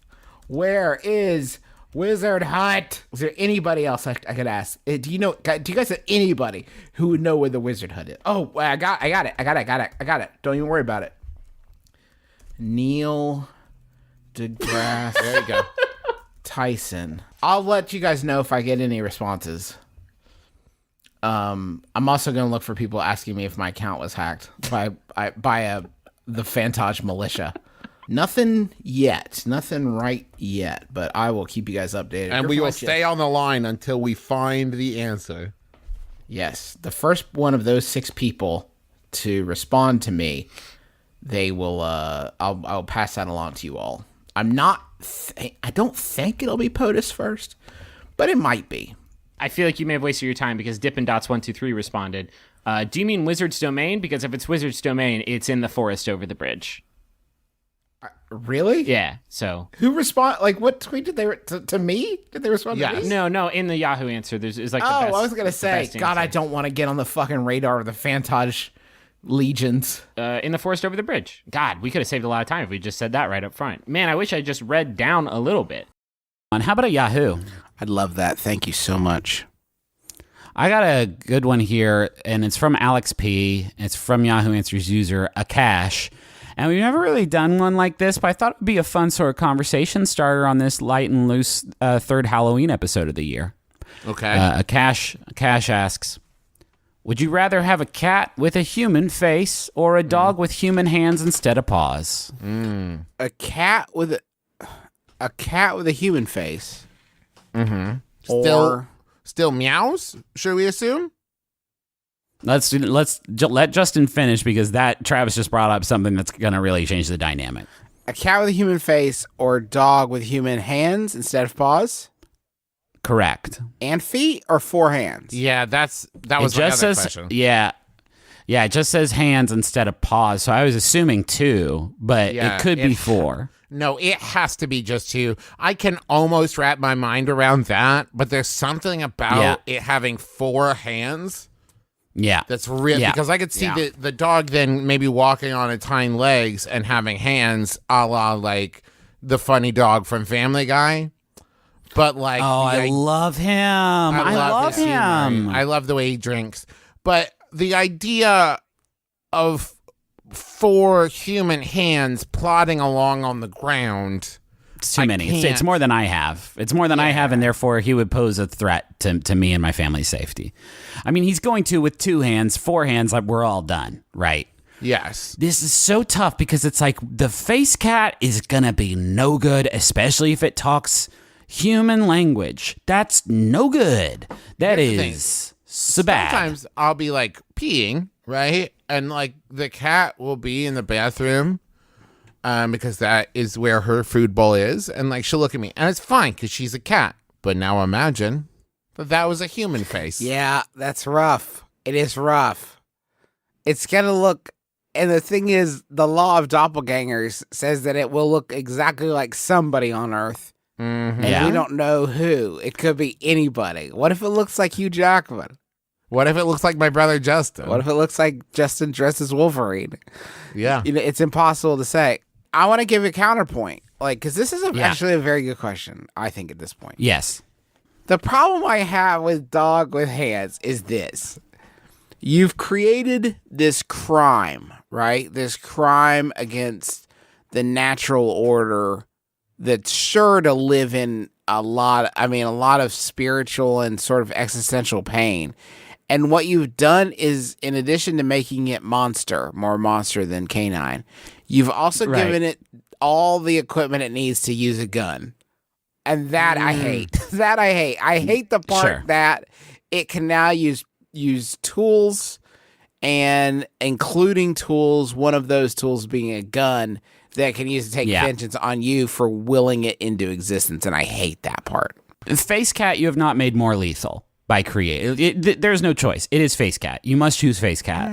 Where is Wizard Hut? Is there anybody else I could ask? Do you guys have anybody who would know where the Wizard Hut is? Oh, I got it. Don't even worry about it. Neil deGrasse. There you go. Tyson. I'll let you guys know if I get any responses. I'm also going to look for people asking me if my account was hacked by the Fantage militia. Nothing yet. Nothing right yet, but I will keep you guys updated. And we will stay on the line until we find the answer. Yes. The first one of those 6 people to respond to me, they will, I'll pass that along to you all. I don't think it'll be POTUS first, but it might be. I feel like you may have wasted your time because Dippin' Dots 123 responded. Do you mean Wizard's Domain? Because if it's Wizard's Domain, it's in the forest over the bridge. Really? Yeah. So who respond? Like, what tweet did they to me? Did they respond to me? No. In the Yahoo answer, there's like. The I best, was gonna say, God, I don't want to get on the fucking radar of the Fantage legions. In the forest over the bridge. God, we could have saved a lot of time if we just said that right up front. Man, I wish I just read down a little bit. And how about a Yahoo? I'd love that. Thank you so much. I got a good one here, and it's from Alex P. It's from Yahoo Answers user Akash. And we've never really done one like this, but I thought it would be a fun sort of conversation starter on this light and loose third Halloween episode of the year. Okay. Akash asks, would you rather have a cat with a human face or a dog with human hands instead of paws? A cat with a human face. Mm-hmm. Or Still meows, should we assume? Let's let Justin finish because that Travis just brought up something that's going to really change the dynamic. a cat with a human face or dog with human hands instead of paws Correct. and feet, or 4 hands? Yeah, that was It my just other says question. yeah. It just says hands instead of paws. So I was assuming 2, but Yeah, it could be it- 4. No, it has to be just 2. I can almost wrap my mind around that, but there's something about it having 4 hands Yeah. that's real, Yeah. because I could see the dog then maybe walking on its hind legs and having hands a la like the funny dog from Family Guy. But like, I love him. I love his him. humor. I love the way he drinks. But the idea of 4 human hands plodding along on the ground. It's too many. It's can't. more than I have. It's more than I have, and therefore he would pose a threat to me and my family's safety. I mean, he's going to with 2 hands, 4 hands, like we're all done, right? Yes. This is so tough because it's like the face cat is gonna be no good, especially if it talks human language. That's no good. That Here's the thing. is so bad. Sometimes I'll be like peeing, right? And like the cat will be in the bathroom because that is where her food bowl is. And like, she'll look at me and it's fine because she's a cat. But now imagine that was a human face. Yeah, that's rough. It is rough. It's going to look, and the thing is, the law of doppelgangers says that it will look exactly like somebody on Earth. Mm-hmm. And we don't know who. It could be anybody. What if it looks like Hugh Jackman? What if it looks like my brother Justin? What if it looks like Justin dressed as Wolverine? Yeah. You know, it's impossible to say. I want to give a counterpoint, like, because this is actually a very good question, I think, at this point. Yes. The problem I have with dog with hands is this. You've created this crime, right? This crime against the natural order that's sure to live in a lot of spiritual and sort of existential pain. And what you've done is, in addition to making it more monster than canine, you've also given it all the equipment it needs to use a gun. And that I hate. That I hate. I hate the part that it can now use tools, and including tools, one of those tools being a gun that can use to take vengeance on you for willing it into existence. And I hate that part. Face Cat, you have not made more lethal by creating. There's no choice. It is Face Cat. You must choose Face Cat.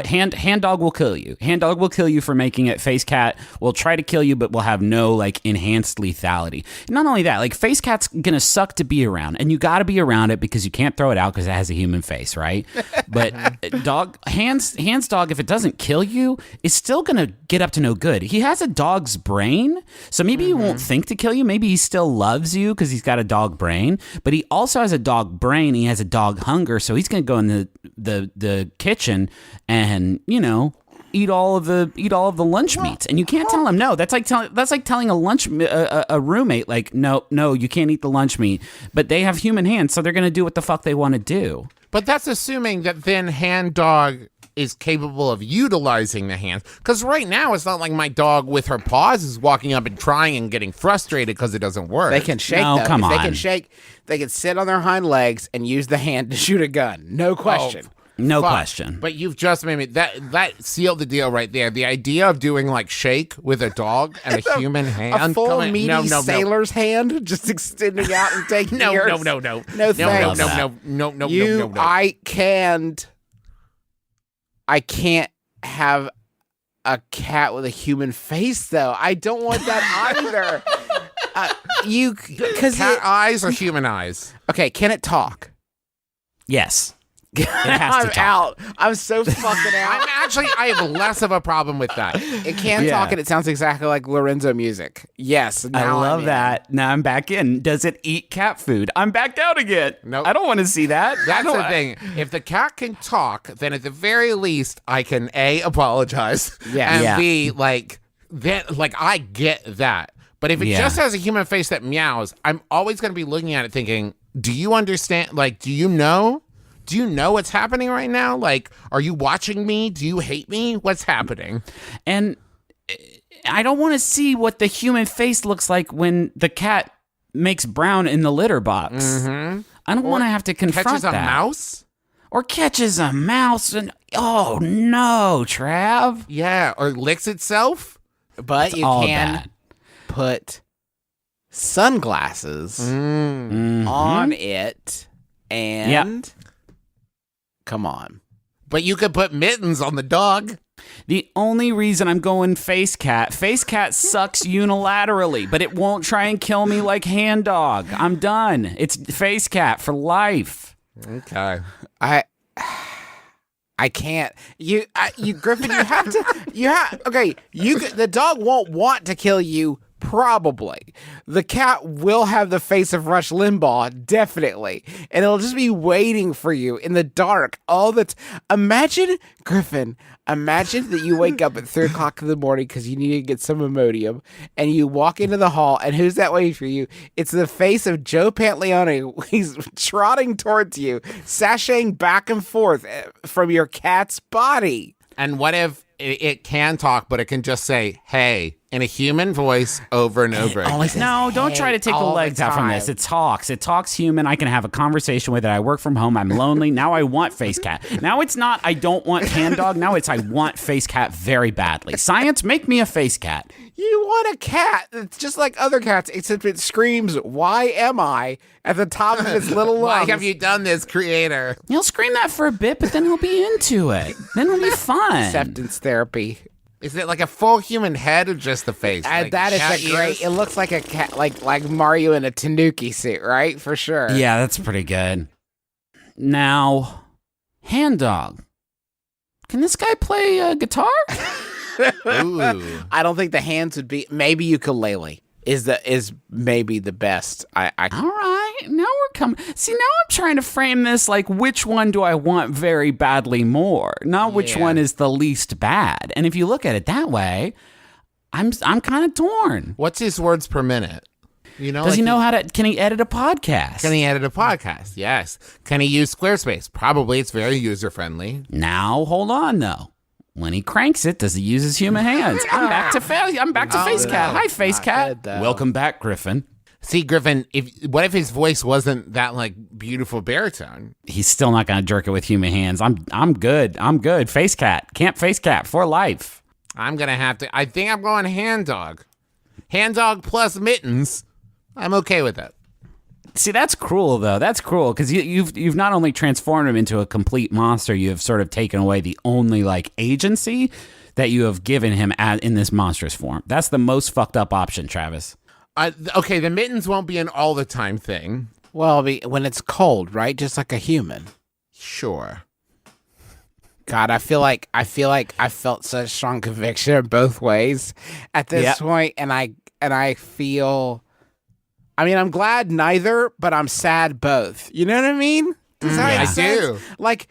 Hand Dog will kill you. Hand Dog will kill you for making it. Face Cat will try to kill you, but will have no like enhanced lethality. Not only that, like Face Cat's gonna suck to be around, and you got to be around it because you can't throw it out because it has a human face, right? But Hands Dog, if it doesn't kill you, is still gonna get up to no good. He has a dog's brain, so maybe he won't think to kill you. Maybe he still loves you because he's got a dog brain, but he also has a dog brain. He has a dog hunger, so he's gonna go in the kitchen and, you know, eat all of the lunch meats, and you can't tell him no. That's like telling a roommate, like, no, you can't eat the lunch meat. But they have human hands, so they're gonna do what the fuck they want to do. But that's assuming that then Hand Dog is capable of utilizing the hands. Because right now, it's not like my dog with her paws is walking up and trying and getting frustrated because it doesn't work. They can shake. No, come on. They can shake. They can sit on their hind legs and use the hand to shoot a gun. No question. No question. But you've just made me that sealed the deal right there. The idea of doing like shake with a dog and a human hand, A full meaty sailor's hand just extending out and taking yours. No, thanks. no. I can't have a cat with a human face, though. I don't want that either. Cat eyes or human eyes? Okay, can it talk? Yes. It has to I'm talk. out. I'm so fucking out. I have less of a problem with that. It can talk, and it sounds exactly like Lorenzo music. Yes, I now love I'm in. that. Now I'm back in. Does it eat cat food? I'm back out again. Nope. I don't want to see that. That's the thing. If the cat can talk, then at the very least, I can A, apologize, and B, like, then, like, I get that. But if it just has a human face that meows, I'm always going to be looking at it thinking, do you understand? Like, do you know? Do you know what's happening right now? Like, are you watching me? Do you hate me? What's happening? And I don't want to see what the human face looks like when the cat makes brown in the litter box. Mm-hmm. I don't want to have to confront Catches that. a mouse? Or catches a mouse and, oh no, Trav. Yeah, or licks itself? But It's you all can bad. put sunglasses on it, and come on. But you could put mittens on the dog. The only reason I'm going Face Cat sucks unilaterally, but it won't try and kill me like Hand Dog. I'm done. It's Face Cat for life. Okay. I can't. You Griffin, you have to. The dog won't want to kill you. Probably. The cat will have the face of Rush Limbaugh, definitely. And it'll just be waiting for you in the dark all the Imagine, Griffin, that you wake up at 3 o'clock in the morning because you need to get some Imodium, and you walk into the hall, and who's that waiting for you? It's the face of Joe Pantaleone. He's trotting towards you, sashaying back and forth from your cat's body. And what if it can talk, but it can just say, hey, in a human voice over and over again. No, don't try to take the all the legs out from time. this. It talks. It talks human. I can have a conversation with it. I work from home. I'm lonely. Now I want Face Cat. Now it's not I don't want Hand Dog. Now it's I want Face Cat very badly. Science, make me a Face Cat. You want a cat that's just like other cats, except it screams, "Why am I?" at the top of its little Why lungs. have you done this, creator? He'll scream that for a bit, but then he'll be into it. Then it'll be fun. Acceptance therapy. Is it like a full human head or just the face? Like That is cat a great. ears? It looks like a cat, like Mario in a Tanuki suit, right? For sure. Yeah, that's pretty good. Now, Hand Dog. Can this guy play guitar? Ooh. I don't think the hands would be. Maybe ukulele is maybe the best. I All right, now we're coming. See, now I'm trying to frame this like which one do I want very badly more, not which Yeah. one is the least bad. And if you look at it that way, I'm kind of torn. What's his words per minute? You know, Does like he know how to? Can he edit a podcast? Can he edit a podcast? Yes. Can he use Squarespace? Probably. It's very user friendly. Now hold on though. When he cranks it, does he use his human hands? I'm back to Face Cat. Hi, Face Cat. good, though. Welcome back, Griffin. See, Griffin, what if his voice wasn't that like beautiful baritone? He's still not gonna jerk it with human hands. I'm good. I'm good. Face Cat. Can't Face Cat for life. I'm gonna have to. I think I'm going Hand Dog. Hand Dog plus mittens. I'm okay with that. See, that's cruel, though. That's cruel because you've not only transformed him into a complete monster, you have sort of taken away the only like agency that you have given him in this monstrous form. That's the most fucked up option, Travis. Okay, the mittens won't be an all the time thing. Well, when it's cold, right? Just like a human. Sure. God, I feel like I felt such strong conviction both ways at this Yep. point, and I feel. I mean, I'm glad neither, but I'm sad both. You know what I mean? Does that Yeah. make I sense? do. Like,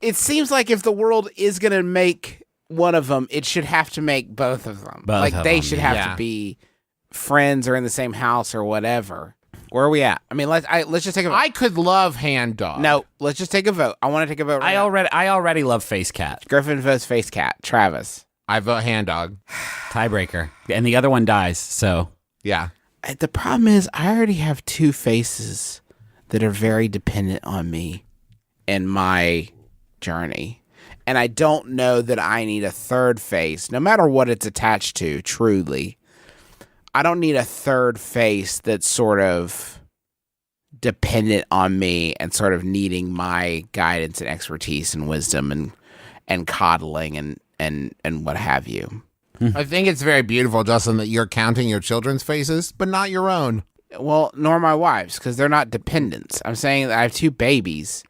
it seems like if the world is gonna make one of them, it should have to make both of them. Both like of they them, should have yeah. to be friends or in the same house or whatever. Where are we at? I mean, let's just take a vote. I could love Hand Dog. No, let's just take a vote. I want to take a vote. Right now. I already love Face Cat. Griffin votes Face Cat. Travis. I vote Hand Dog. Tiebreaker. And the other one dies, so. Yeah. The problem is, I already have two faces that are very dependent on me in my journey. And I don't know that I need a third face, no matter what it's attached to, truly. I don't need a third face that's sort of dependent on me and sort of needing my guidance and expertise and wisdom and coddling and what have you. I think it's very beautiful, Justin, that you're counting your children's faces, but not your own. Well, nor my wife's, because they're not dependents. I'm saying that I have two babies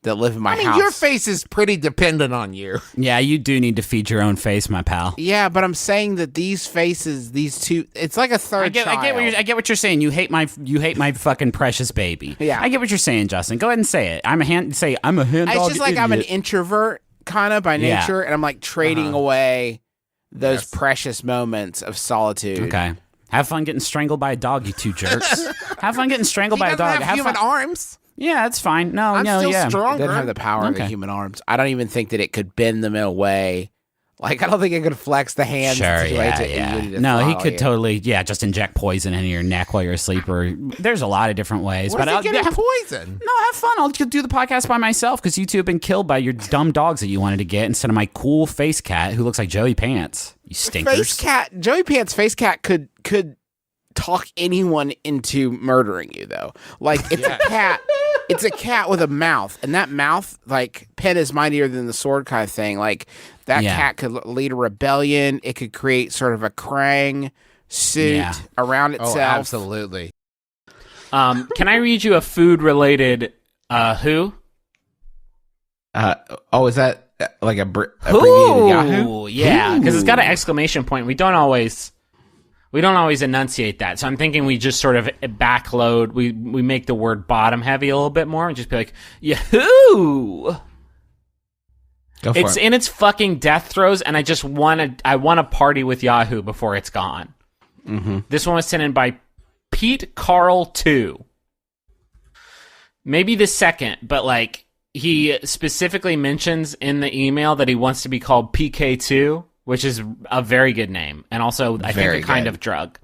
that live in my I mean, house. your face is pretty dependent on you. Yeah, you do need to feed your own face, my pal. Yeah, but I'm saying that these faces, these two, it's like a third I get child. I get what you're saying. You hate my fucking precious baby. Yeah. I get what you're saying, Justin. Go ahead and say it. I'm a hand It's dog just like I'm an idiot. introvert kind of by Yeah. nature, and I'm like trading away those precious moments of solitude. Okay. Have fun getting strangled by a dog, you two jerks. Have fun getting strangled by a dog. Have human fun. arms. Yeah, that's fine. No, I'm no, still yeah. It stronger. doesn't have the power of the Okay. human arms. I don't even think that it could bend them in a way. Like, I don't think it could flex the hands. Sure, in such a way yeah, to yeah. easily No, he throttle could you. totally, just inject poison into your neck while you're asleep. Or there's a lot of different ways. What but if you get have, poison? no, have fun. I'll just do the podcast by myself because you two have been killed by your dumb dogs that you wanted to get instead of my cool face cat who looks like Joey Pants. You stinkers. Face cat, Joey Pants Face Cat could talk anyone into murdering you though. Like it's a cat. It's a cat with a mouth, and that mouth, like pen is mightier than the sword kind of thing. Like that Yeah. cat could lead a rebellion. It could create sort of a Krang suit Yeah. around Oh, itself. absolutely. Can I read you a food-related who? Is that like abbreviated Who? Yahoo? Yeah, because it's got an exclamation point. We don't always enunciate that. So I'm thinking we just sort of backload. We make the word bottom heavy a little bit more and just be like, Yahoo! Go for It's it. in its fucking death throes, and I want to party with Yahoo before it's gone. Mm-hmm. This one was sent in by Pete Carl 2. Maybe the second, but like he specifically mentions in the email that he wants to be called PK2, which is a very good name, and also I Very think a kind good. of drug.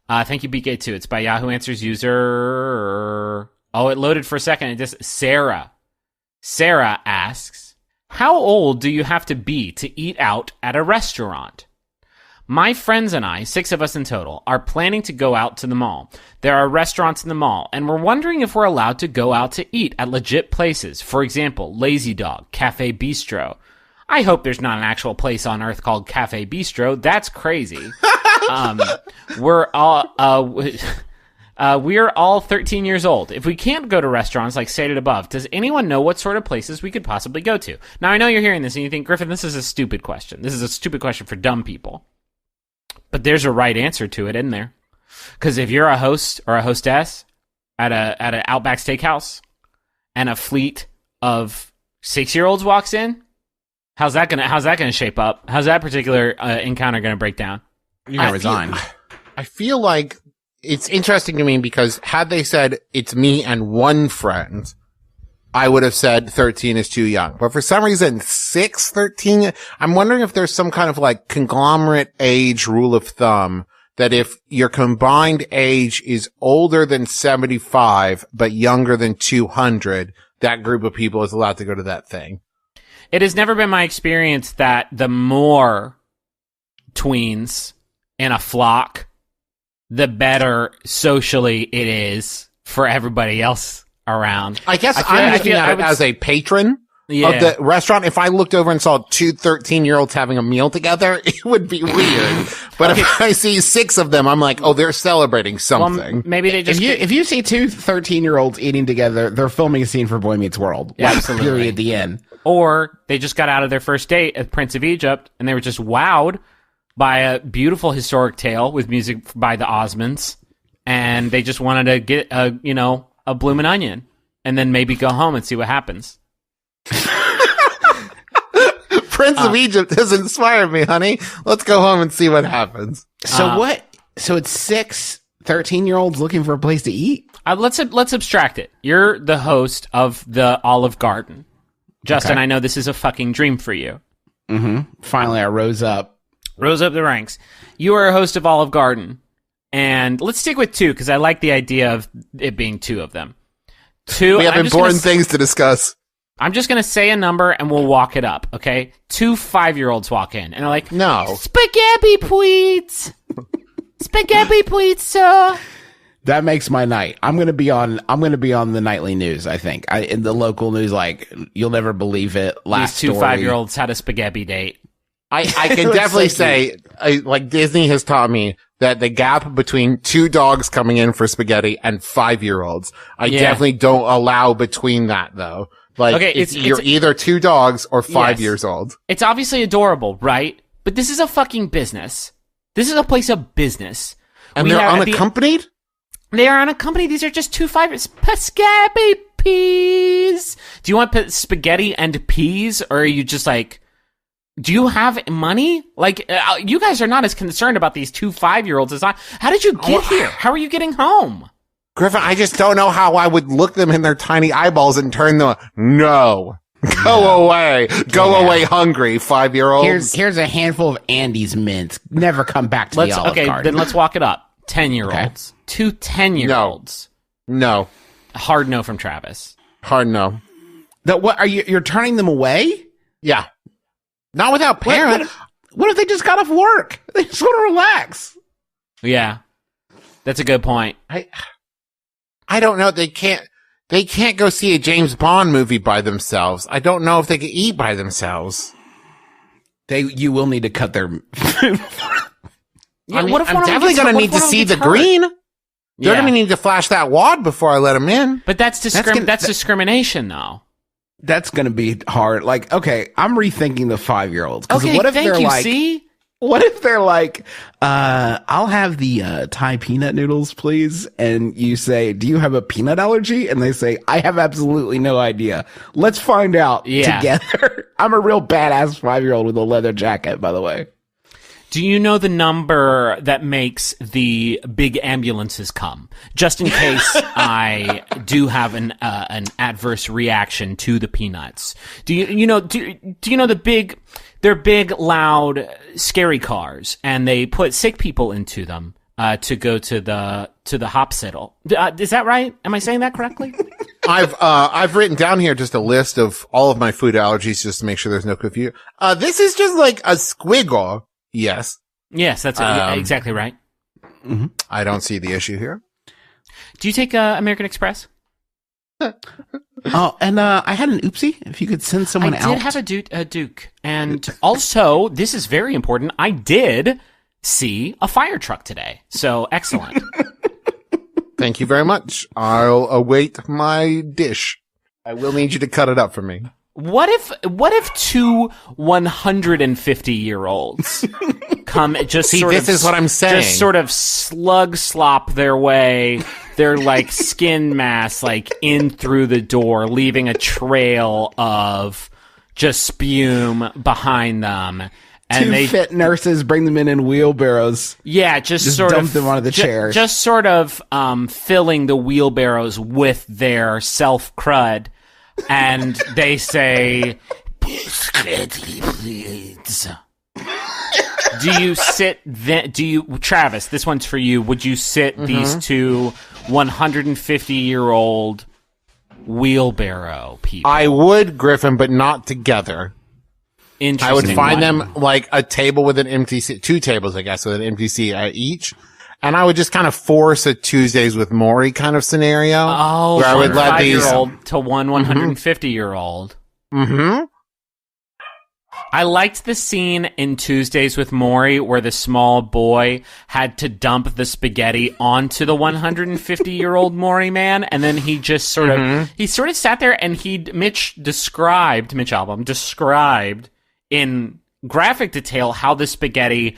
Thank you, BK2. It's by Yahoo Answers user. Oh, it loaded for a second. It just Sarah. Sarah asks, how old do you have to be to eat out at a restaurant? My friends and I, 6 of us in total, are planning to go out to the mall. There are restaurants in the mall, and we're wondering if we're allowed to go out to eat at legit places. For example, Lazy Dog, Cafe Bistro. I hope there's not an actual place on Earth called Cafe Bistro. That's crazy. We're all 13 years old. If we can't go to restaurants like stated above, does anyone know what sort of places we could possibly go to? Now, I know you're hearing this and you think, Griffin, this is a stupid question. This is a stupid question for dumb people. But there's a right answer to it in there. Because if you're a host or a hostess at an Outback Steakhouse and a fleet of 6-year-olds walks in, how's that gonna shape up? How's that particular encounter gonna break down? You're gonna resign. I feel like it's interesting to me because had they said it's me and one friend, I would have said 13 is too young. But for some reason, 13, I'm wondering if there's some kind of like conglomerate age rule of thumb that if your combined age is older than 75 but younger than 200, that group of people is allowed to go to that thing. It has never been my experience that the more tweens in a flock, the better socially it is for everybody else around. I guess I'm looking at it as a patron of the restaurant. If I looked over and saw 2 13-year-olds having a meal together, it would be weird. But if I see 6 of them, I'm like, oh, they're celebrating something. Well, maybe they just... If you see 2 13-year-olds eating together, they're filming a scene for Boy Meets World. Yeah, Like, absolutely. period, the end. Or they just got out of their first date at Prince of Egypt, and they were just wowed by a beautiful historic tale with music by the Osmonds, and they just wanted to get a bloomin' onion, and then maybe go home and see what happens. Prince of Egypt has inspired me, honey. Let's go home and see what happens. So what? So it's 6 13-year-olds looking for a place to eat? Let's abstract it. You're the host of the Olive Garden. Justin, Okay. I know this is a fucking dream for you. Mm-hmm. Finally, I rose up. Rose up the ranks. You are a host of Olive Garden. And let's stick with 2, because I like the idea of it being 2 of them. 2. We have important things to discuss. I'm just going to say a number and we'll walk it up, okay? 2 5-year-olds walk in and they're like, No. Spaghetti, please. Spaghetti, please, sir. That makes my night. I'm gonna be on the nightly news. I think in the local news, like you'll never believe it. Last These 2 story. 5-year-olds had a spaghetti date. I can It was definitely so say, like Disney has taught me that the gap between 2 dogs coming in for spaghetti and 5-year-olds, I Yeah. definitely don't allow between that though. Like, Okay, you're either 2 dogs or 5 Yes. years old. It's obviously adorable, right? But this is a fucking business. This is a place of business. And We they're have- unaccompanied? They are unaccompanied. These are just 2 5-year-olds. Paskebbi Please. Do you want spaghetti and peas, or are you just like... Do you have money? Like, you guys are not as concerned about these 2 5-year-olds as I... How did you get here? How are you getting home? Griffin, I just don't know how I would look them in their tiny eyeballs and turn them, no. Go away. Go away hungry, 5-year-olds. Here's a handful of Andy's mints. Never come back to the Olive Garden. Then let's walk it up. 10-year-olds. 2 10-year-olds. No. Hard no from Travis. Hard no. What are you? You're turning them away? Yeah. Not without parents. What if they just got off work? They just want to relax. Yeah. That's a good point. I don't know. They can't go see a James Bond movie by themselves. I don't know if they can eat by themselves. You will need to cut their. Yeah, I'm what if one of them definitely gets- going to what need if to one of them see the gets hurt? green. They're Yeah. going to need to flash that wad before I let them in. But that's gonna- discrimination, though. That's going to be hard. Like, okay, I'm rethinking the 5-year-olds. Okay, what if thank they're you. like, See? what if they're like, I'll have the Thai peanut noodles, please. And you say, do you have a peanut allergy? And they say, I have absolutely no idea. Let's find out together. I'm a real badass 5-year-old with a leather jacket, by the way. Do you know the number that makes the big ambulances come? Just in case I do have an adverse reaction to the peanuts. Do you know the They're big, loud, scary cars, and they put sick people into them to go to the hospital. Is that right? Am I saying that correctly? I've written down here just a list of all of my food allergies just to make sure there's no confusion. This is just like a squiggle. Yes. Yes, that's exactly right. Mm-hmm. I don't see the issue here. Do you take American Express? Oh, and I had an oopsie. If you could send someone out. I did have a Duke. And also, this is very important, I did see a fire truck today. So, excellent. Thank you very much. I'll await my dish. I will need you to cut it up for me. What if two 150-year-olds come just See, this is what I'm saying. Just sort of slug slop their way, their like skin mass like in through the door, leaving a trail of just spume behind them. And Two fit nurses bring them in wheelbarrows. Yeah, just sort dump of them onto the chairs. Just sort of filling the wheelbarrows with their self crud, and they say, "Paskebbi Please." Do you sit? Travis? This one's for you. Would you sit these two 150-year-old wheelbarrow people? I would, Griffin, but not together. I would find them like a table with an empty seat, two tables, I guess, with an empty seat at each. And I would just kind of force a Tuesdays with Maury kind of scenario. Oh, where I would let these 5-year-old to one 150-year-old. Mm-hmm. I liked the scene in Tuesdays with Maury where the small boy had to dump the spaghetti onto the 150-year-old Maury man, and then he just sort of sat there and Mitch Albom described in graphic detail how the spaghetti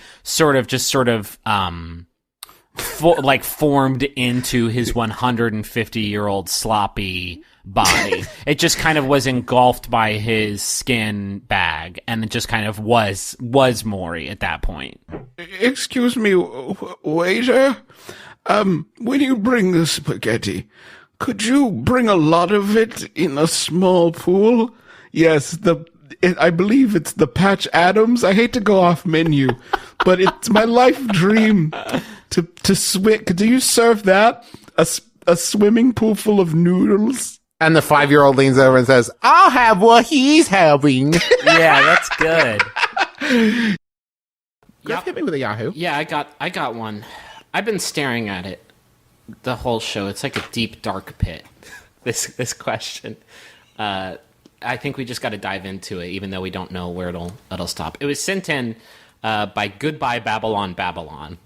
formed into his 150-year-old sloppy body. It just kind of was engulfed by his skin bag, and it just kind of was Maury at that point. Excuse me, waiter. When you bring the spaghetti, could you bring a lot of it in a small pool? Yes, I believe it's the Patch Adams. I hate to go off menu, but it's my life dream to swim. Do you serve that? A swimming pool full of noodles? And the 5-year-old leans over and says, "I'll have what he's having." Yeah, that's good. Griff hit me with a Yahoo. Yeah, I got one. I've been staring at it the whole show. It's like a deep, dark pit. This question. I think we just got to dive into it, even though we don't know where it'll stop. It was sent in by Goodbye Babylon,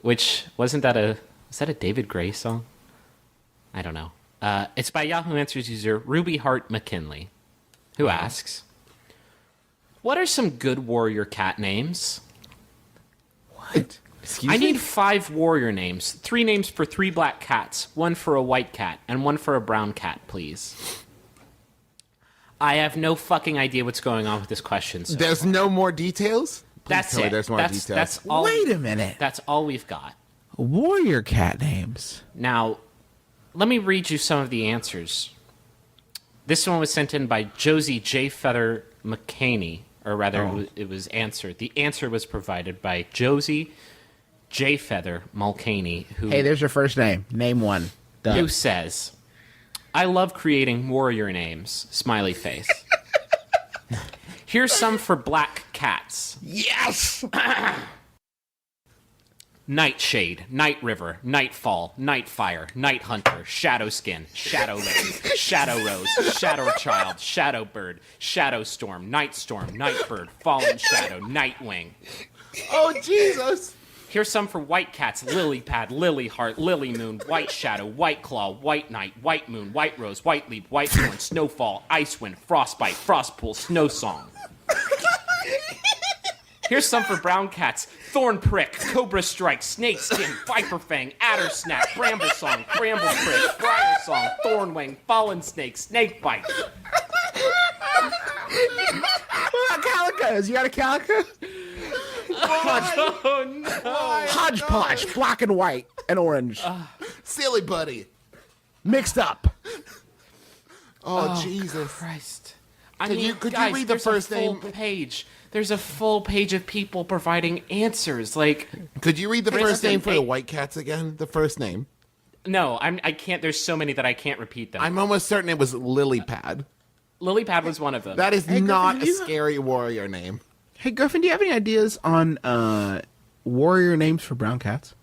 which was that a David Gray song? I don't know. It's by Yahoo Answers user Ruby Hart McKinley, who asks, "What are some good warrior cat names?" What? Excuse I me? need 5 warrior names. 3 names for 3 black cats, 1 for a white cat, and 1 for a brown cat, please. I have no fucking idea what's going on with this question. So There's no more details? Please that's tell me it. there's more details. That's all. Wait a minute. That's all we've got. Warrior cat names. Now, let me read you some of the answers. This one was sent in by Josie J. Feather McCaney, or rather, it was answered. The answer was provided by Josie J. Feather Mulcahy, who Hey, there's your first name. Name one. Done. who says, "I love creating warrior names." Smiley face. Here's some for black cats. Yes! Nightshade, Night River, Nightfall, Nightfire, Night Hunter, Shadowskin, Shadowlands, Shadow Rose, Shadow Child, Shadowbird, Shadowstorm, Nightstorm, Nightbird, Fallen Shadow, Nightwing. Oh, Jesus! Here's some for white cats: Lily Pad, Lily Heart, Lily Moon, White Shadow, White Claw, White Knight, White Moon, White Rose, White Leap, White Thorn, Snowfall, Icewind, Frostbite, Frostpool, Snow Song. Here's some for brown cats: Thorn Prick, Cobra Strike, Snake Skin, Viper Fang, Adder Snap, Bramble Song, Bramble Prick, Briar Song, Thornwing, Fallen Snake, Snake Bite. Calicos. You got a calico? Oh no! Hodgepodge. Black and white and orange. Silly buddy. Mixed up. Oh, Jesus. Christ. Could you guys, read the there's first a full name? page. There's a full page of people providing answers. Like, Could you read the For first name for the instance, white cats again? The first name. no, I can't. There's so many that I can't repeat them. I'm almost certain it was Lilypad. Lilypad was one of them. That is not a Griffin, scary warrior name. Hey, Griffin, do you have any ideas on warrior names for brown cats?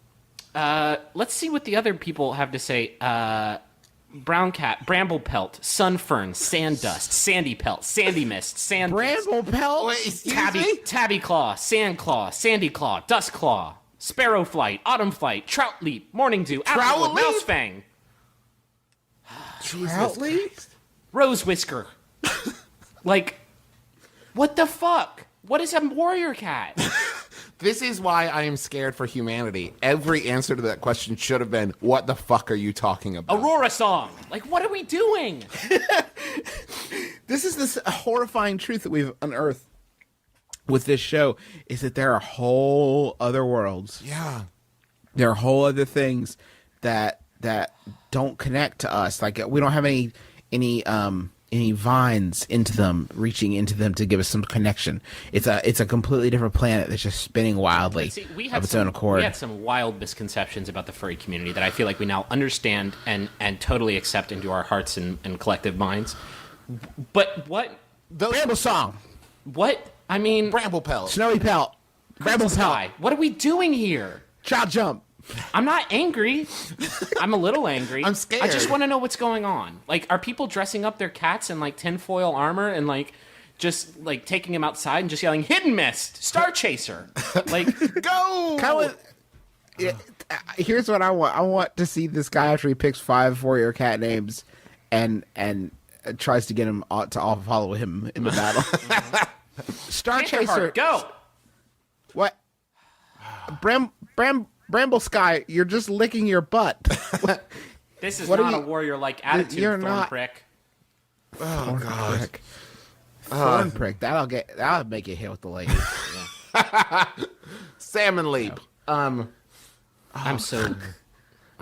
Let's see what the other people have to say. Brown cat, bramble pelt, sunfern, sand dust, sandy pelt, sandy mist, sand Bramble pelt? Wait, excuse tabby, me? tabby claw, sand claw, sandy claw, dust claw, sparrow flight, autumn flight, trout leap, morning dew, Trout applewood, mouse leap? fang, Troutly? rose whisker. Like, what the fuck? What is a warrior cat? This is why I am scared for humanity. Every answer to that question should have been, what the fuck are you talking about? Aurora song. Like, what are we doing? This is this horrifying truth that we've unearthed with this show, is that there are whole other worlds. Yeah. There are whole other things that don't connect to us. Like, we don't have any vines into them, reaching into them to give us some connection. It's a completely different planet that's just spinning wildly See, of its own accord. We had some wild misconceptions about the furry community that I feel like we now understand and totally accept into our hearts and collective minds. But what? Bramble song, What? I mean, Bramble pelt. snowy pelt, bramble Sky. pelt, What are we doing here? child jump. I'm not angry. I'm a little angry. I'm scared. I just want to know what's going on. Like, are people dressing up their cats in like tinfoil armor and like just like taking them outside and just yelling "Hidden Mist, Star Chaser"? Like, Go! Here's what I want. I want to see this guy after he picks 5 warrior cat names, and tries to get him to all follow him in the battle. Star Chaser, Heart, go. what? Bramble Sky, you're just licking your butt. This is What are not a you- warrior-like attitude, you're Thorn not- Prick. Oh, God. Prick. Thorn prick. That'll make you hit with the ladies. Salmon leap. I'm just.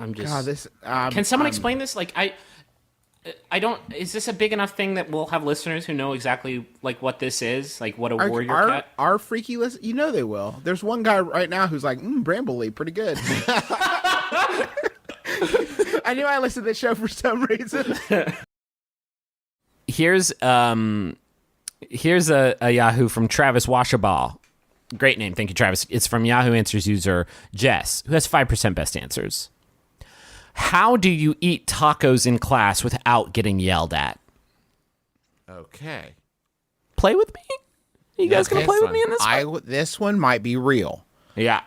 God, this. Can someone explain this? Like, I don't. Is this a big enough thing that we'll have listeners who know exactly like what this is? Like, what a warrior cat? Our freaky list, you know they will. There's one guy right now who's like, Bramble Leap, pretty good. I knew I listened to this show for some reason. Here's a Yahoo from Travis Washaball. Great name, thank you, Travis. It's from Yahoo Answers user Jess, who has 5% best answers. How do you eat tacos in class without getting yelled at? Okay. Play with me? You guys gonna Okay, play with son. me in this one? This one might be real. Yeah.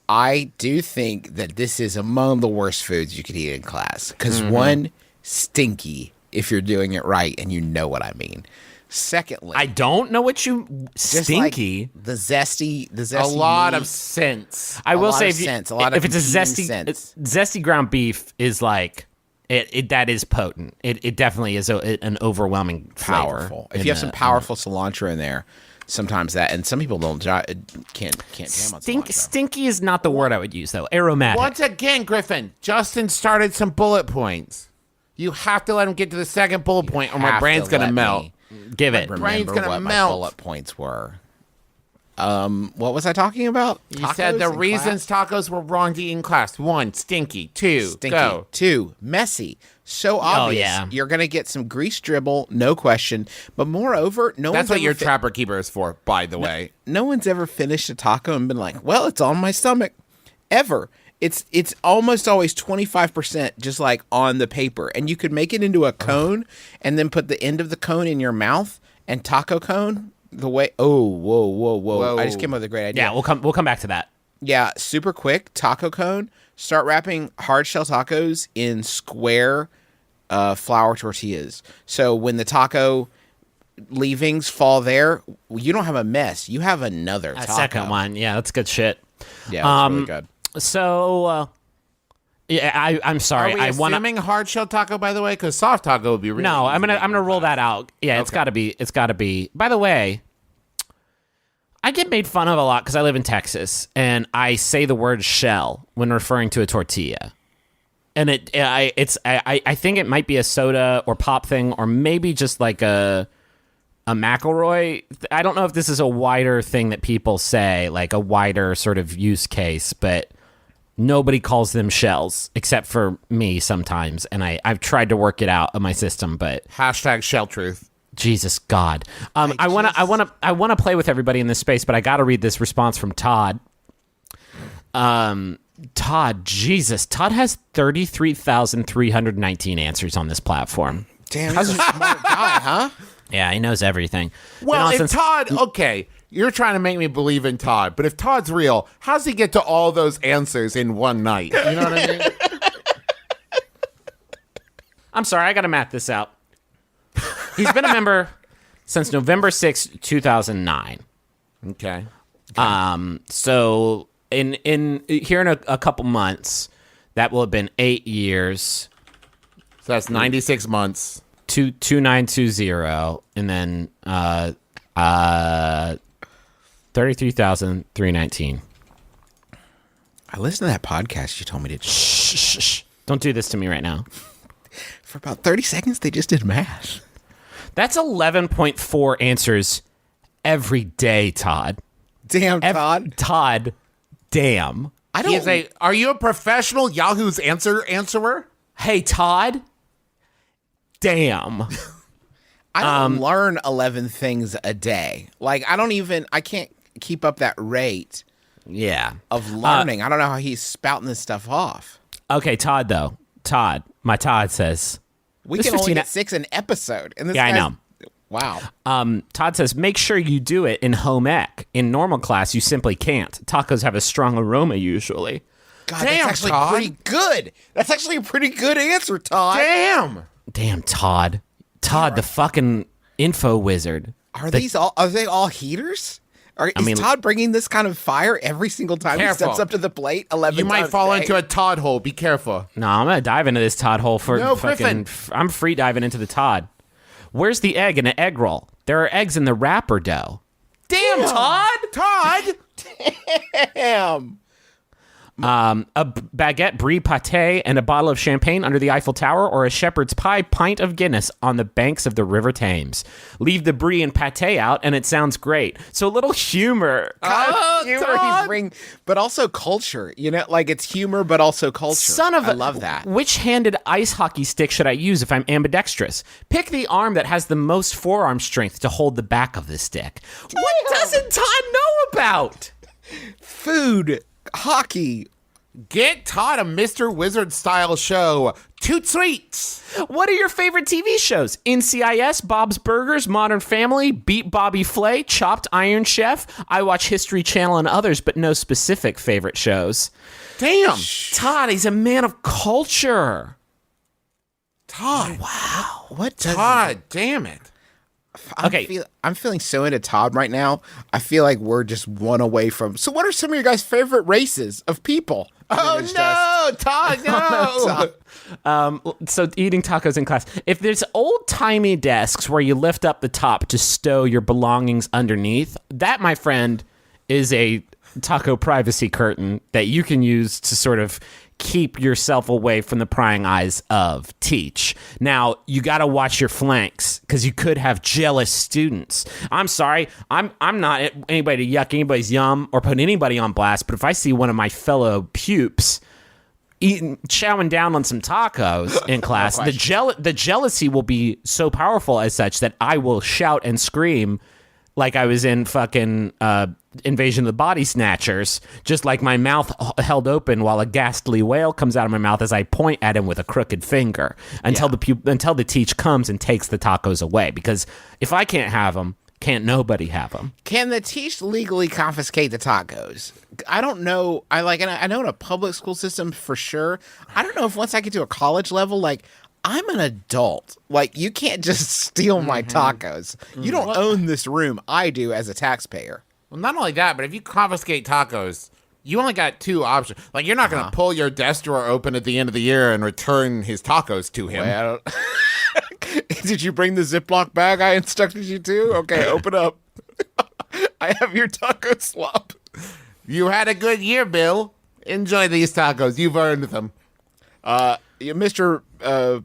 I do think that this is among the worst foods you could eat in class. Because one, stinky if you're doing it right, and you know what I mean. Secondly, I don't know what you just stinky. like the zesty A lot meat. of sense. I will lot say of if, you, sense, a lot if of it's a competing zesty sense. zesty ground beef is like it that is potent. It definitely is an overwhelming flavor. powerful. If in you have some the- powerful cilantro in there, sometimes that, and some people can't jam on cilantro. Stinky is not the word I would use though. Aromatic. Once again, Griffin, Justin started some bullet points. You have to let him get to the second bullet point or my Have brain's to going to let melt. me Give it. brain's remember gonna what melt. my bullet points were. What was I talking about? You said the Tacos in reasons class? tacos were wrong to eat in class. 1, stinky. 2, Stinky. go. 2, messy. So obvious. yeah. You're going to get some grease dribble, no question. But moreover, That's what your trapper keeper is for, by the way. no one's ever finished a taco and been like, well, it's on my stomach. Ever. It's almost always 25% just like on the paper. And you could make it into a cone and then put the end of the cone in your mouth and taco cone the way. Oh, whoa. I just came up with a great idea. Yeah, we'll come back to that. Yeah, super quick taco cone. Start wrapping hard shell tacos in square flour tortillas. So when the taco leavings fall there, you don't have a mess. You have another A taco. second one. Yeah, that's good shit. Yeah, that's really good. So, yeah, I'm sorry. Are we I want assuming hard shell taco, by the way? Because soft taco would be really No, easy I'm to gonna make in roll class. that out. Yeah, it's gotta be. It's gotta be. By the way, I get made fun of a lot because I live in Texas and I say the word shell when referring to a tortilla. And I think it might be a soda or pop thing or maybe just like a a McElroy. I don't know if this is a wider thing that people say, like a wider sort of use case, but nobody calls them shells except for me sometimes. And I've tried to work it out of my system, but Hashtag shell truth. Jesus God. I want to play with everybody in this space, but I got to read this response from Todd. Todd, Jesus. Todd has 33,319 answers on this platform. Damn, he's a smart guy, huh? Yeah, he knows everything. Well, Been on if since- Todd, okay, you're trying to make me believe in Todd, but if Todd's real, how's he get to all those answers in one night? You know what I mean? I'm sorry, I got to math this out. He's been a member since November 6, 2009. Okay. So in here in a couple months, that will have been 8 years. So that's 96 months. 2920, and then 33,319. I listened to that podcast you told me to. Shh. Don't do this to me right now. For about 30 seconds, they just did math. That's 11.4 answers every day, Todd. Damn, Todd. Todd, damn. I don't. Are you a professional Yahoo's answerer? Hey, Todd, damn. I don't learn 11 things a day. Like, I can't keep up that rate Yeah. of learning. I don't know how he's spouting this stuff off. Okay, Todd, though. My Todd says. We This can only 15 get 6 an episode. And this Yeah, I guy's- know. Wow. Todd says, make sure you do it in home ec. In normal class, you simply can't. Tacos have a strong aroma usually. God, Damn, that's actually Todd. pretty good. That's actually a pretty good answer, Todd. Damn. Damn, Todd. Todd, the fucking info wizard. Are they all heaters? Is mean- Todd bringing this kind of fire every single time he Careful. steps up to the plate? 11 You might times fall a day? into a Todd hole. Be careful. No, I'm going to dive into this Todd hole for No, fucking... Griffin. I'm free diving into the Todd. Where's the egg in an egg roll? There are eggs in the wrapper dough. Damn, Todd! Todd. Damn. A baguette brie pâté and a bottle of champagne under the Eiffel Tower, or a shepherd's pie pint of Guinness on the banks of the River Thames. Leave the brie and pâté out, and it sounds great. So a little humor. Humor Todd. he's bringing, but also culture. You know, like it's humor, but also culture. Son of I a... love that. Which-handed ice hockey stick should I use if I'm ambidextrous? Pick the arm that has the most forearm strength to hold the back of the stick. What doesn't Todd know about? Food, hockey. Get Todd a Mr. Wizard style show. 2 treats. What are your favorite TV shows? NCIS, Bob's Burgers, Modern Family, Beat Bobby Flay, Chopped Iron Chef. I watch History Channel and others, but no specific favorite shows. Damn. Todd, he's a man of culture. Todd. What does Todd, damn it. Okay. I'm feeling so into Todd right now. I feel like we're just one away from. So, what are some of your guys' favorite races of people? Oh, no. Todd, no. Todd. So eating tacos in class. If there's old-timey desks where you lift up the top to stow your belongings underneath, that, my friend, is a taco privacy curtain that you can use to sort of keep yourself away from the prying eyes of teach. Now, you got to watch your flanks because you could have jealous students. I'm sorry. I'm not anybody to yuck anybody's yum or put anybody on blast, but if I see one of my fellow pupils chowing down on some tacos in class, the jealousy will be so powerful as such that I will shout and scream like I was in fucking Invasion of the Body Snatchers, just like my mouth held open while a ghastly wail comes out of my mouth as I point at him with a crooked finger until the teach comes and takes the tacos away. Because if I can't have them, can't nobody have them. Can the teach legally confiscate the tacos? I don't know. I know in a public school system for sure. I don't know if once I get to a college level, like I'm an adult. Like you can't just steal my tacos. You don't own this room. I do as a taxpayer. Well, not only that, but if you confiscate tacos, you only got 2 options. Like, you're not going to pull your desk drawer open at the end of the year and return his tacos to him. Well, did you bring the Ziploc bag I instructed you to? Okay, open up. I have your taco slop. You had a good year, Bill. Enjoy these tacos. You've earned them. Mr.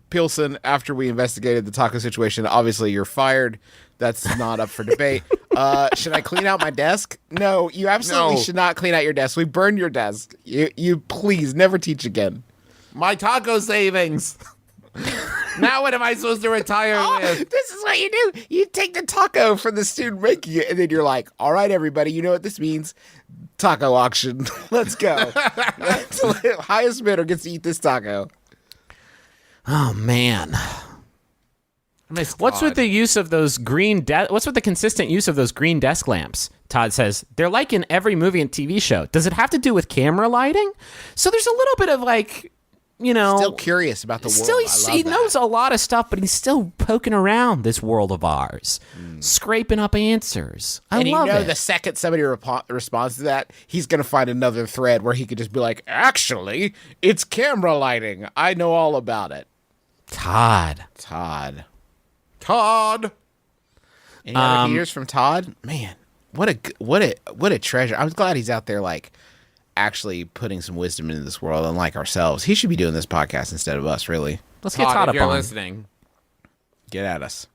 Pilsen, after we investigated the taco situation, obviously you're fired. That's not up for debate. Should I clean out my desk? No, you absolutely should not clean out your desk. We burned your desk. You please never teach again. My taco savings. Now what am I supposed to retire with? This is what you do. You take the taco from the student making it, and then you're like, all right, everybody, you know what this means. Taco auction. Let's go. Highest bidder gets to eat this taco. Oh, man. What's with the use of those green what's with the consistent use of those green desk lamps? Todd says, they're like in every movie and TV show. Does it have to do with camera lighting? So there's a little bit of like, you know, still curious about the world. Still, he knows a lot of stuff, but he's still poking around this world of ours, scraping up answers. I love it. The second somebody responds to that, he's going to find another thread where he could just be like, actually, it's camera lighting. I know all about it. Todd. Any other heaters from Todd? Man, what a treasure. I'm glad he's out there like actually putting some wisdom into this world, unlike ourselves. He should be doing this podcast instead of us, really. Let's get Todd if up you're on. listening. Get at us.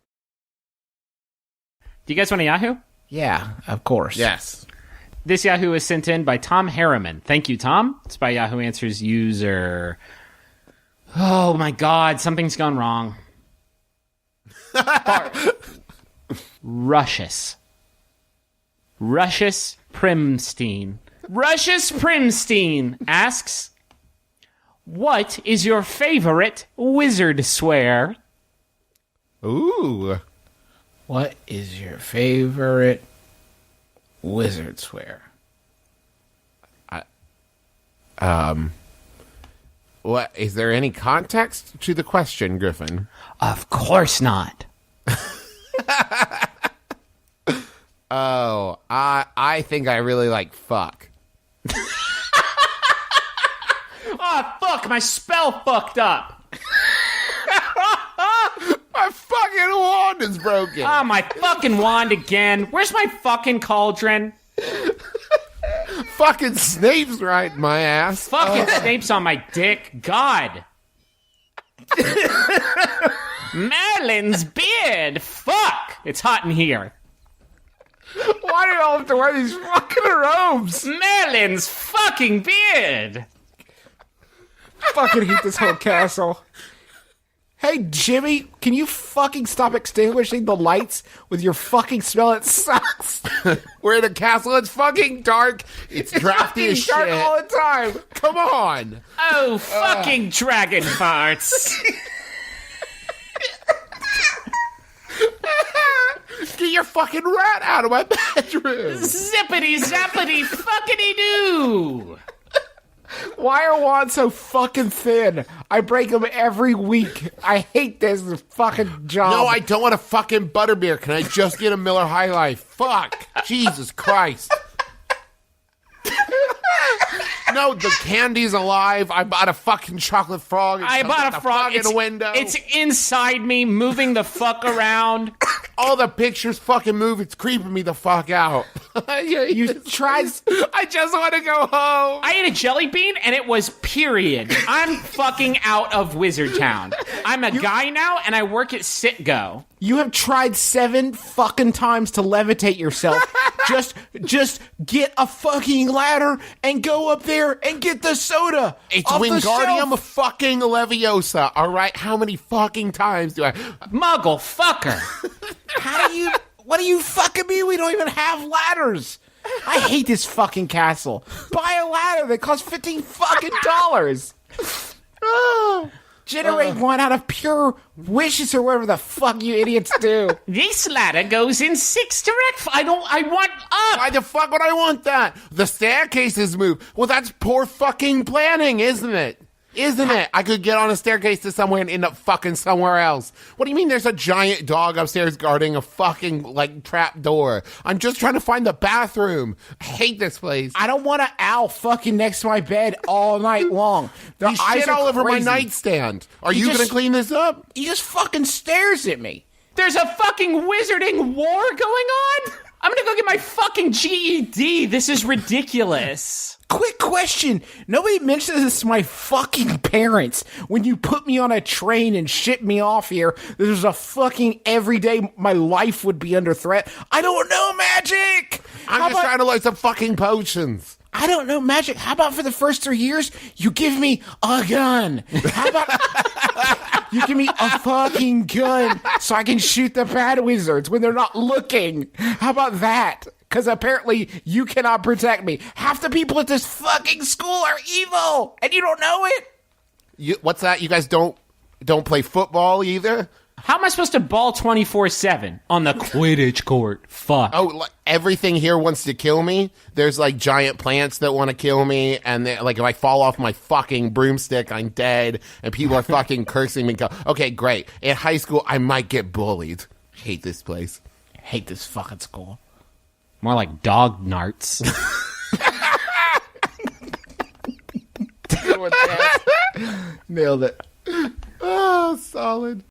Do you guys want a Yahoo? Yeah, of course. Yes. This Yahoo is sent in by Tom Harriman. Thank you, Tom. It's by Yahoo Answers user. Oh my God, something's gone wrong. Russius Primstein. Russius Primstein asks, what is your favorite wizard swear? Ooh. What is your favorite wizard swear? What is there any context to the question, Griffin? Of course not. Oh, I think I really like fuck. Oh, fuck, my spell fucked up. My fucking wand is broken. Oh, my fucking wand again. Where's my fucking cauldron? Fucking Snape's right in my ass. Fucking Snape's on my dick. God. Marilyn's beard. Fuck. It's hot in here. Why do y'all have to wear these fucking robes? Marilyn's fucking beard. Fucking hate this whole castle. Hey, Jimmy, can you fucking stop extinguishing the lights with your fucking smell? It sucks. We're in a castle. It's fucking dark. It's drafty as shit. Dark all the time. Come on. Oh, fucking dragon farts. Get your fucking rat out of my bedroom. Zippity zappity fuckity doo. Why are wands so fucking thin? I break them every week. I hate this fucking job. No, I don't want a fucking butterbeer. Can I just get a Miller High Life? Fuck. Jesus Christ. No, the candy's alive. I bought a fucking chocolate frog. I bought a frog. In the window. It's inside me, moving the fuck around. All the pictures fucking move. It's creeping me the fuck out. You tried. I just want to go home. I ate a jelly bean and it was period. I'm fucking out of Wizard Town. I'm a guy now and I work at Sitgo. You have tried 7 fucking times to levitate yourself. just get a fucking ladder and go up there and get the soda. It's off the Wingardium shelf. fucking Leviosa, all right? How many fucking times do I... Muggle fucker. What do you fucking mean? We don't even have ladders. I hate this fucking castle. Buy a ladder that costs $15 fucking dollars. Generate one out of pure wishes or whatever the fuck you idiots do. This ladder goes in 6 direct. I want up. Why the fuck would I want that? The staircases move. Well, that's poor fucking planning, isn't it? Isn't it? I could get on a staircase to somewhere and end up fucking somewhere else. What do you mean there's a giant dog upstairs guarding a fucking, like, trap door? I'm just trying to find the bathroom. I hate this place. I don't want an owl fucking next to my bed all night long. Their He eyes shit are all over my crazy. nightstand. Are He you just- going to clean this up? He just fucking stares at me. There's a fucking wizarding war going on? I'm gonna go get my fucking GED. This is ridiculous. Quick question. Nobody mentions this to my fucking parents. When you put me on a train and ship me off here, there's a fucking everyday my life would be under threat. I don't know magic. I'm just trying to learn some fucking potions. I don't know magic. How about for the first 3 years, you give me a gun? How about you give me a fucking gun so I can shoot the bad wizards when they're not looking? How about that? Because apparently you cannot protect me. Half the people at this fucking school are evil, and you don't know it. What's that? You guys don't play football either? How am I supposed to ball 24/7 on the Quidditch court? Fuck. Oh, like, everything here wants to kill me. There's like giant plants that want to kill me, and like if I fall off my fucking broomstick, I'm dead, and people are fucking cursing me. Okay, great. In high school, I might get bullied. Hate this place. Hate this fucking school. More like dog narts. Nailed it. Oh, solid.